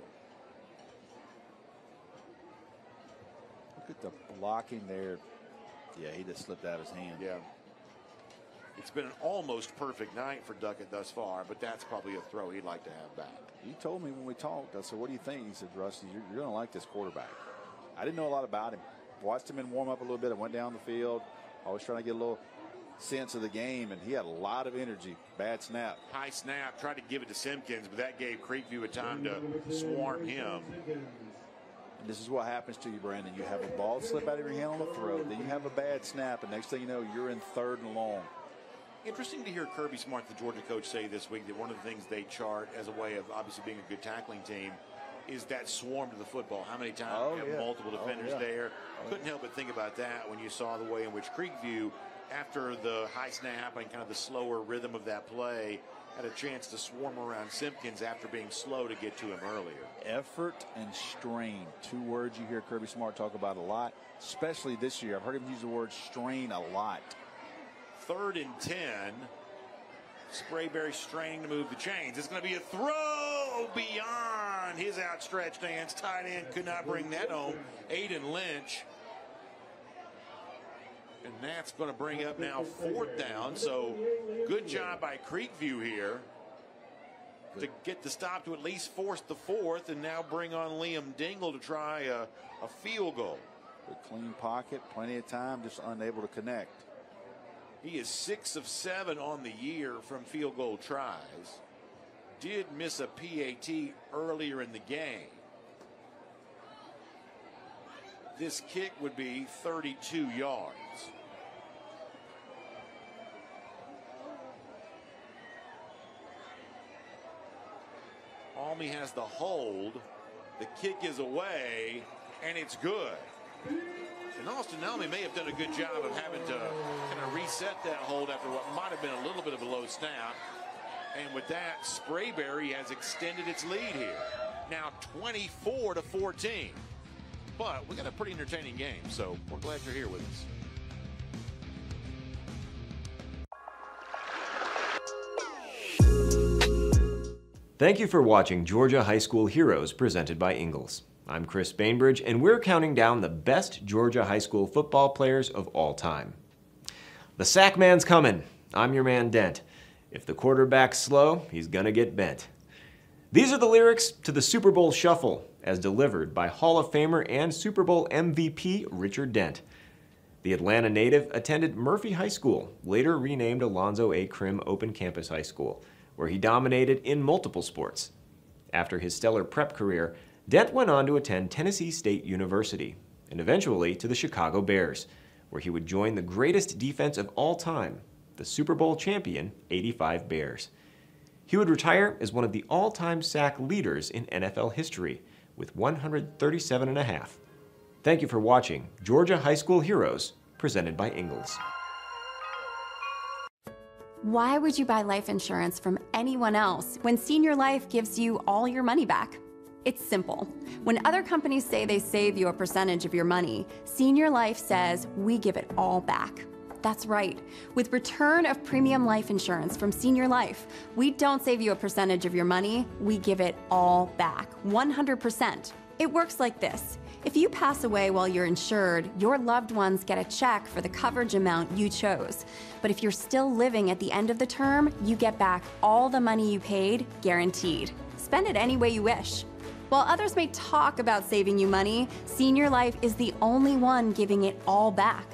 Look at the blocking there. Yeah, he just slipped out of his hand. Yeah. It's been an almost perfect night for Duckett thus far, but that's probably a throw he'd like to have back. He told me when we talked, I said, what do you think? He said, Rusty, you're going to like this quarterback. I didn't know a lot about him. Watched him in warm up a little bit. I went down the field. I was trying to get a little sense of the game, and he had a lot of energy. Bad snap. High snap. Tried to give it to Simpkins, but that gave Creekview a time to swarm him. And this is what happens to you, Brandon. You have a ball slip out of your hand on the throw. Then you have a bad snap, and next thing you know, you're in 3rd and long. Interesting to hear Kirby Smart, the Georgia coach, say this week that one of the things they chart as a way of obviously being a good tackling team is that swarm to the football. How many times you have multiple defenders there? Couldn't help but think about that when you saw the way in which Creekview, after the high snap and kind of the slower rhythm of that play, had a chance to swarm around Simpkins after being slow to get to him earlier. Effort and strain, 2 words you hear Kirby Smart talk about a lot, especially this year. I've heard him use the word strain a lot. 3rd and 10. Sprayberry straining to move the chains. It's going to be a throw beyond his outstretched hands. Tight end could not bring that home. Aiden Lynch. And that's going to bring up now 4th down. So good job by Creekview here to get the stop to at least force the 4th and now bring on Liam Dingle to try a field goal. Good clean pocket, plenty of time, just unable to connect. He is 6 of 7 on the year from field goal tries. Did miss a PAT earlier in the game. This kick would be 32 yards. Almy has the hold. The kick is away, and it's good. And Austin Almy may have done a good job of having to kind of reset that hold after what might have been a little bit of a low snap. And with that, Sprayberry has extended its lead here. Now 24-14. But we got a pretty entertaining game, so we're glad you're here with us. Thank you for watching Georgia High School Heroes presented by Ingalls. I'm Chris Bainbridge, and we're counting down the best Georgia high school football players of all time. The sack man's coming. I'm your man Dent. If the quarterback's slow, he's gonna get bent. These are the lyrics to the Super Bowl Shuffle, as delivered by Hall of Famer and Super Bowl MVP Richard Dent. The Atlanta native attended Murphy High School, later renamed Alonzo A. Krim Open Campus High School, where he dominated in multiple sports. After his stellar prep career, Dent went on to attend Tennessee State University, and eventually to the Chicago Bears, where he would join the greatest defense of all time, the Super Bowl champion '85 Bears. He would retire as one of the all-time sack leaders in NFL history, with 137.5. Thank you for watching Georgia High School Heroes, presented by Ingalls. Why would you buy life insurance from anyone else when Senior Life gives you all your money back? It's simple. When other companies say they save you a percentage of your money, Senior Life says we give it all back. That's right. With return of premium life insurance from Senior Life, we don't save you a percentage of your money, we give it all back, 100%. It works like this. If you pass away while you're insured, your loved ones get a check for the coverage amount you chose. But if you're still living at the end of the term, you get back all the money you paid, guaranteed. Spend it any way you wish. While others may talk about saving you money, Senior Life is the only one giving it all back.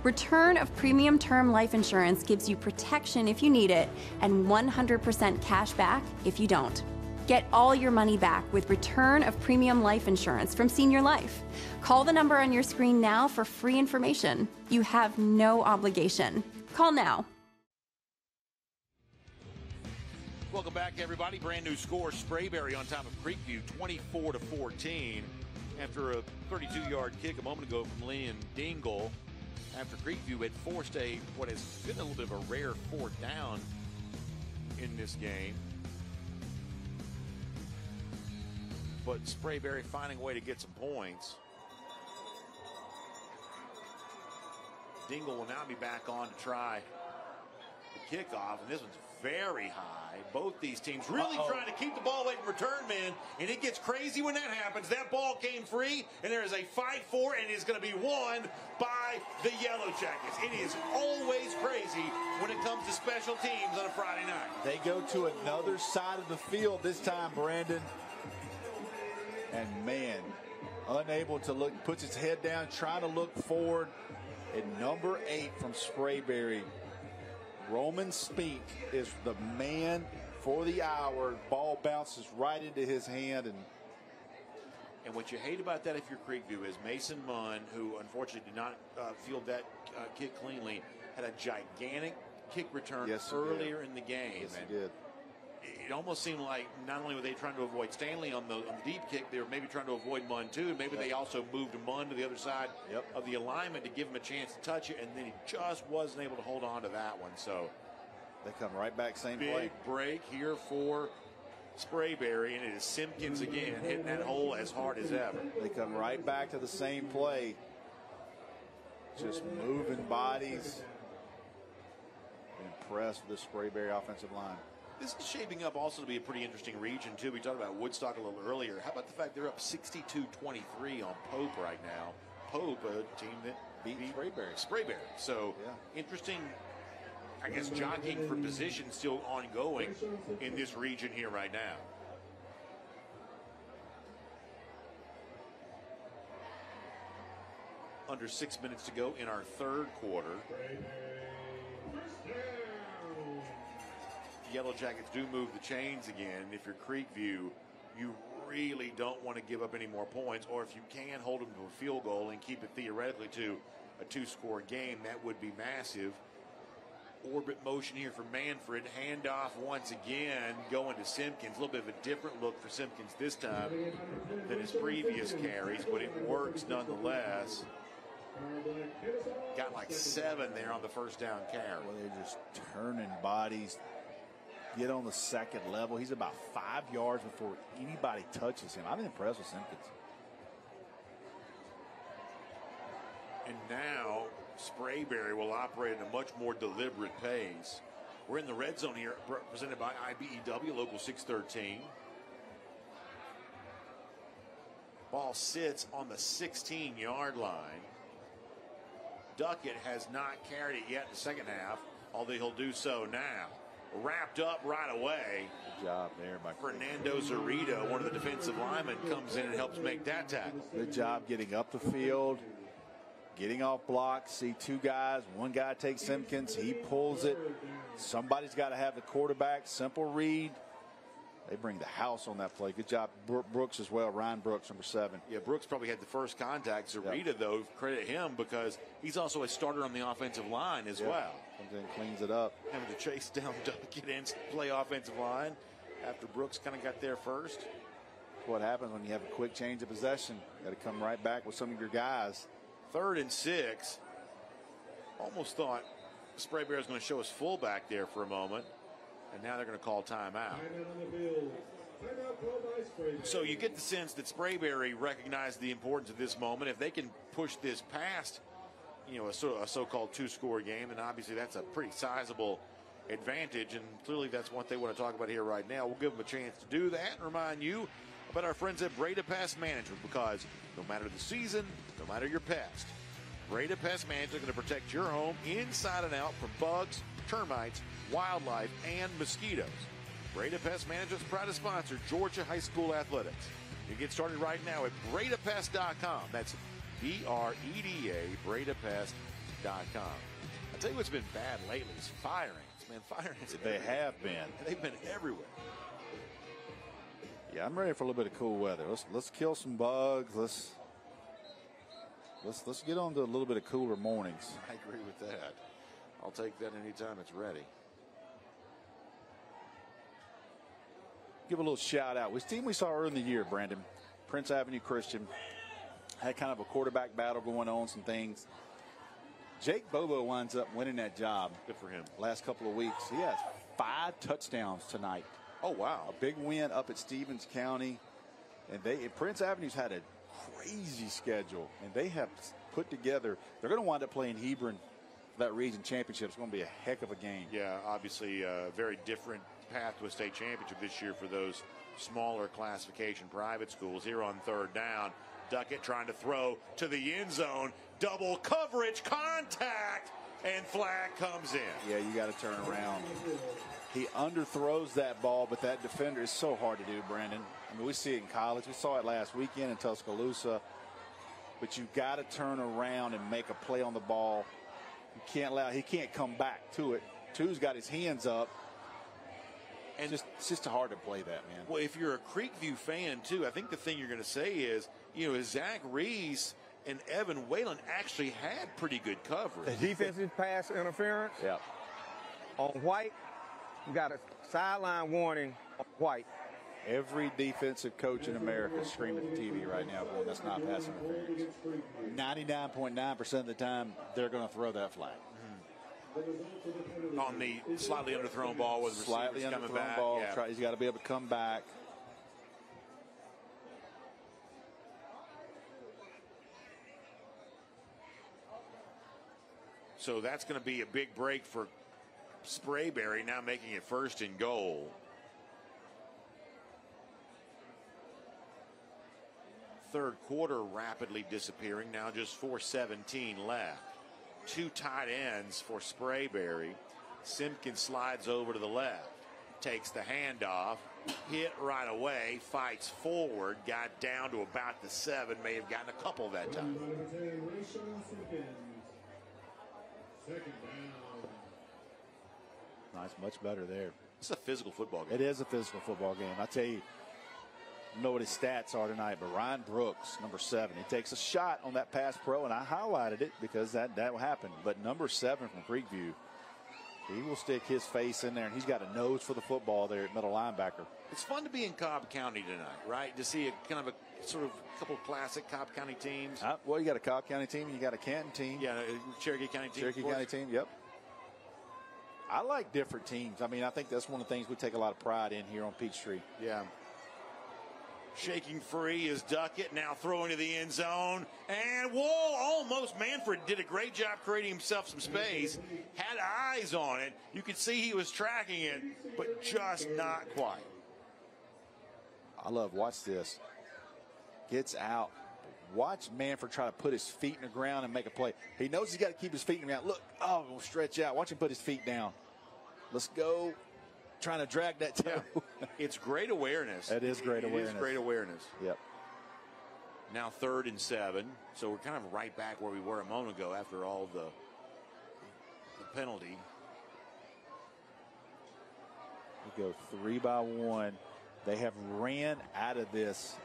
Return of premium term life insurance gives you protection if you need it and 100% cash back if you don't. Get all your money back with return of premium life insurance from Senior Life. Call the number on your screen now for free information. You have no obligation. Call now. Welcome back, everybody. Brand new score. Sprayberry on top of Creekview, 24-14. After a 32-yard kick a moment ago from Liam Dingle. After Creekview had forced what has been a little bit of a rare 4th down in this game. but Sprayberry finding a way to get some points. Dingle will now be back on to try the kickoff, and this one's very high. Both these teams really trying to keep the ball away from return men, and it gets crazy when that happens. That ball came free, and there is a fight for it, and it's going to be won by the Yellow Jackets. It is always crazy when it comes to special teams on a Friday night. They go to another side of the field this time, Brandon. And man, unable to look, puts his head down, trying to look forward. And number 8 from Sprayberry, Roman Speak, is the man for the hour. Ball bounces right into his hand. And what you hate about that if you're Creekview is Mason Munn, who unfortunately did not field that kick cleanly, had a gigantic kick return earlier in the game. Yes, he did. It almost seemed like not only were they trying to avoid Stanley on the deep kick, they were maybe trying to avoid Munn too. Maybe they also moved Munn to the other side of the alignment to give him a chance to touch it, and then he just wasn't able to hold on to that one. So they come right back, same big play. Break here for Sprayberry, and it is Simpkins again hitting that hole as hard as ever. They come right back to the same play. Just moving bodies. Impressed with the Sprayberry offensive line. This is shaping up also to be a pretty interesting region, too. We talked about Woodstock a little earlier. How about the fact they're up 62-23 on Pope right now? Pope, a team that beat Sprayberry. So, interesting, I guess, jockeying for position still ongoing in this region here right now. Under 6 minutes to go in our third quarter. Yellow Jackets do move the chains again. If you're Creekview, you really don't want to give up any more points, or if you can hold them to a field goal and keep it theoretically to a 2-score game, that would be massive. Orbit motion here for Manfred. Handoff once again going to Simpkins. A little bit of a different look for Simpkins this time than his previous carries, but it works nonetheless. Got like 7 there on the first down carry. Well, they're just turning bodies. Get on the second level. He's about 5 yards before anybody touches him. I'm impressed with Simpkins. And now Sprayberry will operate at a much more deliberate pace. We're in the red zone here, presented by IBEW, Local 613. Ball sits on the 16-yard line. Duckett has not carried it yet in the second half, although he'll do so now. Wrapped up right away. Good job there by Fernando Zarita, one of the defensive linemen, comes in and helps make that tackle. Good job getting up the field, getting off blocks. See 2 guys. One guy takes Simpkins. He pulls it. Somebody's got to have the quarterback. Simple read. They bring the house on that play. Good job, Brooks as well. Ryan Brooks, number 7. Yeah, Brooks probably had the first contact. Zarita, though, credit him because he's also a starter on the offensive line as well. Comes in, cleans it up. Having to chase down Duckett and play offensive line after Brooks kind of got there first. That's what happens when you have a quick change of possession. Got to come right back with some of your guys. 3rd and 6. Almost thought Sprayberry was going to show us fullback there for a moment. And now they're going to call timeout. So you get the sense that Sprayberry recognized the importance of this moment. If they can push this past, a so-called 2-score game, then obviously that's a pretty sizable advantage. And clearly that's what they want to talk about here right now. We'll give them a chance to do that and remind you about our friends at Breda Pest Management, because no matter the season, no matter your pest, Breda Pest Management is going to protect your home inside and out from bugs, termites, wildlife, and mosquitoes. Breda Pest Management is proud to sponsor Georgia High School athletics. You can get started right now at BredaPest.com. That's BREDA, BredaPest.com. I'll tell you what's been bad lately is fire ants, man. Fire ants. They have been. They've been everywhere. Yeah, I'm ready for a little bit of cool weather. Let's kill some bugs. Let's get on to a little bit of cooler mornings. I agree with that. I'll take that anytime it's ready. Give a little shout out. This team we saw early in the year, Brandon, Prince Avenue Christian, had kind of a quarterback battle going on, some things. Jake Bobo winds up winning that job. Good for him. Last couple of weeks. He has 5 touchdowns tonight. Oh, wow. A big win up at Stevens County. And Prince Avenue's had a crazy schedule, and they have put together. They're going to wind up playing Hebron for that region championship. It's going to be a heck of a game. Yeah, obviously a very different path to a state championship this year for those smaller classification private schools. Here on third down, Duckett trying to throw to the end zone. Double coverage, contact, and flag comes in. Yeah, you got to turn around. He underthrows that ball, but that defender is so hard to do, Brandon. I mean, we see it in college. We saw it last weekend in Tuscaloosa. But you got to turn around and make a play on the ball. You can't allow. He can't come back to it. Two's got his hands up. And it's just hard to play that, man. Well, if you're a Creekview fan, too, I think the thing you're going to say is, Zach Reese and Evan Whalen actually had pretty good coverage. The defensive pass interference. Yeah. On White, we got a sideline warning on White. Every defensive coach in America is screaming at the TV right now, boy, that's not pass interference. 99.9% of the time, they're going to throw that flag. On the slightly underthrown ball with slightly receivers coming back. Ball, yeah. He's got to be able to come back. So that's going to be a big break for Sprayberry, now making it 1st and goal. Third quarter rapidly disappearing, now just 4:17 left. 2 tight ends for Sprayberry. Simpkins slides over to the left, takes the handoff, hit right away, fights forward, got down to about the 7, may have gotten a couple that time. Nice, much better there. It's a physical football game. It is a physical football game. I tell you, I don't know what his stats are tonight, but Ryan Brooks, number 7, he takes a shot on that pass pro, and I highlighted it because that happened. But number 7 from Creekview, he will stick his face in there, and he's got a nose for the football there at middle linebacker. It's fun to be in Cobb County tonight, right? To see a kind of a sort of couple of classic Cobb County teams. Well, you got a Cobb County team, you got a Canton team. Yeah, Cherokee County team. Cherokee County team, yep. I like different teams. I mean, I think that's one of the things we take a lot of pride in here on Peachtree. Yeah. Shaking free is Duckett, now throwing to the end zone. And whoa, almost Manfred did a great job creating himself some space. Had eyes on it. You could see he was tracking it, but just not quite. Watch this. Gets out. Watch Manfred try to put his feet in the ground and make a play. He knows he's got to keep his feet in the ground. Look, going to stretch out. Watch him put his feet down. Let's go. Trying to drag that toe. Yeah. It's great awareness. It is great awareness. It is great awareness. Yep. Now 3rd and 7. So we're kind of right back where we were a moment ago after all the penalty. We go 3 by 1. They have ran out of this.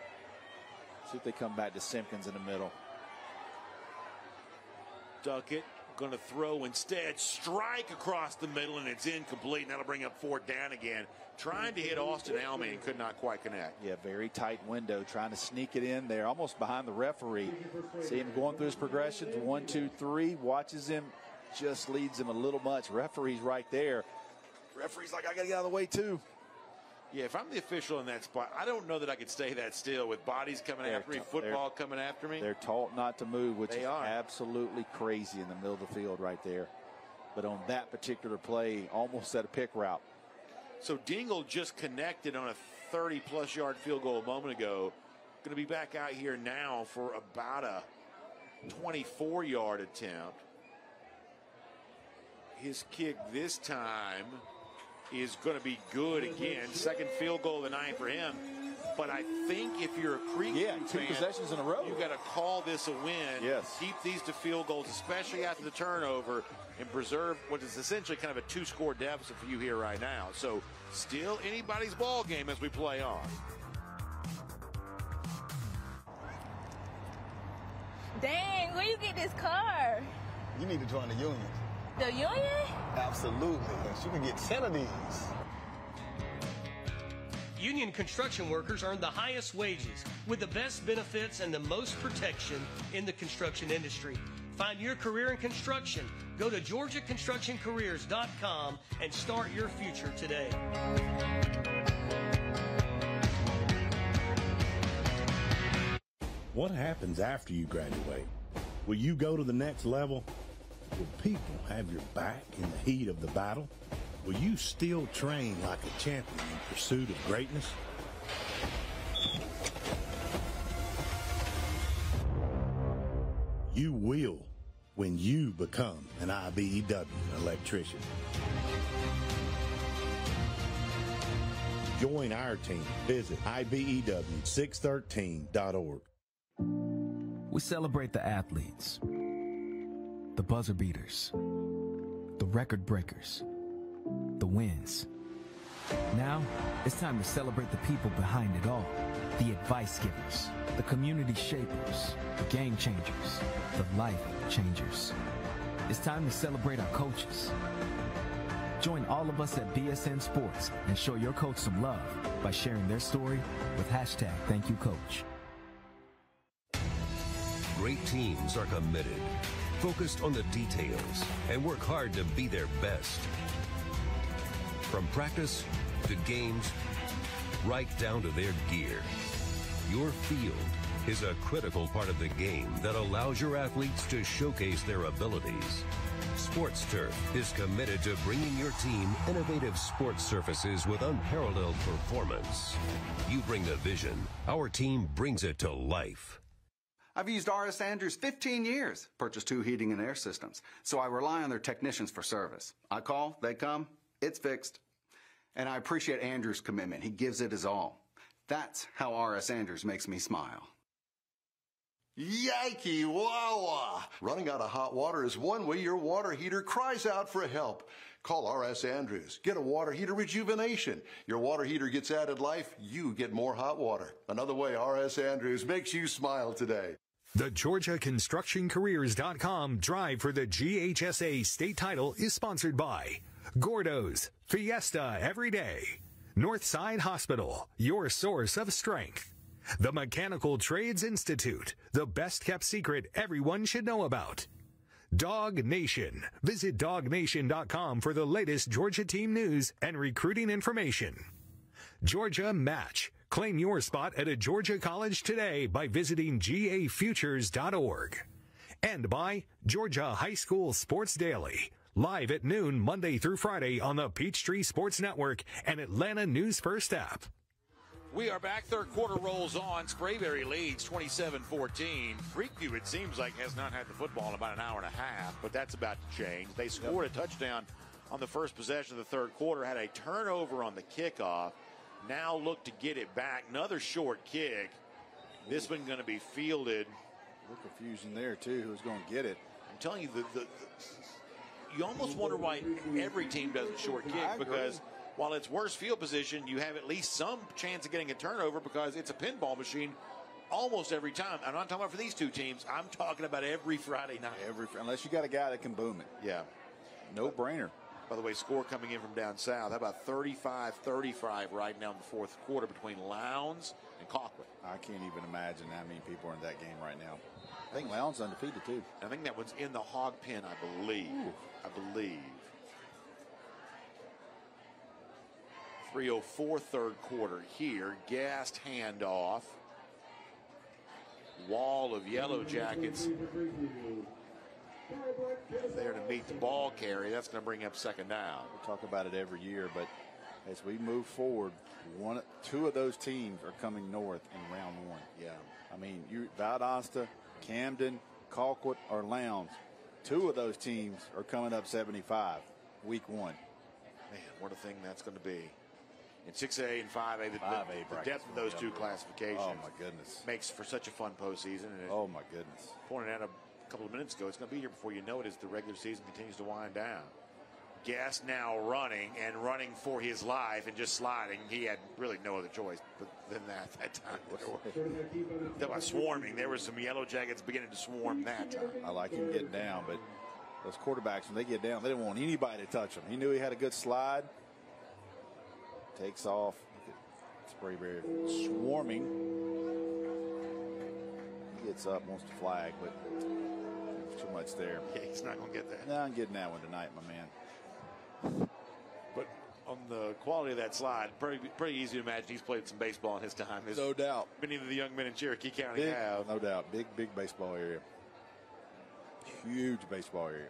See if they come back to Simpkins in the middle. Duckett going to throw instead. Strike across the middle, and it's incomplete. And that'll bring up 4th down again. Trying to hit Austin Alme and could not quite connect. Yeah, very tight window. Trying to sneak it in there, almost behind the referee. See him going through his progressions. 1, 2, 3. Watches him. Just leads him a little much. Referee's right there. Referee's like, I got to get out of the way, too. Yeah, if I'm the official in that spot, I don't know that I could stay that still with bodies coming after me, football coming after me. They're taught not to move, which is absolutely crazy in the middle of the field right there. But on that particular play, almost at a pick route. So Dingle just connected on a 30-plus yard field goal a moment ago. Going to be back out here now for about a 24-yard attempt. His kick this time is going to be good again. 2nd field goal of the night for him. But I think if you're a Creekview fan, 2 possessions in a row. You got to call this a win. Yes. Keep these to field goals, especially after the turnover, and preserve what is essentially kind of a 2-score deficit for you here right now. So still anybody's ball game as we play on. Dang, where you get this car? You need to join the union. The union? Absolutely. You can get 10 of these. Union construction workers earn the highest wages with the best benefits and the most protection in the construction industry. Find your career in construction. Go to GeorgiaConstructionCareers.com and start your future today. What happens after you graduate? Will you go to the next level? Will people have your back in the heat of the battle? Will you still train like a champion in pursuit of greatness? You will when you become an IBEW electrician. Join our team. Visit IBEW613.org. We celebrate the athletes, the buzzer beaters, the record breakers, the wins. Now, it's time to celebrate the people behind it all. The advice givers, the community shapers, the game changers, the life changers. It's time to celebrate our coaches. Join all of us at BSN Sports and show your coach some love by sharing their story with #ThankYouCoach. Great teams are committed, focused on the details, and work hard to be their best. From practice to games, right down to their gear. Your field is a critical part of the game that allows your athletes to showcase their abilities. Sports Turf is committed to bringing your team innovative sports surfaces with unparalleled performance. You bring the vision, our team brings it to life. I've used R.S. Andrews 15 years, purchased 2 heating and air systems, so I rely on their technicians for service. I call, they come, it's fixed. And I appreciate Andrews' commitment. He gives it his all. That's how R.S. Andrews makes me smile. Yikey wawa! Running out of hot water is one way your water heater cries out for help. Call R.S. Andrews. Get a water heater rejuvenation. Your water heater gets added life, you get more hot water. Another way R.S. Andrews makes you smile today. The GeorgiaConstructionCareers.com drive for the GHSA state title is sponsored by Gordo's, Fiesta every day. Northside Hospital, your source of strength. The Mechanical Trades Institute, the best kept secret everyone should know about. Dog Nation. Visit dognation.com for the latest Georgia team news and recruiting information. Georgia Match. Claim your spot at a Georgia college today by visiting gafutures.org. And by Georgia High School Sports Daily. Live at noon Monday through Friday on the Peachtree Sports Network and Atlanta News First app. We are back. Third quarter rolls on. Sprayberry leads 27-14. Creekview, it seems like, has not had the football in about an hour and a half, but that's about to change. They scored a touchdown on the first possession of the third quarter, had a turnover on the kickoff. Now look to get it back. Another short kick. This one going to be fielded. A little confusion there, too, who's going to get it. I'm telling you, you almost wonder why every team does a short kick, because while it's worse field position, you have at least some chance of getting a turnover because it's a pinball machine almost every time. I'm not talking about for these two teams. I'm talking about every Friday night. Unless you got a guy that can boom it. Yeah. No brainer. By the way, score coming in from down south. How about 35-35 right now in the fourth quarter between Lowndes and Colquitt? I can't even imagine how many people are in that game right now. I think Lowndes undefeated, too. I think that one's in the hog pen, I believe. Ooh. I believe. 3:04 third quarter here. Gassed handoff. Wall of Yellow Jackets there to meet the ball carry. That's going to bring up second down. We talk about it every year, but as we move forward, two of those teams are coming north in round one. Yeah. I mean, Valdosta, Camden, Colquitt, or Lowndes. Two of those teams are coming up 75 week one. Man, what a thing that's going to be. In 6A and 5A, the depth of those two classifications. Oh, my goodness. Makes for such a fun postseason. And oh, my goodness. Pointed out a couple of minutes ago, it's going to be here before you know it as the regular season continues to wind down. Gass now running for his life and just sliding. He had really no other choice than that at that time. That was swarming. There were some Yellow Jackets beginning to swarm that time. I like him getting down, but those quarterbacks, when they get down, they don't want anybody to touch them. He knew he had a good slide. Takes off. Sprayberry swarming. He gets up, wants to flag, but there's too much there. Yeah, he's not going to get that. No, I'm getting that one tonight, my man. But on the quality of that slide, pretty easy to imagine he's played some baseball in his time. No doubt. Many of the young men in Cherokee County have. No doubt. Big baseball area. Huge baseball area.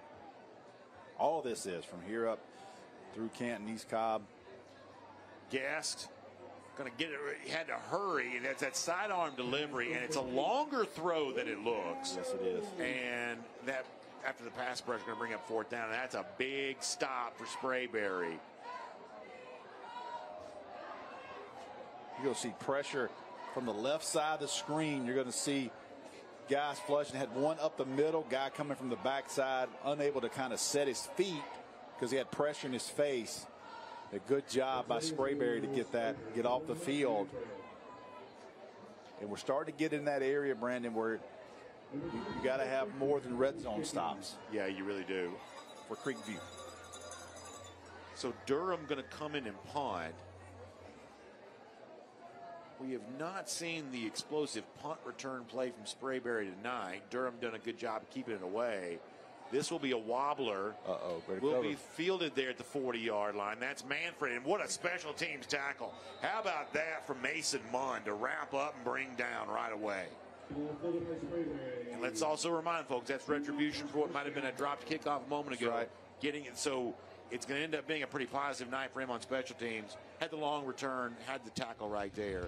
All this is from here up through Canton, East Cobb. Gassed. Going to get it. He had to hurry. That's that sidearm delivery, and it's a longer throw than it looks. Yes, it is. And that, after the pass pressure, going to bring up 4th down. And that's a big stop for Sprayberry. You're going to see pressure from the left side of the screen. You're going to see guys flushing. Had one up the middle, guy coming from the backside, unable to kind of set his feet because he had pressure in his face. A good job by Sprayberry to get off the field. And we're starting to get in that area, Brandon, where you got to have more than red zone stops. Yeah, you really do. For Creekview. So Durham going to come in and punt. We have not seen the explosive punt return play from Sprayberry tonight. Durham done a good job of keeping it away. This will be a wobbler. Will be fielded there at the 40-yard line. That's Manfred, and what a special teams tackle. How about that from Mason Munn to wrap up and bring down right away. And let's also remind folks, that's retribution for what might have been a dropped kickoff a moment ago. Right. Getting it, so it's going to end up being a pretty positive night for him on special teams. Had the long return, had the tackle right there.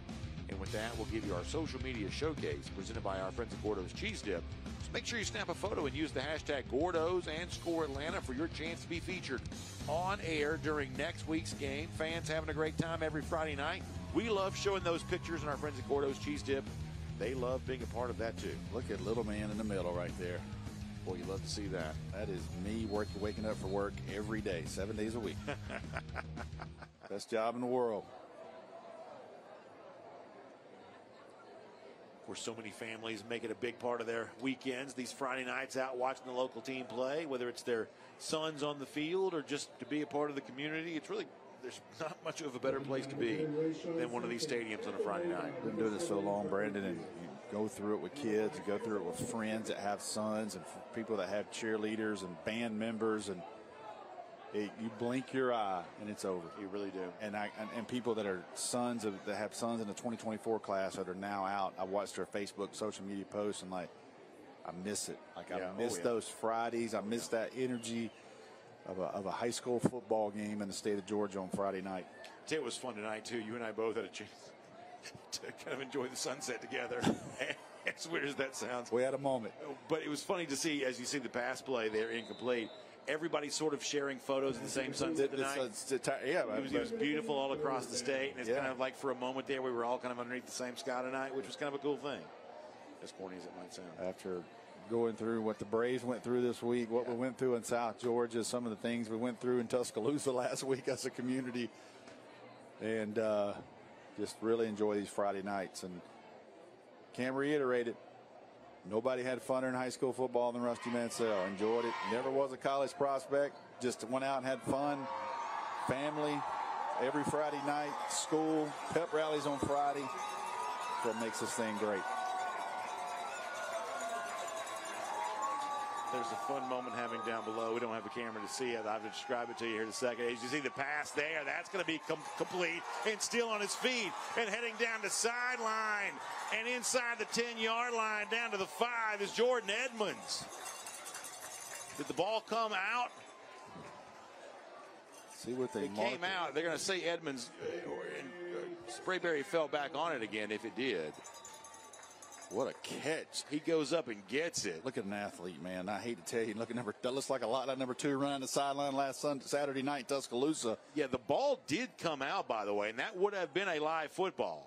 And with that, we'll give you our social media showcase presented by our friends at Gordo's Cheese Dip. So make sure you snap a photo and use the hashtag Gordo's and Score Atlanta for your chance to be featured on air during next week's game. Fans having a great time every Friday night. We love showing those pictures, and our friends at Gordo's Cheese Dip, they love being a part of that too. Look at little man in the middle right there. Boy, you love to see that. That is me waking up for work every day, 7 days a week. Best job in the world. Where so many families make it a big part of their weekends, these Friday nights out watching the local team play, whether it's their sons on the field or just to be a part of the community. It's really, there's not much of a better place to be than one of these stadiums on a Friday night. Been doing this so long, Brandon, and you go through it with kids, you go through it with friends that have sons and people that have cheerleaders and band members, and you blink your eye and it's over. You really do. And people that are that have sons in the 2024 class that are now out. I watched their Facebook, social media posts, and I miss it. I miss those Fridays. I miss that energy of a high school football game in the state of Georgia on Friday night. I'd say it was fun tonight too. You and I both had a chance to kind of enjoy the sunset together. As weird as that sounds, we had a moment. But it was funny to see, as you see the pass play there incomplete. Everybody sort of sharing photos of the same sunset tonight. It was beautiful all across the state, and it's kind of like for a moment there we were all kind of underneath the same sky tonight, which was kind of a cool thing, as corny as it might sound. After going through what the Braves went through this week, what we went through in South Georgia, some of the things we went through in Tuscaloosa last week as a community, and just really enjoy these Friday nights. And can't reiterate it. Nobody had funner in high school football than Rusty Mansell. Enjoyed it. Never was a college prospect. Just went out and had fun. Family every Friday night. School. Pep rallies on Friday. That's what makes this thing great. There's a fun moment having down below. We don't have a camera to see it. I'll have to describe it to you here in a second. As you see the pass there, that's going to be complete and still on his feet and heading down the sideline and inside the 10-yard line down to the 5 is Jordan Edmonds. Did the ball come out? See what they came out. They're going to say Edmonds. Sprayberry fell back on it again if it did. What a catch. He goes up and gets it. Look at an athlete, man. I hate to tell you. That looks like a lot like number 2 running the sideline last Saturday night in Tuscaloosa. Yeah, the ball did come out, by the way, and that would have been a live football.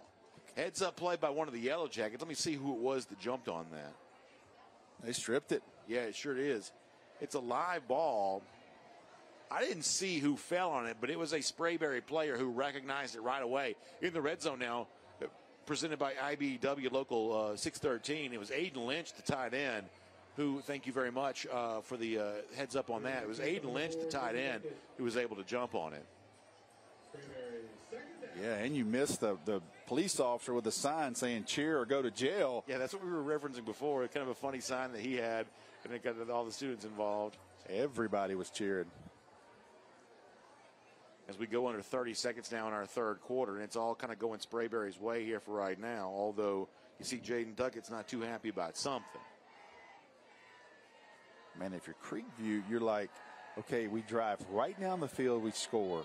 Heads up play by one of the Yellow Jackets. Let me see who it was that jumped on that. They stripped it. Yeah, it sure is. It's a live ball. I didn't see who fell on it, but it was a Sprayberry player who recognized it right away. In the red zone now, presented by IBW Local 613. It was Aiden Lynch, the tight end, who, thank you very much for the heads up on that. It was Aiden Lynch, the tight end, who was able to jump on it. Yeah, and you missed the police officer with a sign saying cheer or go to jail. Yeah, that's what we were referencing before. Kind of a funny sign that he had, and it got all the students involved. Everybody was cheering. as we go under 30 seconds now in our third quarter, and it's all kind of going Sprayberry's way here for right now, although you see Jaden Duckett's not too happy about something. Man, if you're Creekview, you're like, okay, we drive right down the field, we score.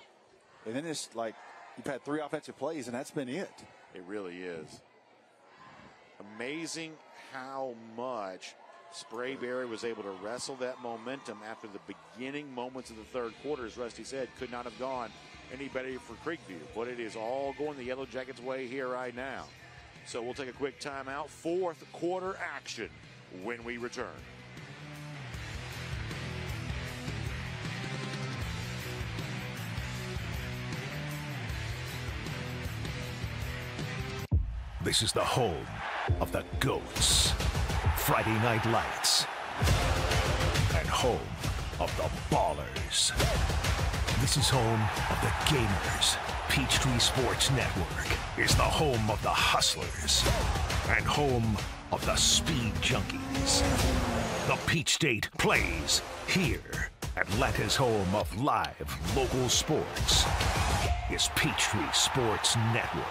And then it's like you've had 3 offensive plays, and that's been it. It really is. Amazing how much Sprayberry was able to wrestle that momentum after the beginning moments of the third quarter. As Rusty said, could not have gone any better for Creekview. But it is all going the Yellow Jackets' way here right now. So we'll take a quick timeout. Fourth quarter action when we return. This is the home of the GOATs, Friday Night Lights, and home of the Ballers. This is home of the Gamers. Peachtree Sports Network is the home of the Hustlers and home of the Speed Junkies. The Peach State plays here. Atlanta's home of live local sports is Peachtree Sports Network.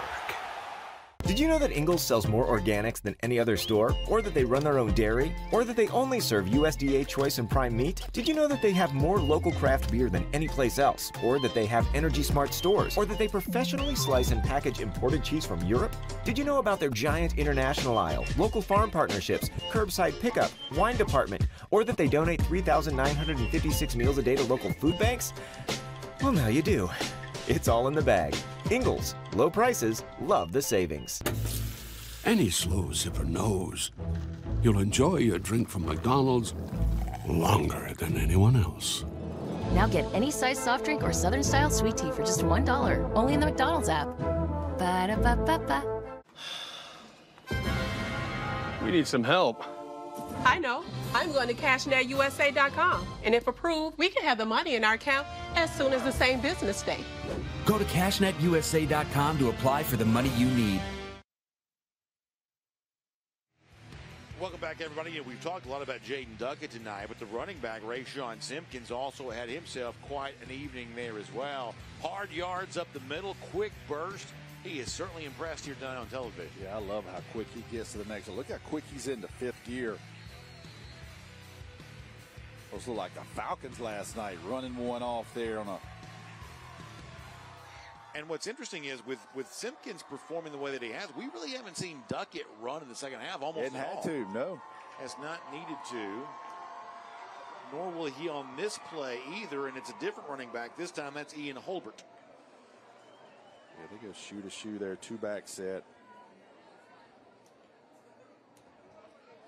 Did you know that Ingalls sells more organics than any other store? Or that they run their own dairy? Or that they only serve USDA choice and prime meat? Did you know that they have more local craft beer than any place else? Or that they have Energy Smart stores? Or that they professionally slice and package imported cheese from Europe? Did you know about their giant international aisle, local farm partnerships, curbside pickup, wine department? Or that they donate 3,956 meals a day to local food banks? Well, now you do. It's all in the bag. Ingalls, low prices, love the savings. Any slow zipper knows you'll enjoy your drink from McDonald's longer than anyone else. Now get any size soft drink or Southern style sweet tea for just $1, only in the McDonald's app. Ba-da-ba-ba-ba. We need some help. I know. I'm going to CashNetUSA.com. And if approved, we can have the money in our account as soon as the same business day. Go to CashNetUSA.com to apply for the money you need. Welcome back, everybody. We've talked a lot about Jaden Duckett tonight, but the running back, Rayshawn Simpkins, also had himself quite an evening there as well. Hard yards up the middle, quick burst. He is certainly impressed here tonight on television. Yeah, I love how quick he gets to the next one. Look how quick he's into fifth gear. Those look like the Falcons last night, running one off there on a... And what's interesting is with Simpkins performing the way that he has, we really haven't seen Duckett run in the second half almost Hadn't at all. had to, no. Has not needed to, nor will he on this play either, and it's a different running back. This time that's Ian Holbert. Yeah, they go shoe to shoe there, 2-back set.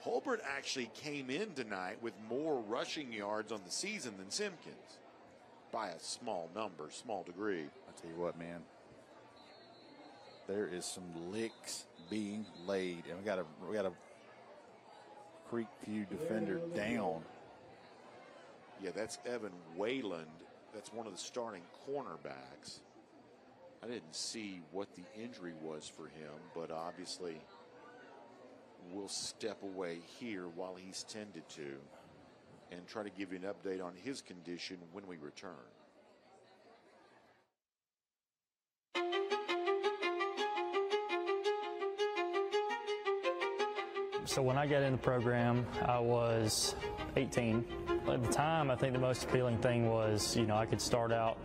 Holbert actually came in tonight with more rushing yards on the season than Simpkins by a small number, small degree. I tell you what, man, there is some licks being laid, and we got a Creekview defender down. Yeah, that's Evan Wayland. That's one of the starting cornerbacks. I didn't see what the injury was for him, but obviously we'll step away here while he's tended to and try to give you an update on his condition when we return. So when I got in the program, I was 18. At the time, I think the most appealing thing was, you know, I could start out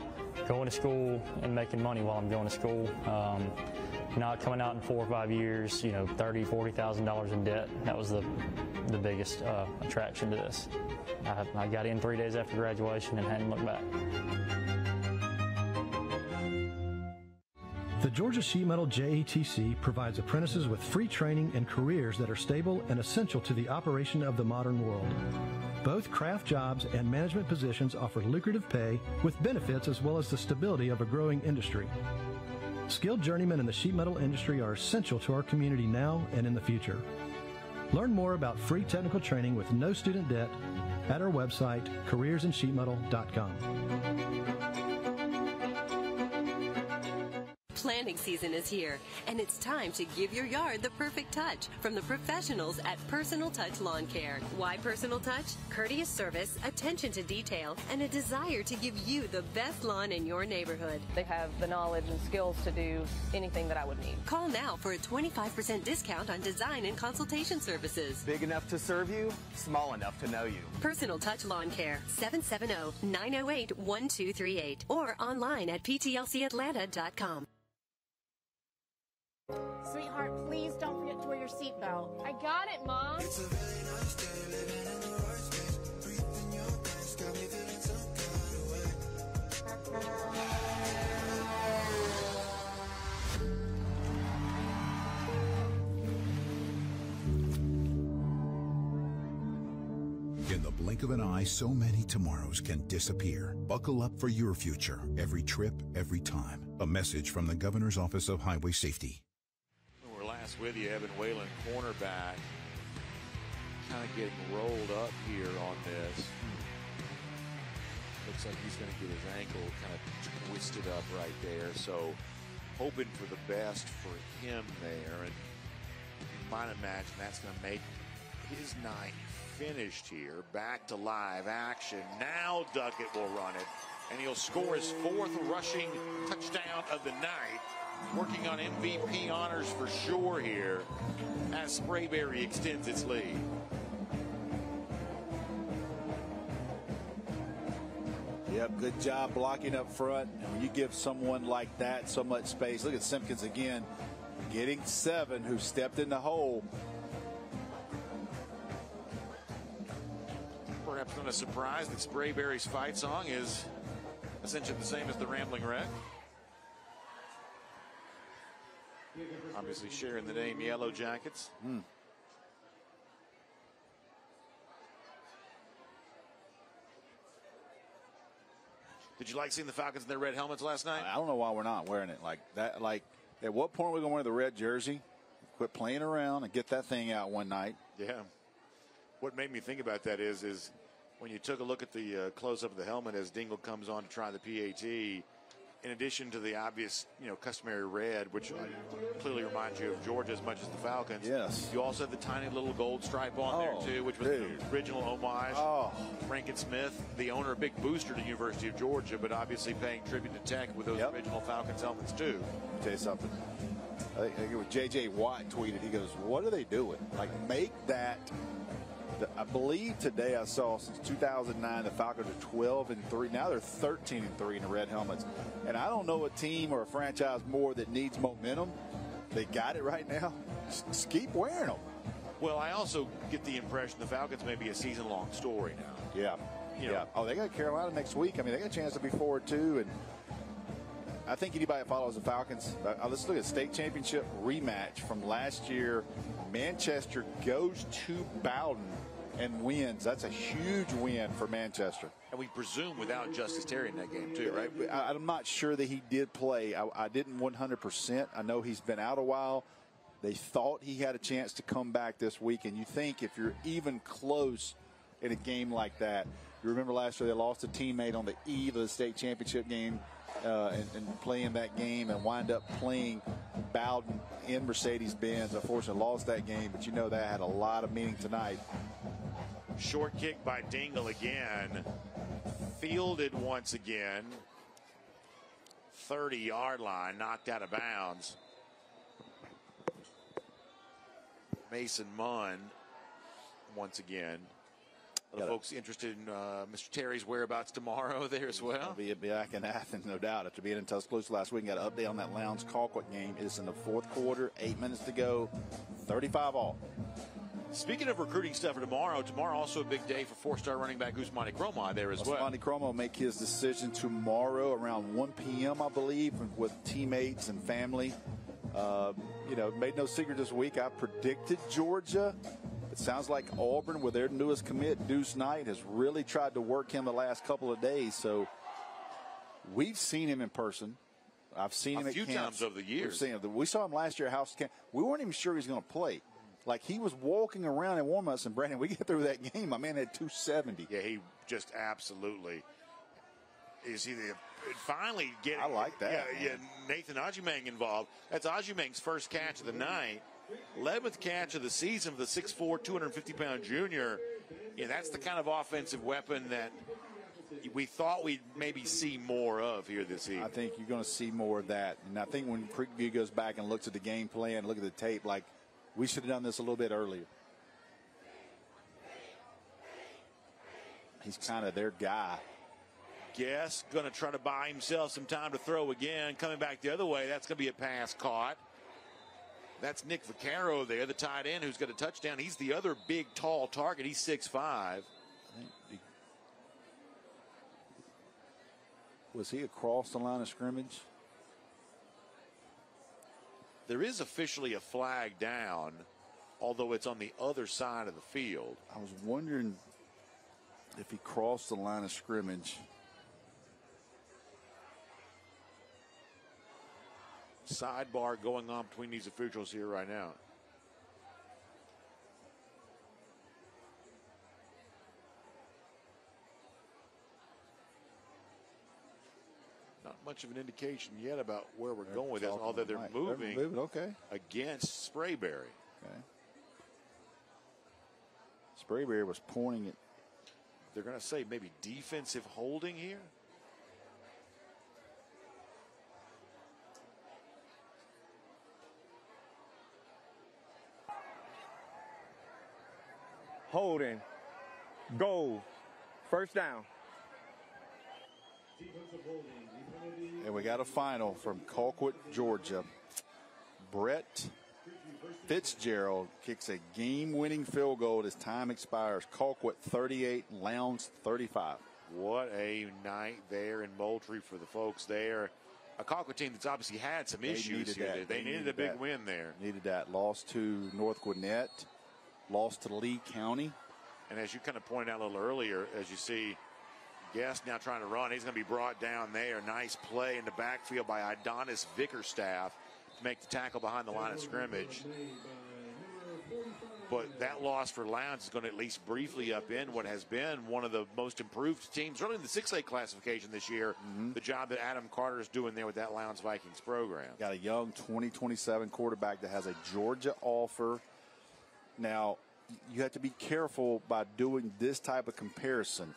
going to school and making money while I'm going to school. Not coming out in 4 or 5 years, you know, $30,000, $40,000 in debt. That was the biggest attraction to this. I got in 3 days after graduation and hadn't looked back. The Georgia Sheet Metal JATC provides apprentices with free training and careers that are stable and essential to the operation of the modern world. Both craft jobs and management positions offer lucrative pay with benefits as well as the stability of a growing industry. Skilled journeymen in the sheet metal industry are essential to our community now and in the future. Learn more about free technical training with no student debt at our website, careersinsheetmetal.com. Planning planting season is here, and it's time to give your yard the perfect touch from the professionals at Personal Touch Lawn Care. Why Personal Touch? Courteous service, attention to detail, and a desire to give you the best lawn in your neighborhood. They have the knowledge and skills to do anything that I would need. Call now for a 25% discount on design and consultation services. Big enough to serve you, small enough to know you. Personal Touch Lawn Care, 770-908-1238, or online at ptlcatlanta.com. Sweetheart, please don't forget to wear your seatbelt. I got it, Mom. It's a very nice day, living in the right space. Breathing your things got me feeling some kind of way. In the blink of an eye, so many tomorrows can disappear. Buckle up for your future. Every trip, every time. A message from the Governor's Office of Highway Safety. We're last with you, Evan Whalen, cornerback. Kind of getting rolled up here on this. Looks like he's going to get his ankle kind of twisted up right there. So hoping for the best for him there. And you might imagine that's going to make his night finished here. Back to live action. Now Duckett will run it, and he'll score his 4th rushing touchdown of the night. Working on MVP honors for sure here as Sprayberry extends its lead. Yep, good job blocking up front. And when you give someone like that so much space, look at Simpkins again, getting 7, who stepped in the hole. Perhaps not a surprise that Sprayberry's fight song is essentially the same as the Rambling Wreck. Obviously sharing the name Yellow Jackets. Did you like seeing the Falcons in their red helmets last night? I don't know why we're not wearing it like that. Like, at what point are we going to wear the red jersey? Quit playing around and get that thing out one night. Yeah. What made me think about that is when you took a look at the close-up of the helmet as Dingle comes on to try the PAT, in addition to the obvious, customary red, which clearly reminds you of Georgia as much as the Falcons. Yes. You also have the tiny little gold stripe on there, too, which was the original homage. Rankin Smith, the owner, a big booster to the University of Georgia, but obviously paying tribute to Tech with those original Falcons helmets, too. Let me tell you something. I think it was J.J. Watt tweeted, he goes, what are they doing? Like, make that. I believe today I saw since 2009 the Falcons are 12-3. Now they're 13-3 in the red helmets. And I don't know a team or a franchise more that needs momentum. They got it right now. Just keep wearing them. Well, I also get the impression the Falcons may be a season-long story now. Yeah. Yeah. Oh, they got Carolina next week. I mean, they got a chance to be 4-2. And I think anybody that follows the Falcons, let's look at state championship rematch from last year. Manchester goes to Bowden and wins. That's a huge win for Manchester. And we presume without Justice Terry in that game, too, right? I'm not sure that he did play. I didn't 100%. I know he's been out a while. They thought he had a chance to come back this week. And you think if you're even close in a game like that, you remember last year they lost a teammate on the eve of the state championship game and playing that game and wind up playing Bowden in Mercedes-Benz. Unfortunately, lost that game, but you know that had a lot of meaning tonight. Short kick by Dingle again. Fielded once again. 30-yard line, knocked out of bounds. Mason Munn once again. The folks interested in Mr. Terry's whereabouts tomorrow there as well? He'll be back in Athens, no doubt. After being in Tuscaloosa last week, got an update on that Lowndes Colquitt game. It's in the 4th quarter, 8 minutes to go, 35-all. Speaking of recruiting stuff for tomorrow also a big day for 4-star running back Ousmane Kromah there as well. Ousmane Kromah will make his decision tomorrow around 1 p.m., I believe, with teammates and family. Made no secret this week. I predicted Georgia. It sounds like Auburn, with their newest commit, Deuce Knight, has really tried to work him the last couple of days. So we've seen him in person. I've seen him at camps. A few times over the years. We saw him last year at House Camp. We weren't even sure he was going to play. Like, he was walking around in warm-ups, and Brandon, we get through that game, my man had 270. Yeah, he just absolutely is he finally getting. I like that. Yeah, Nathan Ajimang involved. That's Ajimang's first catch of the night, 11th catch of the season for the 6'4", 250-pound junior. Yeah, that's the kind of offensive weapon that we thought we'd maybe see more of here this evening. I think you're going to see more of that. And I think when Creekview goes back and looks at the game plan, look at the tape, like we should have done this a little bit earlier. He's kind of their guy. Guess going to try to buy himself some time to throw again. Coming back the other way, that's going to be a pass caught. That's Nick Vaccaro there, the tight end who's got a touchdown. He's the other big, tall target. He's 6'5". Was he across the line of scrimmage? There is officially a flag down, although it's on the other side of the field. I was wondering if he crossed the line of scrimmage. Sidebar going on between these officials here right now. Not much of an indication yet about where we're going with this, although they're moving okay. against Sprayberry. Okay. Sprayberry was pointing it. They're going to say maybe defensive holding here. Holding. Goal. First down. And we got a final from Colquitt, Georgia. Brett Fitzgerald kicks a game-winning field goal as time expires. Colquitt 38, Lowndes 35. What a night there in Moultrie for the folks there. A Colquitt team that's obviously had some issues here. They needed a big win there. Needed that. Lost to North Gwinnett. Lost to Lee County. And as you kind of pointed out a little earlier, as you see, Guest now trying to run. He's going to be brought down there. Nice play in the backfield by Adonis Vickerstaff to make the tackle behind the line of scrimmage. But that loss for Lowndes is going to at least briefly upend what has been one of the most improved teams, really in the 6A classification this year. The job that Adam Carter is doing there with that Lowndes Vikings program. Got a young 2027 quarterback that has a Georgia offer. Now, you have to be careful by doing this type of comparison.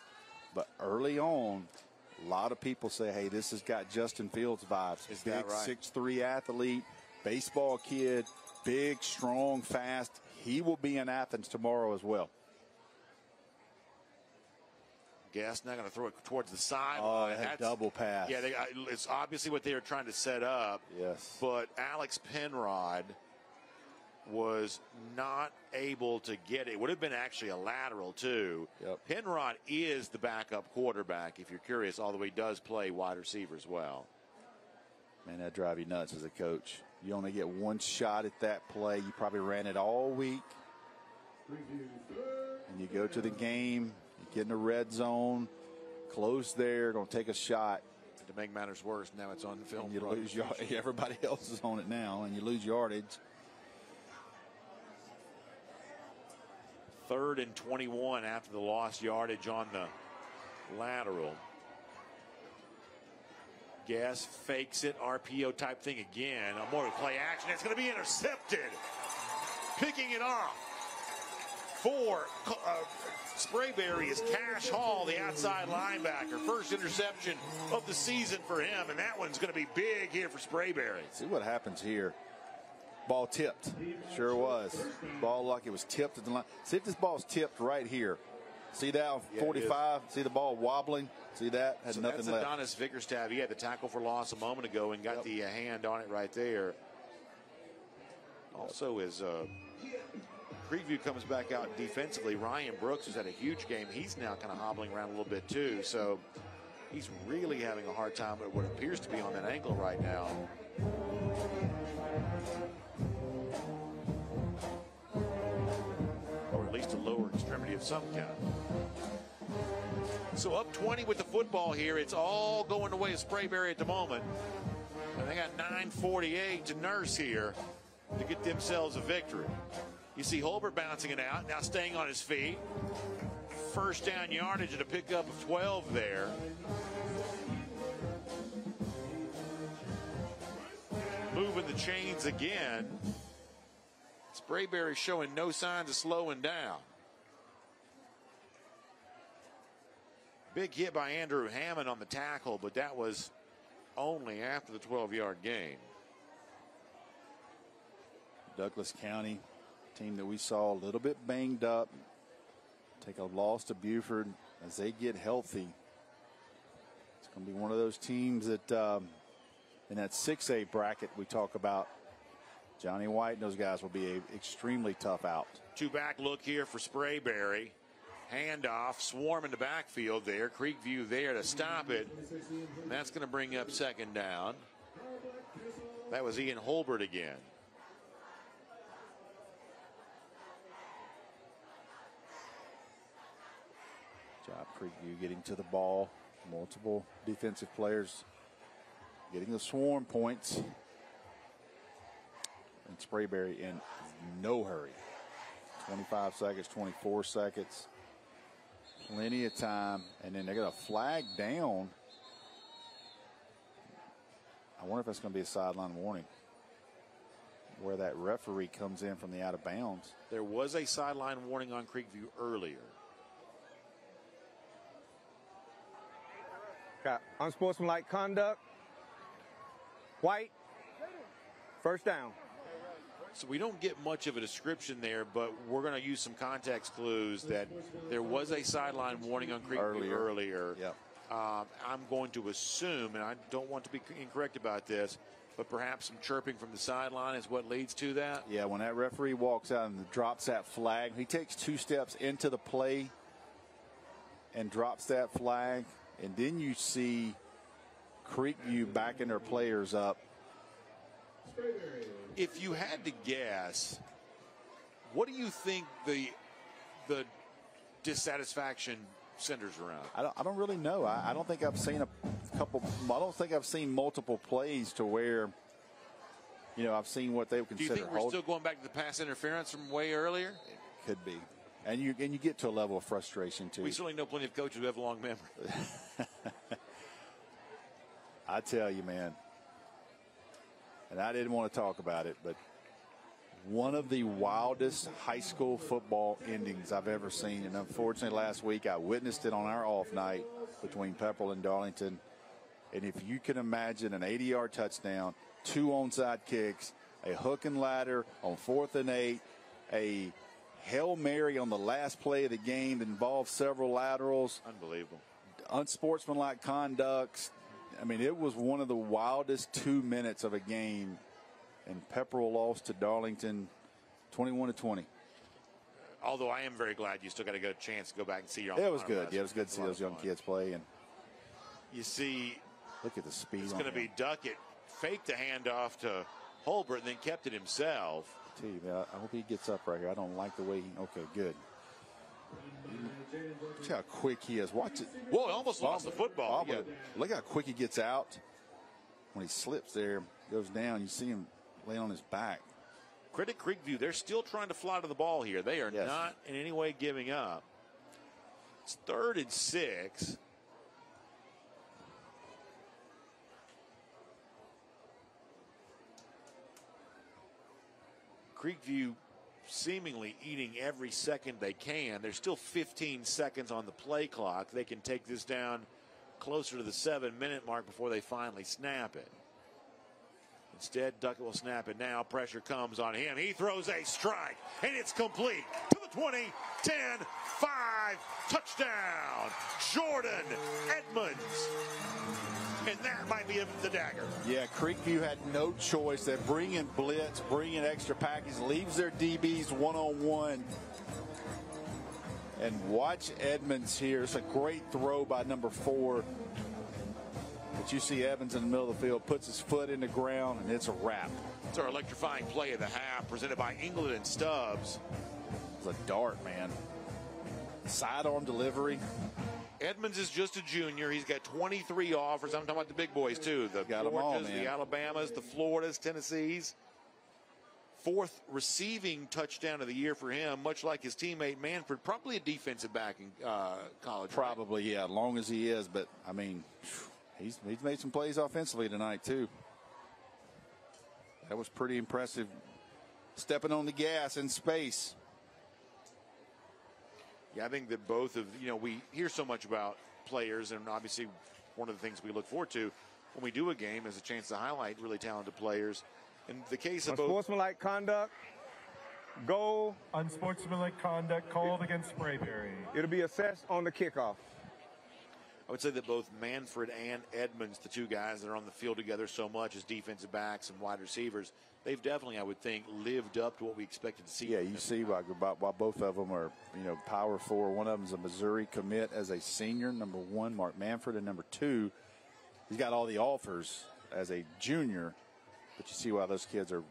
But early on, a lot of people say, hey, this has got Justin Fields vibes. Is big that right? 6'3" athlete, baseball kid, big, strong, fast. He will be in Athens tomorrow as well. Guest now going to throw it towards the sideline. Oh, that's double pass. Yeah, it's obviously what they were trying to set up. Yes. But Alex Penrod was not able to get it. It would have been actually a lateral, too. Yep. Penrod is the backup quarterback, if you're curious, although he does play wide receiver as well. Man, that drive you nuts as a coach. You only get one shot at that play. You probably ran it all week. And you go to the game, you get in the red zone, close there, going to take a shot. To make matters worse, now it's on film. And you lose everybody else is on it now, and you lose yardage. 3rd and 21 after the lost yardage on the lateral. Guess fakes it, RPO type thing again. A more play action. It's going to be intercepted. Picking it off for Sprayberry is Cash Hall, the outside linebacker. First interception of the season for him, and that one's going to be big here for Sprayberry. See what happens here. Ball tipped. Sure was. Ball like it was tipped at the line. See if this ball's tipped right here. See that on 45? See the ball wobbling? See that? Had nothing that's left. Adonis Vickerstaff. He had the tackle for loss a moment ago and got the hand on it right there. Also, as Creekview comes back out defensively, Ryan Brooks, who's had a huge game, he's now kind of hobbling around a little bit too. So he's really having a hard time with what appears to be on that ankle right now. Or at least a lower extremity of some kind. So up 20 with the football here. It's all going the way of Sprayberry at the moment. And they got 9:48 to nurse here to get themselves a victory. You see Holbert bouncing it out, now staying on his feet. First down yardage at a pickup of 12 there. moving the chains again. Sprayberry showing no signs of slowing down. Big hit by Andrew Hammond on the tackle, but that was only after the 12-yard gain. Douglas County, team that we saw a little bit banged up, take a loss to Buford. As they get healthy, it's going to be one of those teams that in that 6A bracket we talk about, Johnny White and those guys will be an extremely tough out. Two-back look here for Sprayberry. Handoff, swarm in the backfield there. Creekview there to stop it. And that's going to bring up second down. That was Ian Holbert again. Job Creekview getting to the ball. Multiple defensive players getting the swarm points. And Sprayberry in no hurry. 25 seconds, 24 seconds. Plenty of time. And then they got a flag down. I wonder if that's going to be a sideline warning, where that referee comes in from the out of bounds. There was a sideline warning on Creekview earlier. Got unsportsmanlike conduct. White. First down. So we don't get much of a description there, but we're going to use some context clues that there was a sideline warning on Creekview earlier. Yep. I'm going to assume, and I don't want to be incorrect about this, but perhaps some chirping from the sideline is what leads to that? Yeah, when that referee walks out and drops that flag, he takes 2 steps into the play and drops that flag, and then you see Creekview backing their players up. If you had to guess, what do you think the dissatisfaction centers around? I don't really know. I don't think I've seen I don't think I've seen multiple plays to where, I've seen what they would consider. Do you think we're still going back to the pass interference from way earlier? It could be. And you get to a level of frustration, too. We certainly know plenty of coaches who have long memory. I tell you, man, and I didn't want to talk about it, but one of the wildest high school football endings I've ever seen. And unfortunately, last week I witnessed it on our off night between Pepperell and Darlington. And if you can imagine an 80-yard touchdown, 2 onside kicks, a hook and ladder on 4th and 8, a Hail Mary on the last play of the game that involved several laterals. Unbelievable. Unsportsmanlike conducts. I mean, it was one of the wildest 2 minutes of a game, and Pepperell lost to Darlington 21-20. Although I am very glad you still got a chance to go back and see your own. It was good. Yeah, it was good to see those young kids play. And you see, look at the speed. It's going to be Duckett faked the handoff to Holbert and then kept it himself. I hope he gets up right here. I don't like the way he. Okay, good. See how quick he is. Watch it. Whoa, almost lost the football. Yeah. Look how quick he gets out. When he slips there, goes down, you see him laying on his back. Credit Creekview. They're still trying to fly to the ball here. They are not in any way giving up. It's 3rd and 6. Creekview seemingly eating every second they can. There's still 15 seconds on the play clock. They can take this down closer to the 7-minute mark before they finally snap it. Instead, Duckett will snap it now. Pressure comes on him. He throws a strike, and it's complete to the 20, 10, 5, touchdown, Jordan Edmonds. And that might be the dagger. Yeah, Creekview had no choice. They bring in blitz, bring in extra package, leaves their DBs one-on-one. And watch Edmonds here. It's a great throw by number 4. But you see Evans in the middle of the field, puts his foot in the ground, and it's a wrap. It's our electrifying play of the half, presented by England and Stubbs. It's a dart, man. Sidearm delivery. Edmonds is just a junior. He's got 23 offers. I'm talking about the big boys, too. The Georgias, the Alabamas, the Floridas, Tennessees. 4th receiving touchdown of the year for him, much like his teammate Manford. Probably a defensive back in college. Probably, right? Yeah, long as he is. But, I mean, he's made some plays offensively tonight, too. That was pretty impressive. Stepping on the gas in space. Yeah, I think that both of, we hear so much about players, and obviously one of the things we look forward to when we do a game is a chance to highlight really talented players. In the case of both. Unsportsmanlike conduct, goal. Unsportsmanlike conduct called against Sprayberry. It'll be assessed on the kickoff. I would say that both Manfred and Edmonds, the two guys that are on the field together so much as defensive backs and wide receivers, they've definitely, I would think, lived up to what we expected to see. Yeah, you see why both of them are, power forward. One of them is a Missouri commit as a senior, number 1, Mark Manfred, and number 2, he's got all the offers as a junior. But you see why those kids are,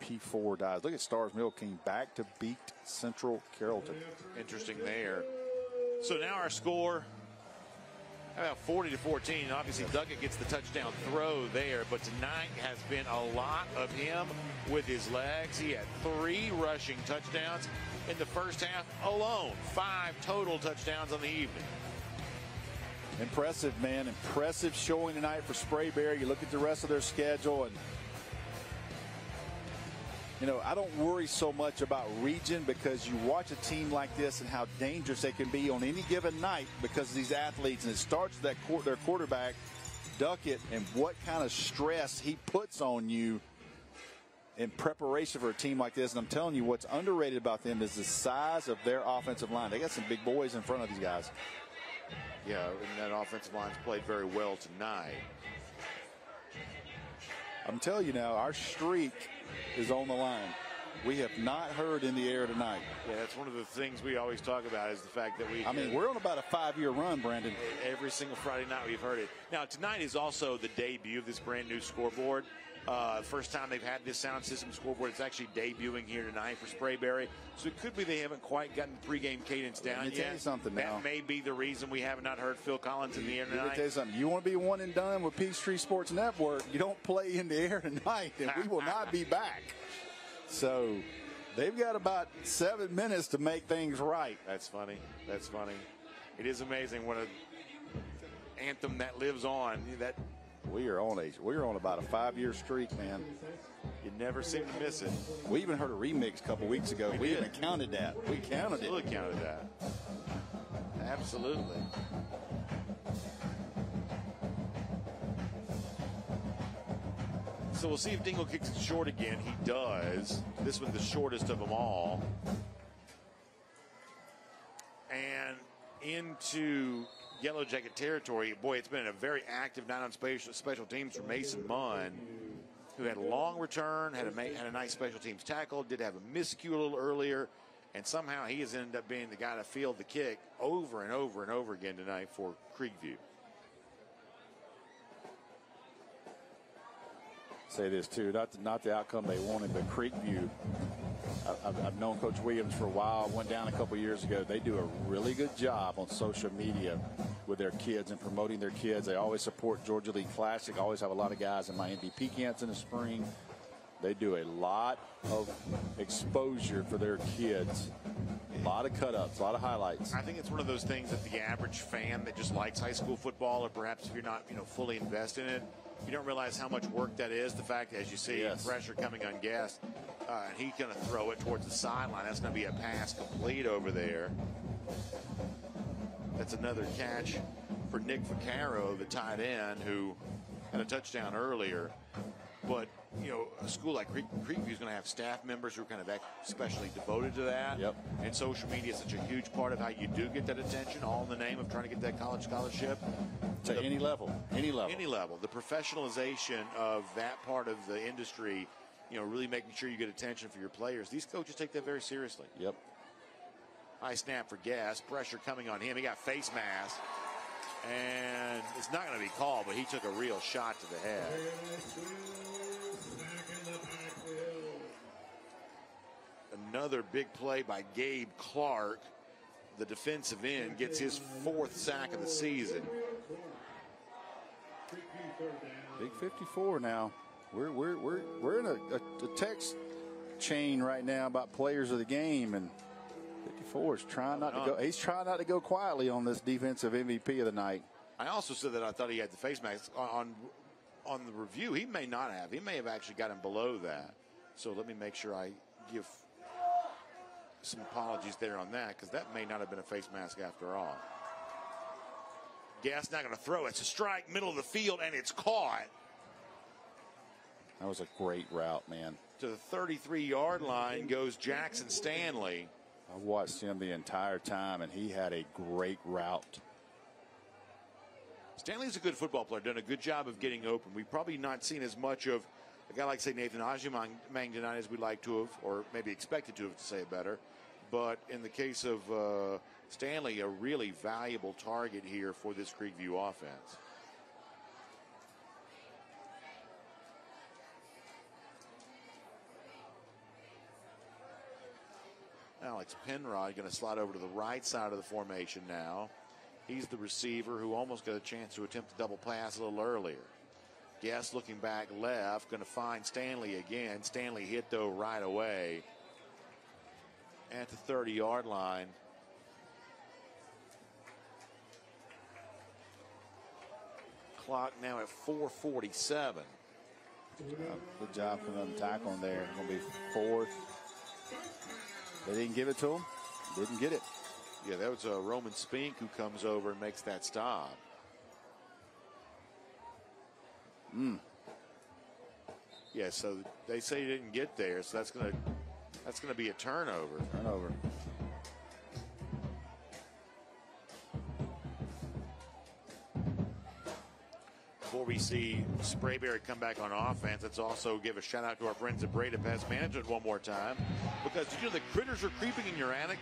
P4 guys. Look at Stars Mill King back to beat Central Carrollton. Interesting there. So now our score, about 40-14. Obviously, Duckett gets the touchdown throw there, but tonight has been a lot of him with his legs. He had 3 rushing touchdowns in the first half alone. 5 total touchdowns on the evening. Impressive, man. Impressive showing tonight for Sprayberry. You look at the rest of their schedule, and I don't worry so much about region, because you watch a team like this and how dangerous they can be on any given night because of these athletes. And it starts with their quarterback, Duckett, and what kind of stress he puts on you in preparation for a team like this. And I'm telling you, what's underrated about them is the size of their offensive line. They got some big boys in front of these guys. Yeah, and that offensive line's played very well tonight. I'm telling you now, our streak is on the line. We have not heard in the air tonight. Yeah, that's one of the things we always talk about is the fact that we're on about a 5-year run, Brandon. Every single Friday night we've heard it. Now, tonight is also the debut of this brand new scoreboard. First time they've had this sound system scoreboard. It's actually debuting here tonight for Sprayberry. So it could be they haven't quite gotten the pregame cadence down yet. Let me tell you something now. That may be the reason we have not heard Phil Collins in the air tonight. Let me tell you something. You want to be one and done with Peachtree Sports Network, you don't play in the air tonight, and we will not be back. So they've got about 7 minutes to make things right. That's funny. That's funny. It is amazing what an anthem that lives on. We are on about a 5-year streak, man. You never seem to miss it. We even heard a remix a couple weeks ago. We even counted that. We counted it. Absolutely counted that. Absolutely. So we'll see if Dingle kicks it short again. He does. This one the shortest of them all. And into Yellow Jacket territory. Boy, it's been a very active night on special teams for Mason Munn, who had a long return, had a nice special teams tackle, did have a miscue a little earlier, and somehow he has ended up being the guy to field the kick over and over and over again tonight for Creekview. Say this too, not the outcome they wanted, but Creekview. I've known Coach Williams for a while. Went down a couple years ago. They do a really good job on social media with their kids and promoting their kids. They always support Georgia League Classic. Always have a lot of guys in my MVP camps in the spring. They do a lot of exposure for their kids. A lot of cut-ups, a lot of highlights. I think it's one of those things that the average fan that just likes high school football, or perhaps if you're not, fully invested in it, you don't realize how much work that is. The fact, as you see, pressure coming on Guest, and he's going to throw it towards the sideline. That's going to be a pass complete over there. That's another catch for Nick Vaccaro, the tight end, who had a touchdown earlier. But, a school like Creekview is going to have staff members who are kind of especially devoted to that. Yep. And social media is such a huge part of how you do get that attention, all in the name of trying to get that college scholarship. To any level. Any level. Any level. The professionalization of that part of the industry, really making sure you get attention for your players. These coaches take that very seriously. Yep. High snap for Gas. Pressure coming on him. He got face mask. And it's not going to be called, but he took a real shot to the head. Another big play by Gabe Clark. The defensive end gets his 4th sack of the season. Big 54 now. We're in a text chain right now about players of the game, and 54 is trying not to go. He's trying not to go quietly on this defensive MVP of the night. I also said that I thought he had the face mask on on the review, he may not have. He may have actually got him below that. So let me make sure I give some apologies there on that, because that may not have been a face mask after all. Gass not going to throw. It's a strike, middle of the field, and it's caught. That was a great route, man. To the 33-yard line goes Jackson Stanley. I watched him the entire time, and he had a great route. Stanley's a good football player, done a good job of getting open. We've probably not seen as much of a guy like, say, Nathan Ajimang tonight as we'd like to have, or maybe expected to have, to say it better. But in the case of Stanley, a really valuable target here for this Creekview offense. Alex Penrod going to slide over to the right side of the formation now. He's the receiver who almost got a chance to attempt a double pass a little earlier. Guess looking back left, going to find Stanley again. Stanley hit, though, right away at the 30-yard line. Clock now at 4:47. Good job for them tackling there. It's going to be fourth. They didn't give it to him. Didn't get it. Yeah, that was Roman Spink who comes over and makes that stop. Yeah, so they say he didn't get there, so that's gonna be a turnover. Turnover. Before we see Sprayberry come back on offense, let's also give a shout out to our friends at Breda Pest Management one more time, because did you know the critters are creeping in your attic?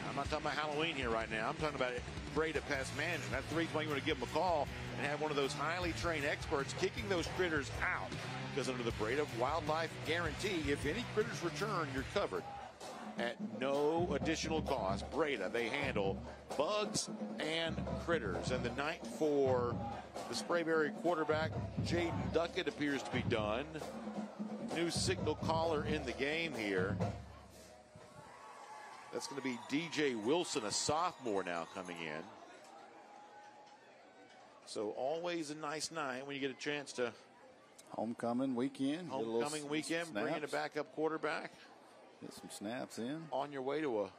I'm not talking about Halloween here right now. I'm talking about Breda Pest Management. That's the reason why you want to give them a call and have one of those highly trained experts kicking those critters out. Because under the Breda Wildlife Guarantee, if any critters return, you're covered at no additional cost. Breda, they handle bugs and critters. And the night for the Sprayberry quarterback, Jaden Duckett, appears to be done. New signal caller in the game here. That's going to be DJ Wilson, a sophomore now coming in. So always a nice night when you get a chance to. Homecoming weekend. Homecoming weekend, bringing a backup quarterback. Get some snaps in. On your way to a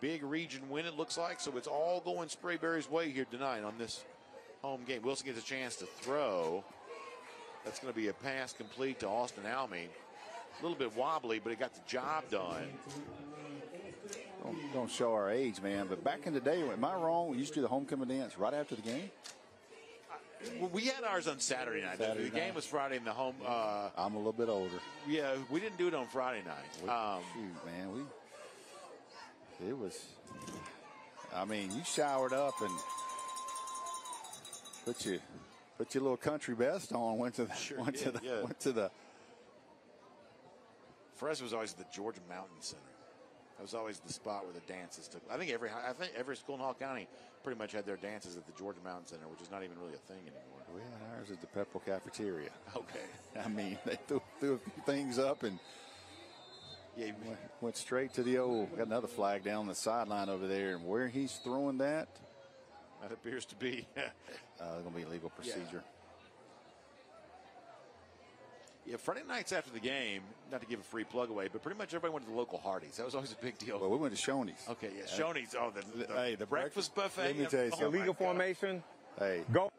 big region win, it looks like. So it's all going Sprayberry's way here tonight on this home game. Wilson gets a chance to throw. That's going to be a pass complete to Austin Alme. A little bit wobbly, but it got the job done. Don't show our age, man. But back in the day, am I wrong? We used to do the homecoming dance right after the game? Well, we had ours on Saturday night. The game was Friday in the home. I'm a little bit older. Yeah, we didn't do it on Friday night. Shoot, man. It was, I mean, you showered up and put your little country best on, went to the. For us, it was always the Georgia Mountain Center. That was always the spot where the dances took. I think every school in Hall County pretty much had their dances at the Georgia Mountain Center, which is not even really a thing anymore. We had ours at the Pepperell Cafeteria. Okay. I mean, they threw a few things up and went straight to the old. Got another flag down the sideline over there, and where he's throwing that appears to be going to be legal procedure. Yeah, Friday nights after the game, not to give a free plug away, but pretty much everybody went to the local Hardee's. That was always a big deal. Well, we went to Shoney's. Okay, yeah, Shoney's. Oh, the breakfast buffet. Let me tell you something. Illegal formation. Hey. Go.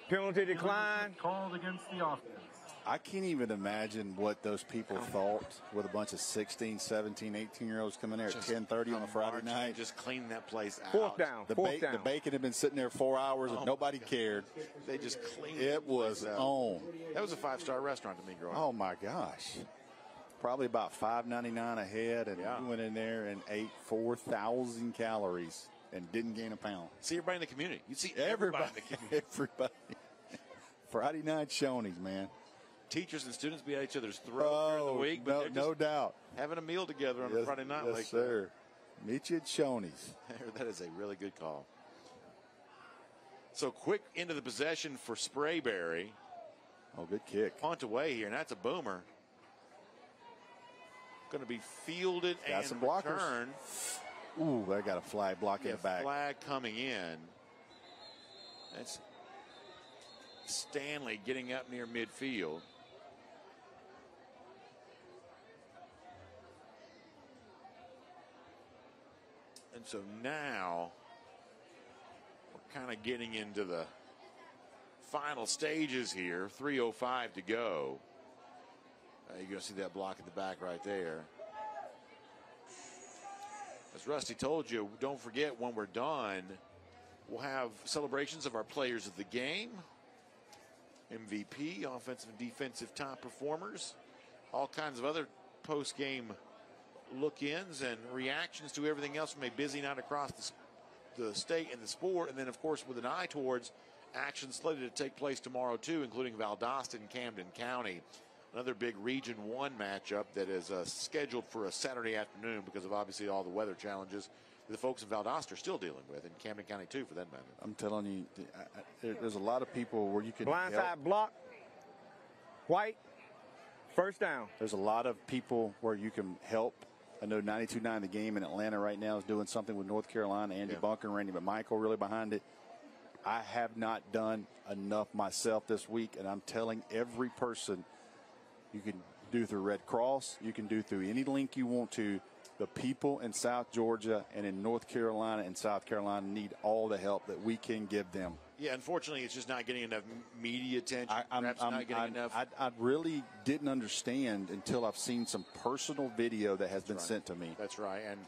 Penalty decline. Called against the offense. I can't even imagine what those people thought with a bunch of 16, 17, 18-year-olds coming there at 10:30 on a Friday night. Just cleaning that place out. Fourth down. The bacon had been sitting there 4 hours and nobody cared. They just cleaned it. Was on. That was a 5-star restaurant to me growing up. Oh, my gosh. Probably about $5.99 a head, and we went in there and ate 4,000 calories and didn't gain a pound. See everybody in the community. You see everybody in the community. Everybody. Friday night Shoney's, man. Teachers and students be at each other's throat during the week, but no doubt. Having a meal together on a Friday night yes, like sir. Meet you at Shoney's. That is a really good call. So quick into the possession for Sprayberry. Oh, good kick. Punt away here, and that's a boomer. Going to be fielded and some returned. Ooh, they got a flag blocking the back. Flag coming in. That's Stanley getting up near midfield. And so now we're kind of getting into the final stages here. 3:05 to go. You're going to see that block at the back right there. As Rusty told you, don't forget when we're done, we'll have celebrations of our players of the game, MVP, offensive and defensive top performers, all kinds of other post-game look-ins and reactions to everything else from a busy night across the state and the sport. And then, of course, with an eye towards action slated to take place tomorrow, too, including Valdosta and Camden County. Another big Region 1 matchup that is scheduled for a Saturday afternoon because of obviously all the weather challenges the folks in Valdosta are still dealing with, and Camden County, too, for that matter. I'm telling you, there's a lot of people where you can blindside block, white, first down. There's a lot of people where you can help. I know 92.9 The Game in Atlanta right now is doing something with North Carolina. Andy Bunker and Randy McMichael really behind it. I have not done enough myself this week, and I'm telling every person, you can do through Red Cross, you can do through any link you want to. The people in South Georgia and in North Carolina and South Carolina need all the help that we can give them. Yeah, unfortunately, it's just not getting enough media attention. I really didn't understand until I've seen some personal video that has been sent to me. That's right. And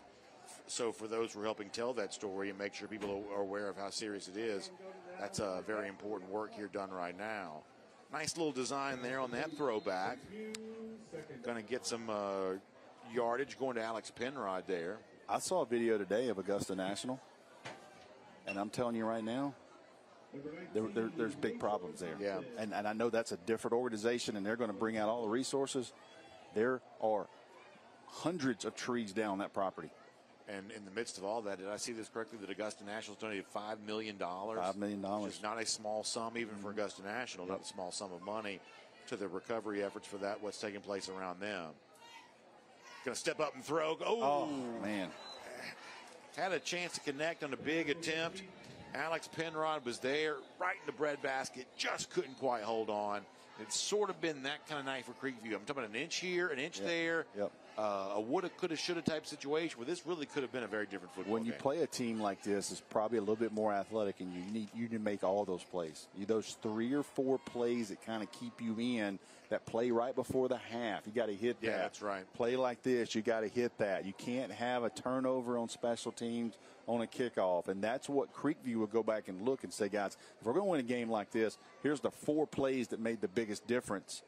so for those who are helping tell that story and make sure people are aware of how serious it is, that's a very important work here done right now. Nice little design there on that throwback. Going to get some yardage going to Alex Penrod there. I saw a video today of Augusta National, and I'm telling you right now, there's big problems there. Yeah. And I know that's a different organization, and they're going to bring out all the resources. There are hundreds of trees down that property. And in the midst of all that, did I see this correctly, that Augusta National's donated $5 million? $5 million. Which is not a small sum even for Augusta National, not a small sum of money to the recovery efforts for that, what's taking place around them. Going to step up and throw. Oh, man. Had a chance to connect on a big attempt. Alex Penrod was there, right in the breadbasket, just couldn't quite hold on. It's sort of been that kind of night for Creekview. I'm talking about an inch here, an inch there. Yep. A woulda, coulda, shoulda type situation where this really could have been a very different football When you game. play a team like this, it's probably a little bit more athletic, and you need to make all those plays. Those 3 or 4 plays that kind of keep you in, that play right before the half. You got to hit that. Yeah, that's right. Play like this, you got to hit that. You can't have a turnover on special teams on a kickoff, and that's what Creekview will go back and look and say, guys, if we're going to win a game like this, here's the 4 plays that made the biggest difference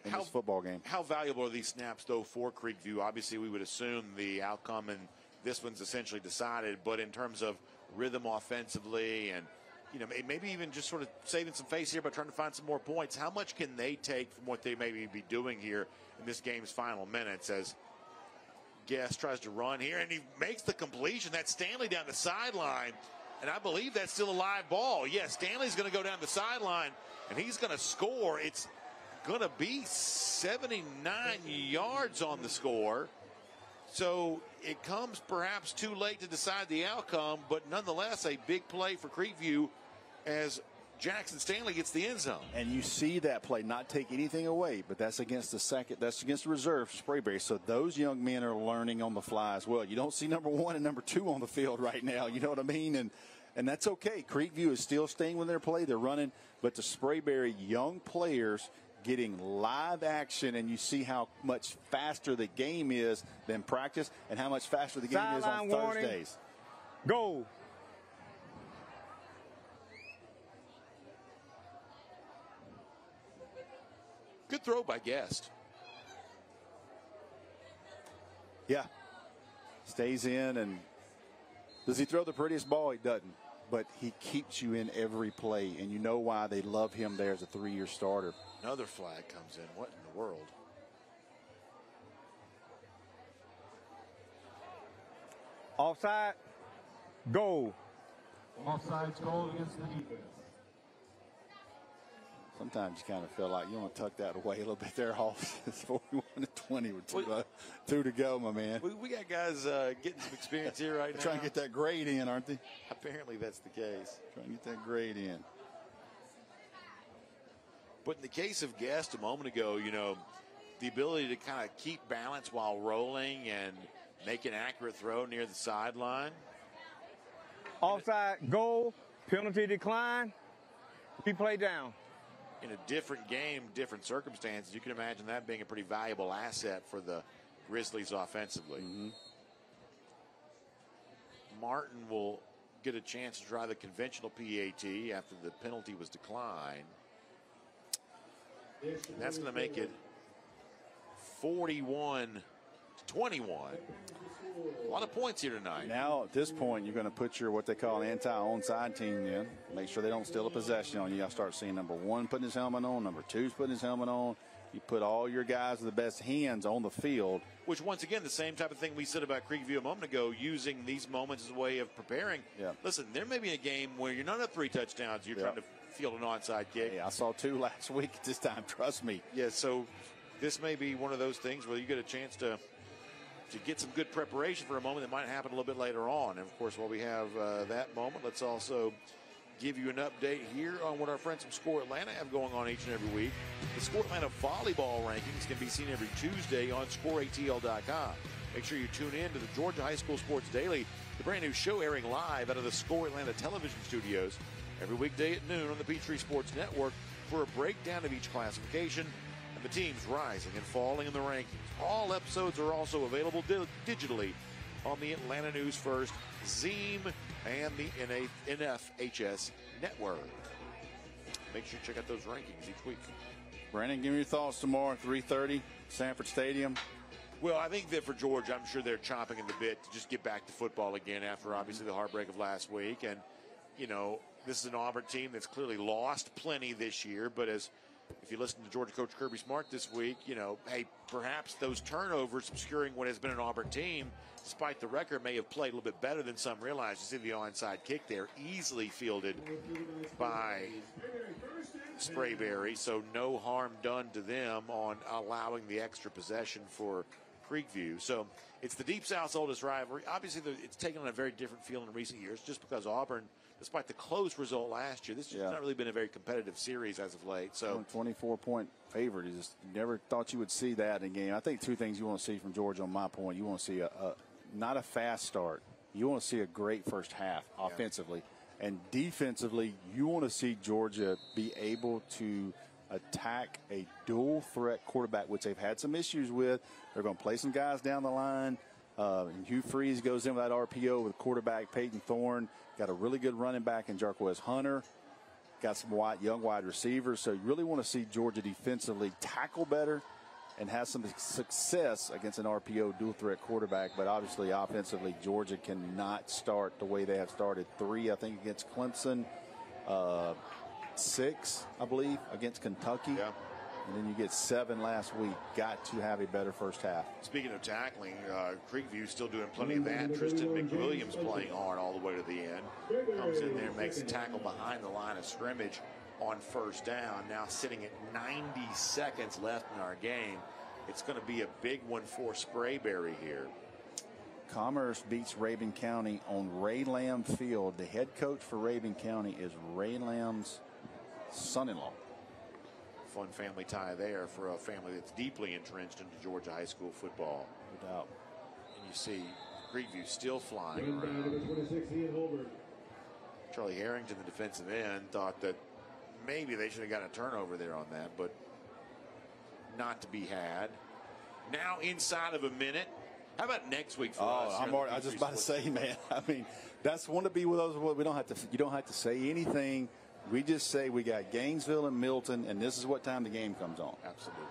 in this football game. How valuable are these snaps, though, for Creekview? Obviously, we would assume the outcome, and this one's essentially decided. But in terms of rhythm offensively and, maybe even just sort of saving some face here by trying to find some more points, how much can they take from what they maybe be doing here in this game's final minutes as Guest tries to run here, and he makes the completion. That's Stanley down the sideline, and I believe that's still a live ball. Yes, Stanley's going to go down the sideline, and he's going to score. It's going to be 79 yards on the score. So it comes perhaps too late to decide the outcome, but nonetheless a big play for Creekview as Jackson Stanley gets the end zone. And you see that play, not take anything away, but that's against the reserve for Sprayberry. So those young men are learning on the fly as well. You don't see number 1 and number 2 on the field right now. You know what I mean? And that's okay. Creekview is still staying with their play. They're running, but the Sprayberry young players getting live action, and you see how much faster the game is than practice and how much faster the game is on Thursdays. Go. Good throw by Guest. Yeah. Stays in, and does he throw the prettiest ball? He doesn't. But he keeps you in every play, and you know why they love him there as a 3-year starter. Another flag comes in. What in the world? Offside. Goal. Offside's goal against the defense. Sometimes you kind of feel like you want to tuck that away a little bit there, Hoff. It's 41-20 with 2 to go, my man. We got guys getting some experience here right now. Trying to get that grade in, aren't they? Apparently that's the case. Trying to get that grade in. But in the case of Guest a moment ago, you know, the ability to kind of keep balance while rolling and make an accurate throw near the sideline. Offside, goal, penalty decline, replay down. In a different game, different circumstances, you can imagine that being a pretty valuable asset for the Grizzlies offensively. Martin will get a chance to try the conventional PAT after the penalty was declined. And that's going to make it 41-21. A lot of points here tonight. Now, at this point, you're going to put your what they call an anti-onside team in. Make sure they don't steal a possession on you. I'll start seeing number 1 putting his helmet on, number 2's putting his helmet on. You put all your guys with the best hands on the field. Which, once again, the same type of thing we said about Creekview a moment ago, using these moments as a way of preparing. Yeah. Listen, there may be a game where you're not up 3 touchdowns. You're trying to field an onside kick. Hey, I saw 2 last week at this time. Trust me. Yeah, so this may be one of those things where you get a chance to get some good preparation for a moment that might happen a little bit later on. And, of course, while we have that moment, let's also give you an update here on what our friends from Score Atlanta have going on each and every week. The Score Atlanta volleyball rankings can be seen every Tuesday on ScoreATL.com. Make sure you tune in to the Georgia High School Sports Daily, the brand new show airing live out of the Score Atlanta television studios every weekday at noon on the Peachtree Sports Network for a breakdown of each classification and the teams rising and falling in the rankings. All episodes are also available digitally on the Atlanta News First, Zeem, and the NFHS Network. Make sure you check out those rankings each week. Brandon, give me your thoughts tomorrow, 3:30, Sanford Stadium. Well, I think that for Georgia, I'm sure they're chomping at the bit to just get back to football again after obviously the heartbreak of last week. And, you know, this is an Auburn team that's clearly lost plenty this year, but if you listen to Georgia coach Kirby Smart this week, you know, hey, perhaps those turnovers obscuring what has been an Auburn team, despite the record, may have played a little bit better than some realize. You see the onside kick there, easily fielded by Sprayberry, so no harm done to them on allowing the extra possession for Creekview. So it's the Deep South's oldest rivalry. Obviously, it's taken on a very different feel in recent years just because Auburn, despite the close result last year, this has not really been a very competitive series as of late. So 24-point favorite. You just never thought you would see that in a game. I think 2 things you want to see from Georgia on my point. You want to see not a fast start. You want to see a great first half offensively. And defensively, you want to see Georgia be able to attack a dual threat quarterback, which they've had some issues with. They're going to play some guys down the line. And Hugh Freeze goes in with that RPO with quarterback Peyton Thorne. Got a really good running back in Jarquez Hunter. Got some young wide receivers. So you really want to see Georgia defensively tackle better and have some success against an RPO dual threat quarterback. But obviously offensively, Georgia cannot start the way they have started. 3, I think, against Clemson. 6, I believe, against Kentucky. Yeah. And then you get 7 last week. Got to have a better first half. Speaking of tackling, Creekview still doing plenty of that. Tristan McWilliams playing hard all the way to the end. Comes in there, makes a tackle behind the line of scrimmage on first down. Now sitting at 90 seconds left in our game. It's going to be a big one for Sprayberry here. Commerce beats Rabun County on Ray Lamb Field. The head coach for Rabun County is Ray Lamb's son-in-law. Fun family tie there for a family that's deeply entrenched into Georgia high school football. No doubt. And you see Creekview still flying around. Charlie Harrington, the defensive end, thought that maybe they should have got a turnover there on that, but not to be had. Now inside of a minute. How about next week for us? I was just about to say, man. I mean, that's one to be with those. We don't have to. You don't have to say anything. We just say we got Gainesville and Milton, and this is what time the game comes on. Absolutely.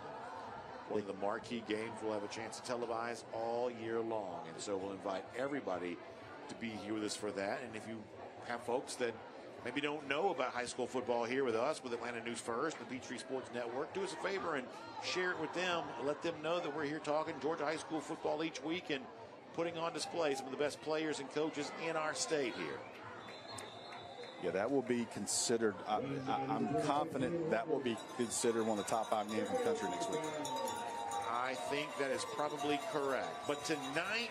One of the marquee games we'll have a chance to televise all year long, and so we'll invite everybody to be here with us for that. And if you have folks that maybe don't know about high school football here with us, with Atlanta News First, the Peachtree Sports Network, do us a favor and share it with them. Let them know that we're here talking Georgia high school football each week and putting on display some of the best players and coaches in our state here. Yeah, that will be considered. I'm confident that will be considered one of the top 5 games in the country next week. I think that is probably correct. But tonight,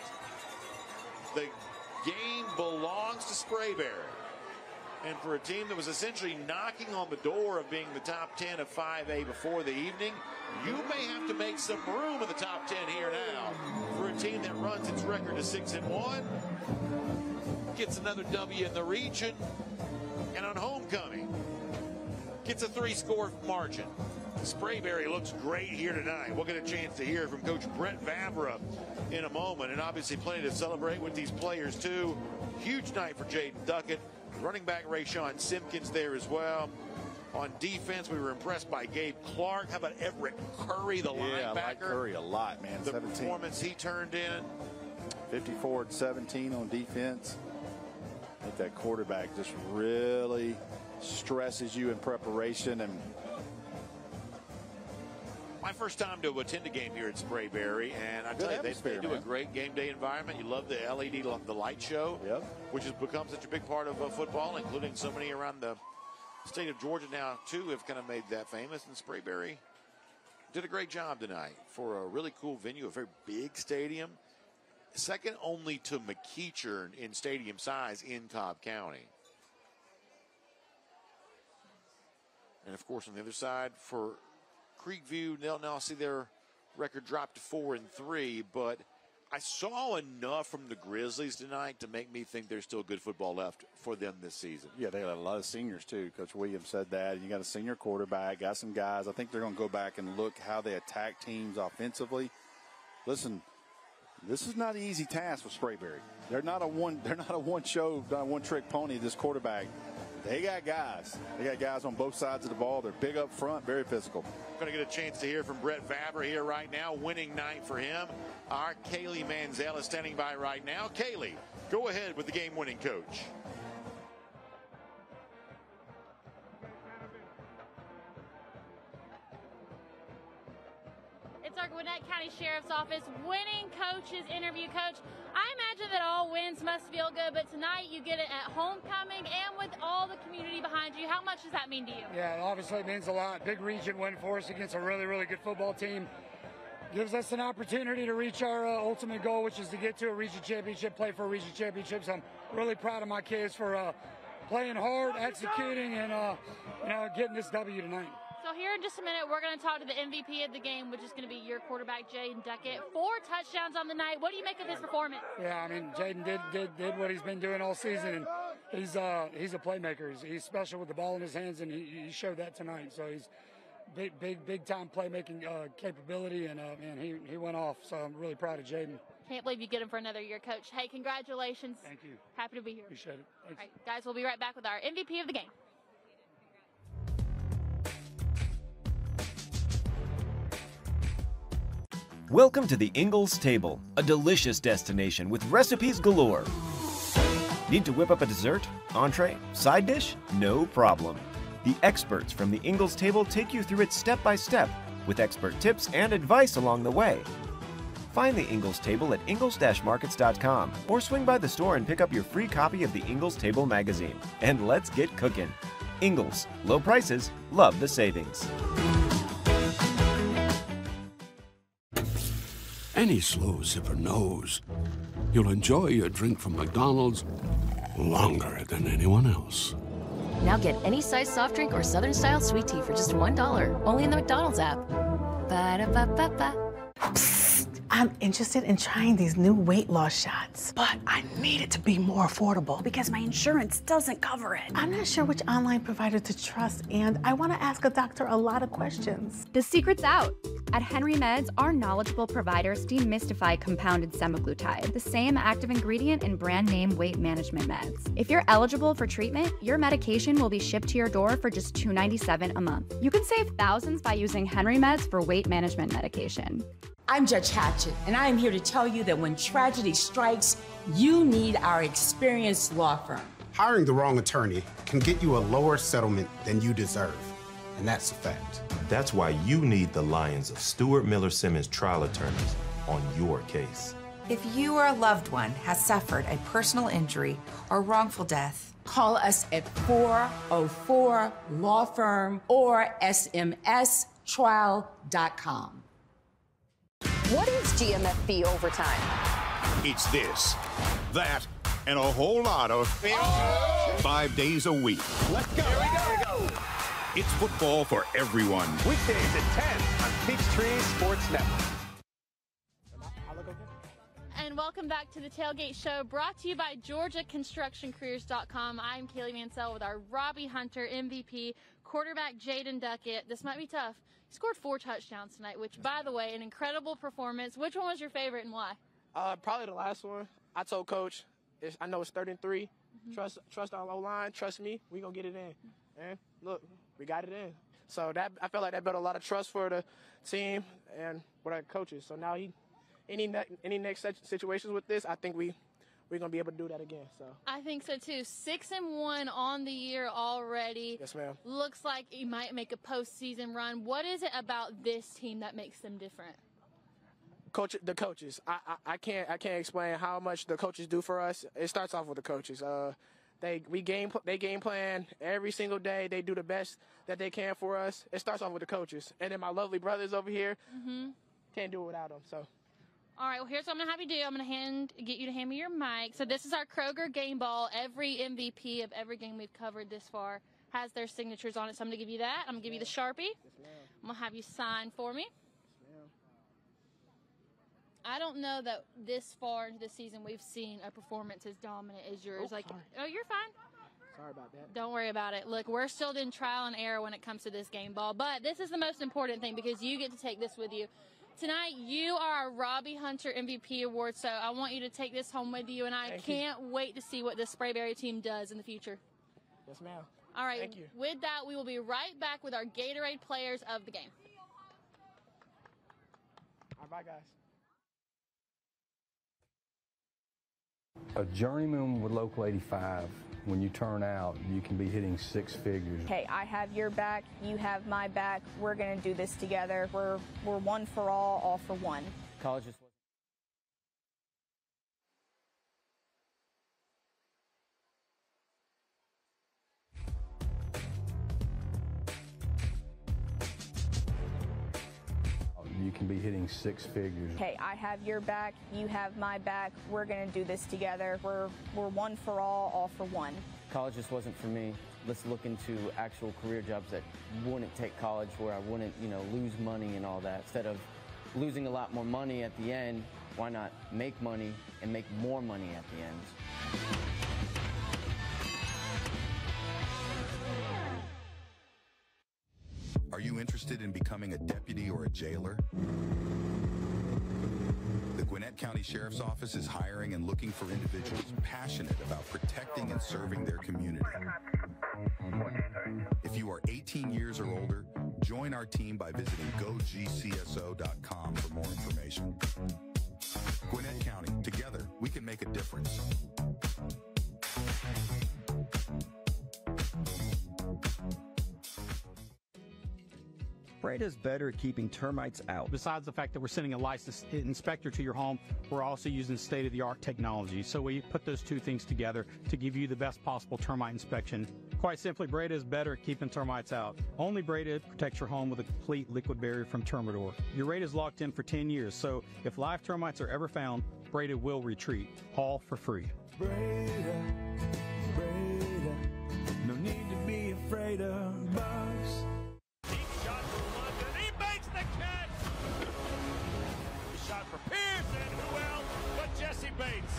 the game belongs to Sprayberry. And for a team that was essentially knocking on the door of being the top 10 of 5A before the evening, you may have to make some room in the top 10 here now. For a team that runs its record to 6-1, gets another W in the region, and on homecoming, gets a 3-score margin. Sprayberry looks great here tonight. We'll get a chance to hear from Coach Brett Vavra in a moment, and obviously plenty to celebrate with these players too. Huge night for Jaden Duckett. Running back Rayshawn Simpkins there as well. On defense, we were impressed by Gabe Clark. How about Everett Curry, the linebacker? Yeah, I like Curry a lot, man. The 17. performance he turned in. 54-17 on defense. I think that quarterback just really stresses you in preparation. And my first time to attend a game here at Sprayberry, and I tell you, they do a great game day environment. You love the LED, the light show, which has become such a big part of football, including so many around the state of Georgia now, too, have kind of made that famous. And Sprayberry did a great job tonight for a really cool venue, a very big stadium, second only to McEachern in stadium size in Cobb County. And, of course, on the other side for Creekview, they'll now see their record drop to 4-3, but I saw enough from the Grizzlies tonight to make me think there's still good football left for them this season. Yeah, they got a lot of seniors too. Coach Williams said that. You got a senior quarterback, got some guys. I think they're going to go back and look how they attack teams offensively. Listen, this is not an easy task for Sprayberry. They're not a one-trick pony. This quarterback. They got guys. They got guys on both sides of the ball. They're big up front, very physical. Going to get a chance to hear from Brett Vavra here right now. Winning night for him. Our Kaylee Manziel is standing by right now. Kaylee, go ahead with the game-winning coach. It's our Gwinnett County Sheriff's Office winning coaches interview. Coach, I imagine that all wins must feel good, but tonight you get it at homecoming and with all the community behind you. How much does that mean to you? Yeah, obviously it means a lot. Big region win for us against a really, really good football team. Gives us an opportunity to reach our ultimate goal, which is to get to a region championship, play for a region championship. So I'm really proud of my kids for playing hard, executing, and getting this W tonight. So here in just a minute, we're going to talk to the MVP of the game, which is going to be your quarterback, Jaden Duckett. 4 touchdowns on the night. What do you make of his performance? Yeah, I mean, Jaden did what he's been doing all season, and he's a playmaker. He's special with the ball in his hands, and he showed that tonight. So he's big time playmaking capability, and he went off. So I'm really proud of Jaden. Can't believe you get him for another year, Coach. Hey, congratulations. Thank you. Happy to be here. Appreciate it. Thanks. All right, guys, we'll be right back with our MVP of the game. Welcome to the Ingalls Table, a delicious destination with recipes galore. Need to whip up a dessert, entree, side dish? No problem. The experts from the Ingalls Table take you through it step by step with expert tips and advice along the way. Find the Ingalls Table at ingalls-markets.com or swing by the store and pick up your free copy of the Ingalls Table magazine. And let's get cooking. Ingalls, low prices, love the savings. Any slow zipper knows you'll enjoy your drink from McDonald's longer than anyone else. Now get any size soft drink or Southern style sweet tea for just $1, only in the McDonald's app. Ba-da-ba-ba-ba. I'm interested in trying these new weight loss shots, but I need it to be more affordable because my insurance doesn't cover it. I'm not sure which online provider to trust, and I want to ask a doctor a lot of questions. The secret's out. At Henry Meds, our knowledgeable providers demystify compounded semaglutide, the same active ingredient in brand name weight management meds. If you're eligible for treatment, your medication will be shipped to your door for just $2.97 a month. You can save thousands by using Henry Meds for weight management medication. I'm Judge Hatchett, and I am here to tell you that when tragedy strikes, you need our experienced law firm. Hiring the wrong attorney can get you a lower settlement than you deserve, and that's a fact. That's why you need the Lions of Stewart Miller Simmons trial attorneys on your case. If you or a loved one has suffered a personal injury or wrongful death, call us at 404 Law Firm or smstrial.com. What is GMFB overtime? It's this, that, and a whole lot of... 5 days a week. Let's go. Here we go. It's football for everyone. Weekdays at 10 on Peachtree Sports Network. And welcome back to the Tailgate Show, brought to you by GeorgiaConstructionCareers.com. I'm Kaylee Mansell with our Robbie Hunter MVP, quarterback Jaden Duckett. This might be tough. He scored 4 touchdowns tonight, which, by the way, an incredible performance. Which one was your favorite and why? Probably the last one. I told Coach, I know it's 3rd and 3. Trust our O-line. Trust me. We gonna get it in. And look, we got it in. So that I felt like that built a lot of trust for the team and with our coaches. So now any next situations with this, I think we're gonna be able to do that again. So I think so too. 6-1 on the year already. Yes, ma'am. Looks like he might make a postseason run. What is it about this team that makes them different? The coaches. I can't explain how much the coaches do for us. It starts off with the coaches. They game plan every single day. They do the best that they can for us. It starts off with the coaches, and then my lovely brothers over here. Can't do it without them. So. All right, well, here's what I'm going to have you do. I'm going to get you to hand me your mic. So this is our Kroger game ball. Every MVP of every game we've covered this far has their signatures on it. So I'm going to give you that. I'm going to give you the Sharpie. Yes, ma'am. I'm going to have you sign for me. Yes, ma'am. I don't know that this far into the season we've seen a performance as dominant as yours. Sorry. You're fine. Sorry about that. Don't worry about it. Look, we're still in trial and error when it comes to this game ball. But this is the most important thing because you get to take this with you. Tonight, you are our Robbie Hunter MVP award, so I want you to take this home with you, and I can't wait to see what the Sprayberry team does in the future. Yes, ma'am. All right. Thank you. With that, we will be right back with our Gatorade players of the game. All right, bye, guys. A journeyman with Local 85, when you turn out, you can be hitting 6 figures. Hey, I have your back, you have my back. We're going to do this together. We're one for all for one. College just you can be hitting 6 figures. Hey, I have your back, you have my back. We're going to do this together. We're one for all for one. College just wasn't for me. Let's look into actual career jobs that wouldn't take college, where I wouldn't, lose money and all that. Instead of losing a lot more money at the end, why not make money and make more money at the end? Are you interested in becoming a deputy or a jailer? The Gwinnett County Sheriff's Office is hiring and looking for individuals passionate about protecting and serving their community. If you are 18 years or older, join our team by visiting GoGCSO.com for more information. Gwinnett County, together, we can make a difference. Sprayberry is better at keeping termites out. Besides the fact that we're sending a licensed inspector to your home, we're also using state-of-the-art technology. So we put those two things together to give you the best possible termite inspection. Quite simply, Breda is better at keeping termites out. Only Breda protects your home with a complete liquid barrier from Termidor. Your rate is locked in for 10 years, so if live termites are ever found, Breda will retreat, all for free. Breda, no need to be afraid of bugs. Deep shot for London, he makes the catch! Shot for Pearson, who else but Jesse Bates?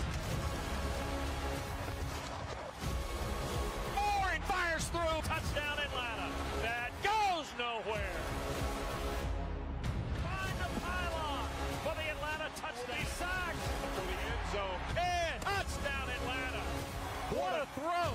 Moore fires through, touchdown Atlanta. That goes nowhere. Find the pylon for the Atlanta touchdown. He's sacked for the end zone. And touchdown Atlanta. What a throw.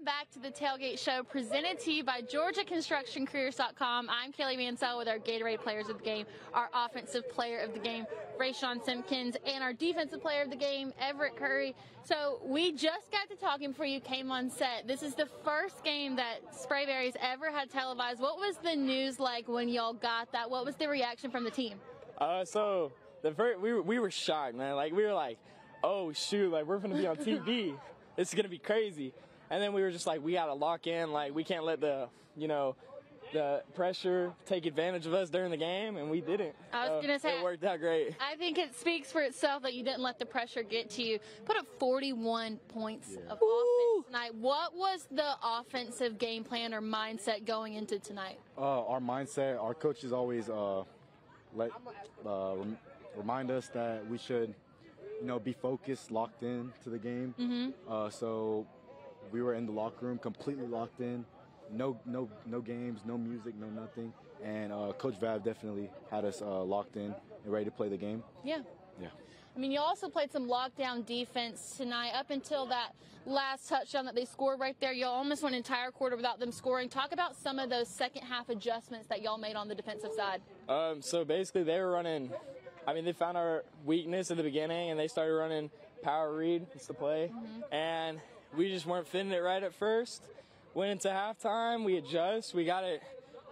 Back to the Tailgate Show, presented to you by GeorgiaConstructionCareers.com. I'm Kaylee Mansell with our Gatorade players of the game, our offensive player of the game, Rayshawn Simpkins, and our defensive player of the game, Everett Curry. So we just got to talking before you came on set. This is the first game that Sprayberry's ever had televised. What was the news like when y'all got that? What was the reaction from the team? So we were shocked, man. Like, we were like, oh shoot, like, we're gonna be on TV. It's gonna be crazy. And then we were just like, we got to lock in. Like, we can't let the the pressure, take advantage of us during the game, and we didn't. I was going to say, it worked out great. I think it speaks for itself that you didn't let the pressure get to you. Put up 41 points of offense tonight. What was the offensive game plan or mindset going into tonight? Our mindset, our coaches always remind us that we should, be focused, locked in to the game. So we were in the locker room completely locked in. No games, no music, no nothing. And Coach Vav definitely had us locked in and ready to play the game. Yeah. Yeah. I mean, you also played some lockdown defense tonight. Up until that last touchdown that they scored right there, y'all almost went an entire quarter without them scoring. Talk about some of those second half adjustments that y'all made on the defensive side. So basically they were running, they found our weakness at the beginning and they started running power read. It's the play. And we just weren't fitting it right at first. Went into halftime, we adjust, we got it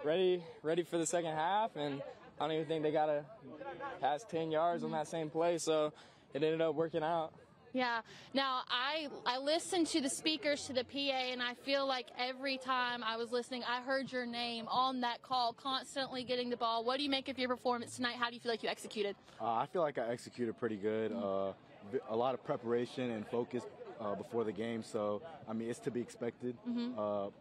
ready for the second half, and I don't even think they got past 10 yards on that same play, so it ended up working out. Yeah. Now, I listened to the speakers, to the PA, and I feel like every time I was listening, I heard your name on that call, constantly getting the ball. What do you make of your performance tonight? How do you feel like you executed? I feel like I executed pretty good. A lot of preparation and focus before the game, so it's to be expected.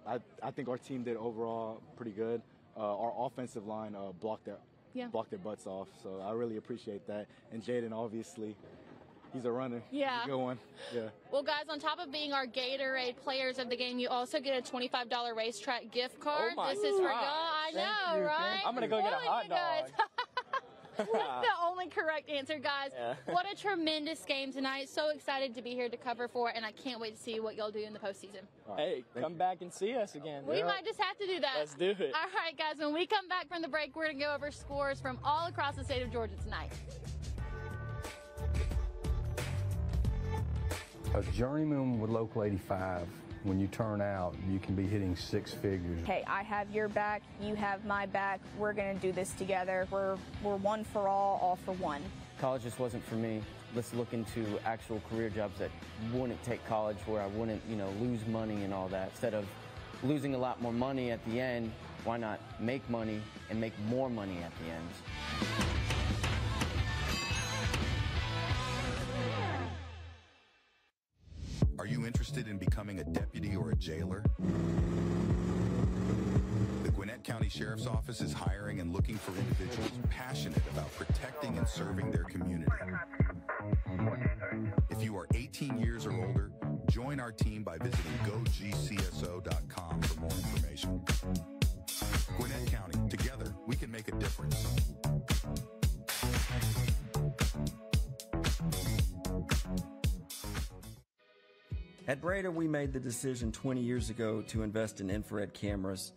I think our team did overall pretty good. Our offensive line blocked their butts off, so I really appreciate that. And Jaden, obviously, he's a runner. Yeah. He's a good one. Yeah. Well, guys, on top of being our Gatorade players of the game, you also get a $25 racetrack gift card. Oh my this is for y'all. gosh. I know, right? I'm gonna go get a hot dog. That's the only correct answer, guys. Yeah. What a tremendous game tonight. So excited to be here to cover for it, and I can't wait to see what y'all do in the postseason. Hey, come back and see us again. We might just have to do that. Let's do it. All right, guys, when we come back from the break, we're going to go over scores from all across the state of Georgia tonight. A journeyman with Local 85, when you turn out, you can be hitting six figures. Hey, I have your back, you have my back. We're going to do this together. We're one for all for one. College just wasn't for me. Let's look into actual career jobs that wouldn't take college, where I wouldn't, lose money and all that. Instead of losing a lot more money at the end, why not make money and make more money at the end? Are you interested in becoming a deputy or a jailer? The Gwinnett County Sheriff's Office is hiring and looking for individuals passionate about protecting and serving their community. If you are 18 years or older, join our team by visiting GoGCSO.com for more information. Gwinnett County, together, we can make a difference. At Breda, we made the decision 20 years ago to invest in infrared cameras.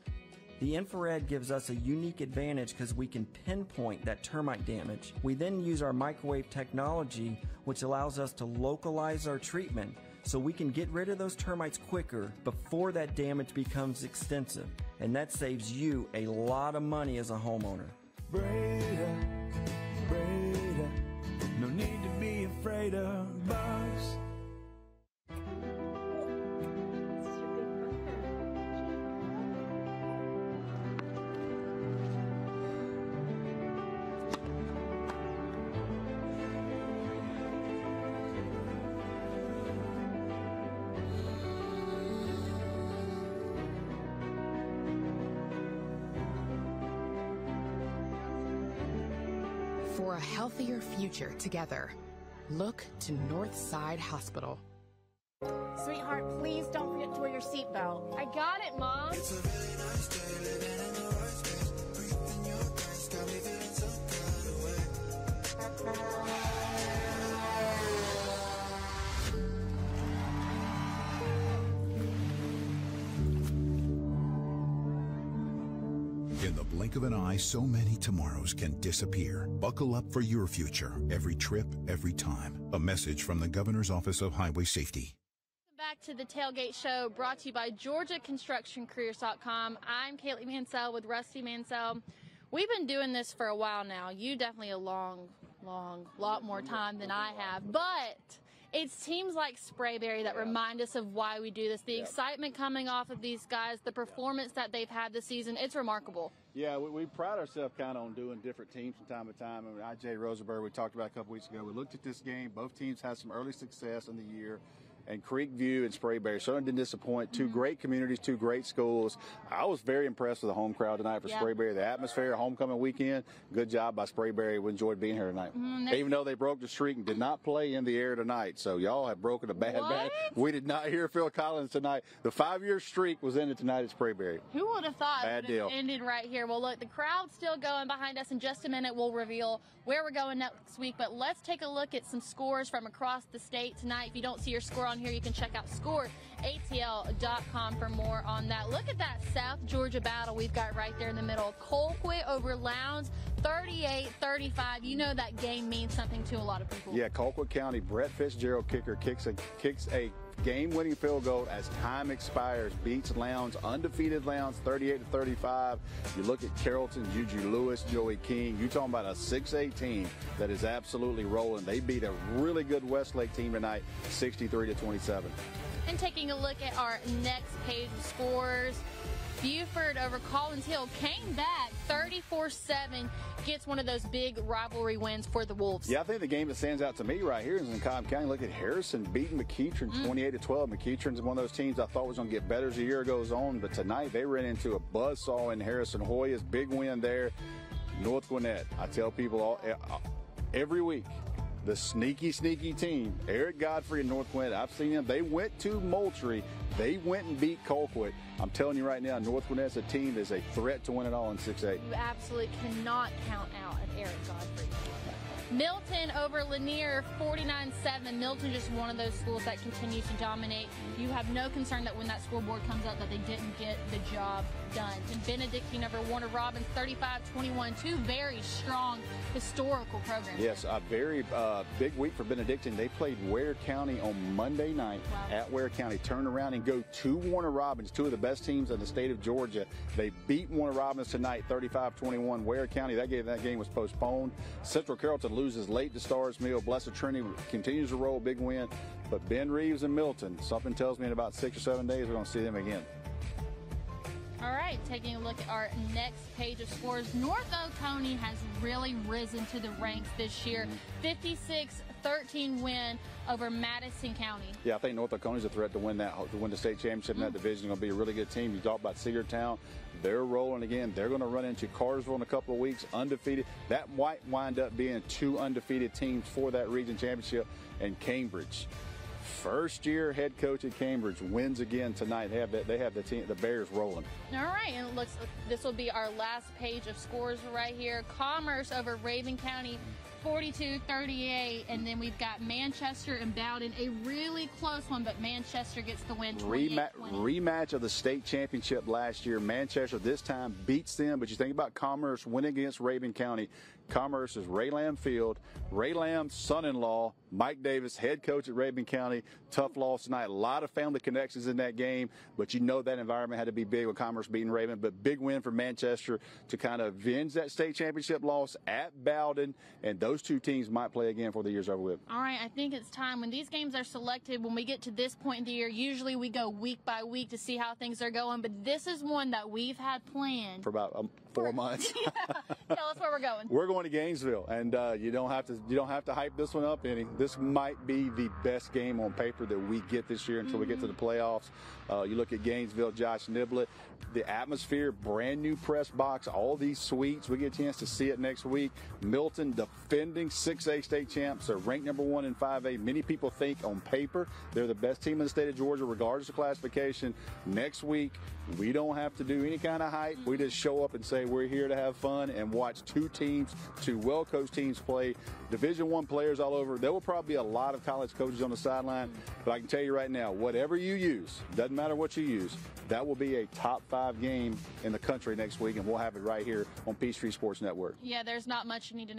The infrared gives us a unique advantage because we can pinpoint that termite damage. We then use our microwave technology, which allows us to localize our treatment so we can get rid of those termites quicker before that damage becomes extensive. And that saves you a lot of money as a homeowner. Breda, Breda, no need to be afraid of bugs. For a healthier future together, look to Northside Hospital. Sweetheart, please don't forget to wear your seatbelt. I got it, Mom. It's a really nice day, living in the right space. Breathing your grace, got me feeling some kind of way. In the blink of an eye, so many tomorrows can disappear. Buckle up for your future. Every trip, every time. A message from the Governor's Office of Highway Safety. Welcome back to the Tailgate Show, brought to you by GeorgiaConstructionCareers.com. I'm Kaylee Mansell with Rusty Mansell. We've been doing this for a while now. You definitely a lot more time than I have. But It's teams like Sprayberry that remind us of why we do this. The excitement coming off of these guys, the performance that they've had this season, it's remarkable. Yeah, we pride ourselves kind of on doing different teams from time to time. I mean, IJ Rosenberg, we talked about a couple weeks ago. We looked at this game. Both teams had some early success in the year. And Creekview and Sprayberry certainly didn't disappoint. Two great communities, two great schools. I was very impressed with the home crowd tonight for Sprayberry. The atmosphere, homecoming weekend, good job by Sprayberry. We enjoyed being here tonight. Even though they broke the streak and did not play in the air tonight. So y'all have broken a bad. We did not hear Phil Collins tonight. The 5-year streak was ended tonight at Sprayberry. Who would have thought Bad it would have deal. ended right here? Well, look, the crowd's still going behind us. In just a minute, we'll reveal where we're going next week. But let's take a look at some scores from across the state tonight. If you don't see your score on here, you can check out scoreatl.com for more on that. Look at that South Georgia battle we've got right there in the middle. Colquitt over Lowndes, 38-35. You know that game means something to a lot of people. Yeah, Colquitt County, Brett Fitzgerald kicker kicks a game-winning field goal as time expires, beats Lowndes, undefeated Lowndes, 38-35. You look at Carrollton, Juju Lewis, Joey King. You're talking about a 6A team that is absolutely rolling. They beat a really good Westlake team tonight, 63-27. And taking a look at our next page of scores, Buford over Collins Hill came back 34-7, gets one of those big rivalry wins for the Wolves. Yeah, I think the game that stands out to me right here is in Cobb County. Look at Harrison beating McEachern 28-12. McEachern's one of those teams I thought was going to get better as the year goes on, but tonight they ran into a buzzsaw in Harrison. Hoya's big win there. North Gwinnett, I tell people every week, the sneaky team, Eric Godfrey and North Gwinnett, I've seen them. They went to Moultrie. They went and beat Colquitt. I'm telling you right now, North Gwinnett's a team that's a threat to win it all in 6A. You absolutely cannot count out an Eric Godfrey. Milton over Lanier, 49-7. Milton just one of those schools that continues to dominate. You have no concern that when that scoreboard comes up that they didn't get the job done. And Benedictine over Warner Robins, 35-21. Two very strong historical programs. Yes, a very big week for Benedictine. They played Ware County on Monday night at Ware County. Turn around and go to Warner Robins, two of the best teams in the state of Georgia. They beat Warner Robins tonight, 35-21. Ware County, that game was postponed. Central Carrollton loses late to Stars Mill. Blessed Trinity continues to roll, big win. But Ben Reeves and Milton, something tells me in about 6 or 7 days we're going to see them again. All right, taking a look at our next page of scores. North Oconee has really risen to the ranks this year. 56-13 win over Madison County. Yeah, I think North Oconee's a threat to win the state championship in that division. Going to be a really good team. You talk about Cedartown. They're rolling again. They're going to run into Cartersville in a couple of weeks, undefeated. That might wind up being two undefeated teams for that region championship. And Cambridge, first-year head coach at Cambridge, wins again tonight. They have the Bears rolling. All right, and it looks like this will be our last page of scores right here. Commerce over Raven County, 42-38, and then we've got Manchester and Bowden, a really close one, but Manchester gets the win. Rematch of the state championship last year. Manchester this time beats them, but you think about Commerce winning against Raven County. Commerce is Ray Lamb Field. Ray Lamb's son-in-law, Mike Davis, head coach at Raven County. Tough loss tonight. A lot of family connections in that game, but you know that environment had to be big with Commerce beating Raven. But big win for Manchester to kind of avenge that state championship loss at Bowden, and those two teams might play again before the year's over with. All right, I think it's time. When these games are selected, when we get to this point in the year, usually we go week by week to see how things are going, but this is one that we've had planned For about 4 months. Tell us where we're going. We're going to Gainesville, and you don't have to hype this one up any. This might be the best game on paper that we get this year until we get to the playoffs. You look at Gainesville, Josh Niblett, the atmosphere, brand new press box, all these suites. We get a chance to see it next week. Milton, defending 6A state champs, are ranked #1 in 5A. Many people think on paper they're the best team in the state of Georgia, regardless of classification. Next week, we don't have to do any kind of hype. We just show up and say we're here to have fun and watch two well-coached teams play. Division I players all over. There will probably be a lot of college coaches on the sideline, but I can tell you right now, whatever you use, doesn't matter what you use, that will be a top 5 game in the country next week, and we'll have it right here on Peachtree Sports Network. Yeah, there's not much you need to know.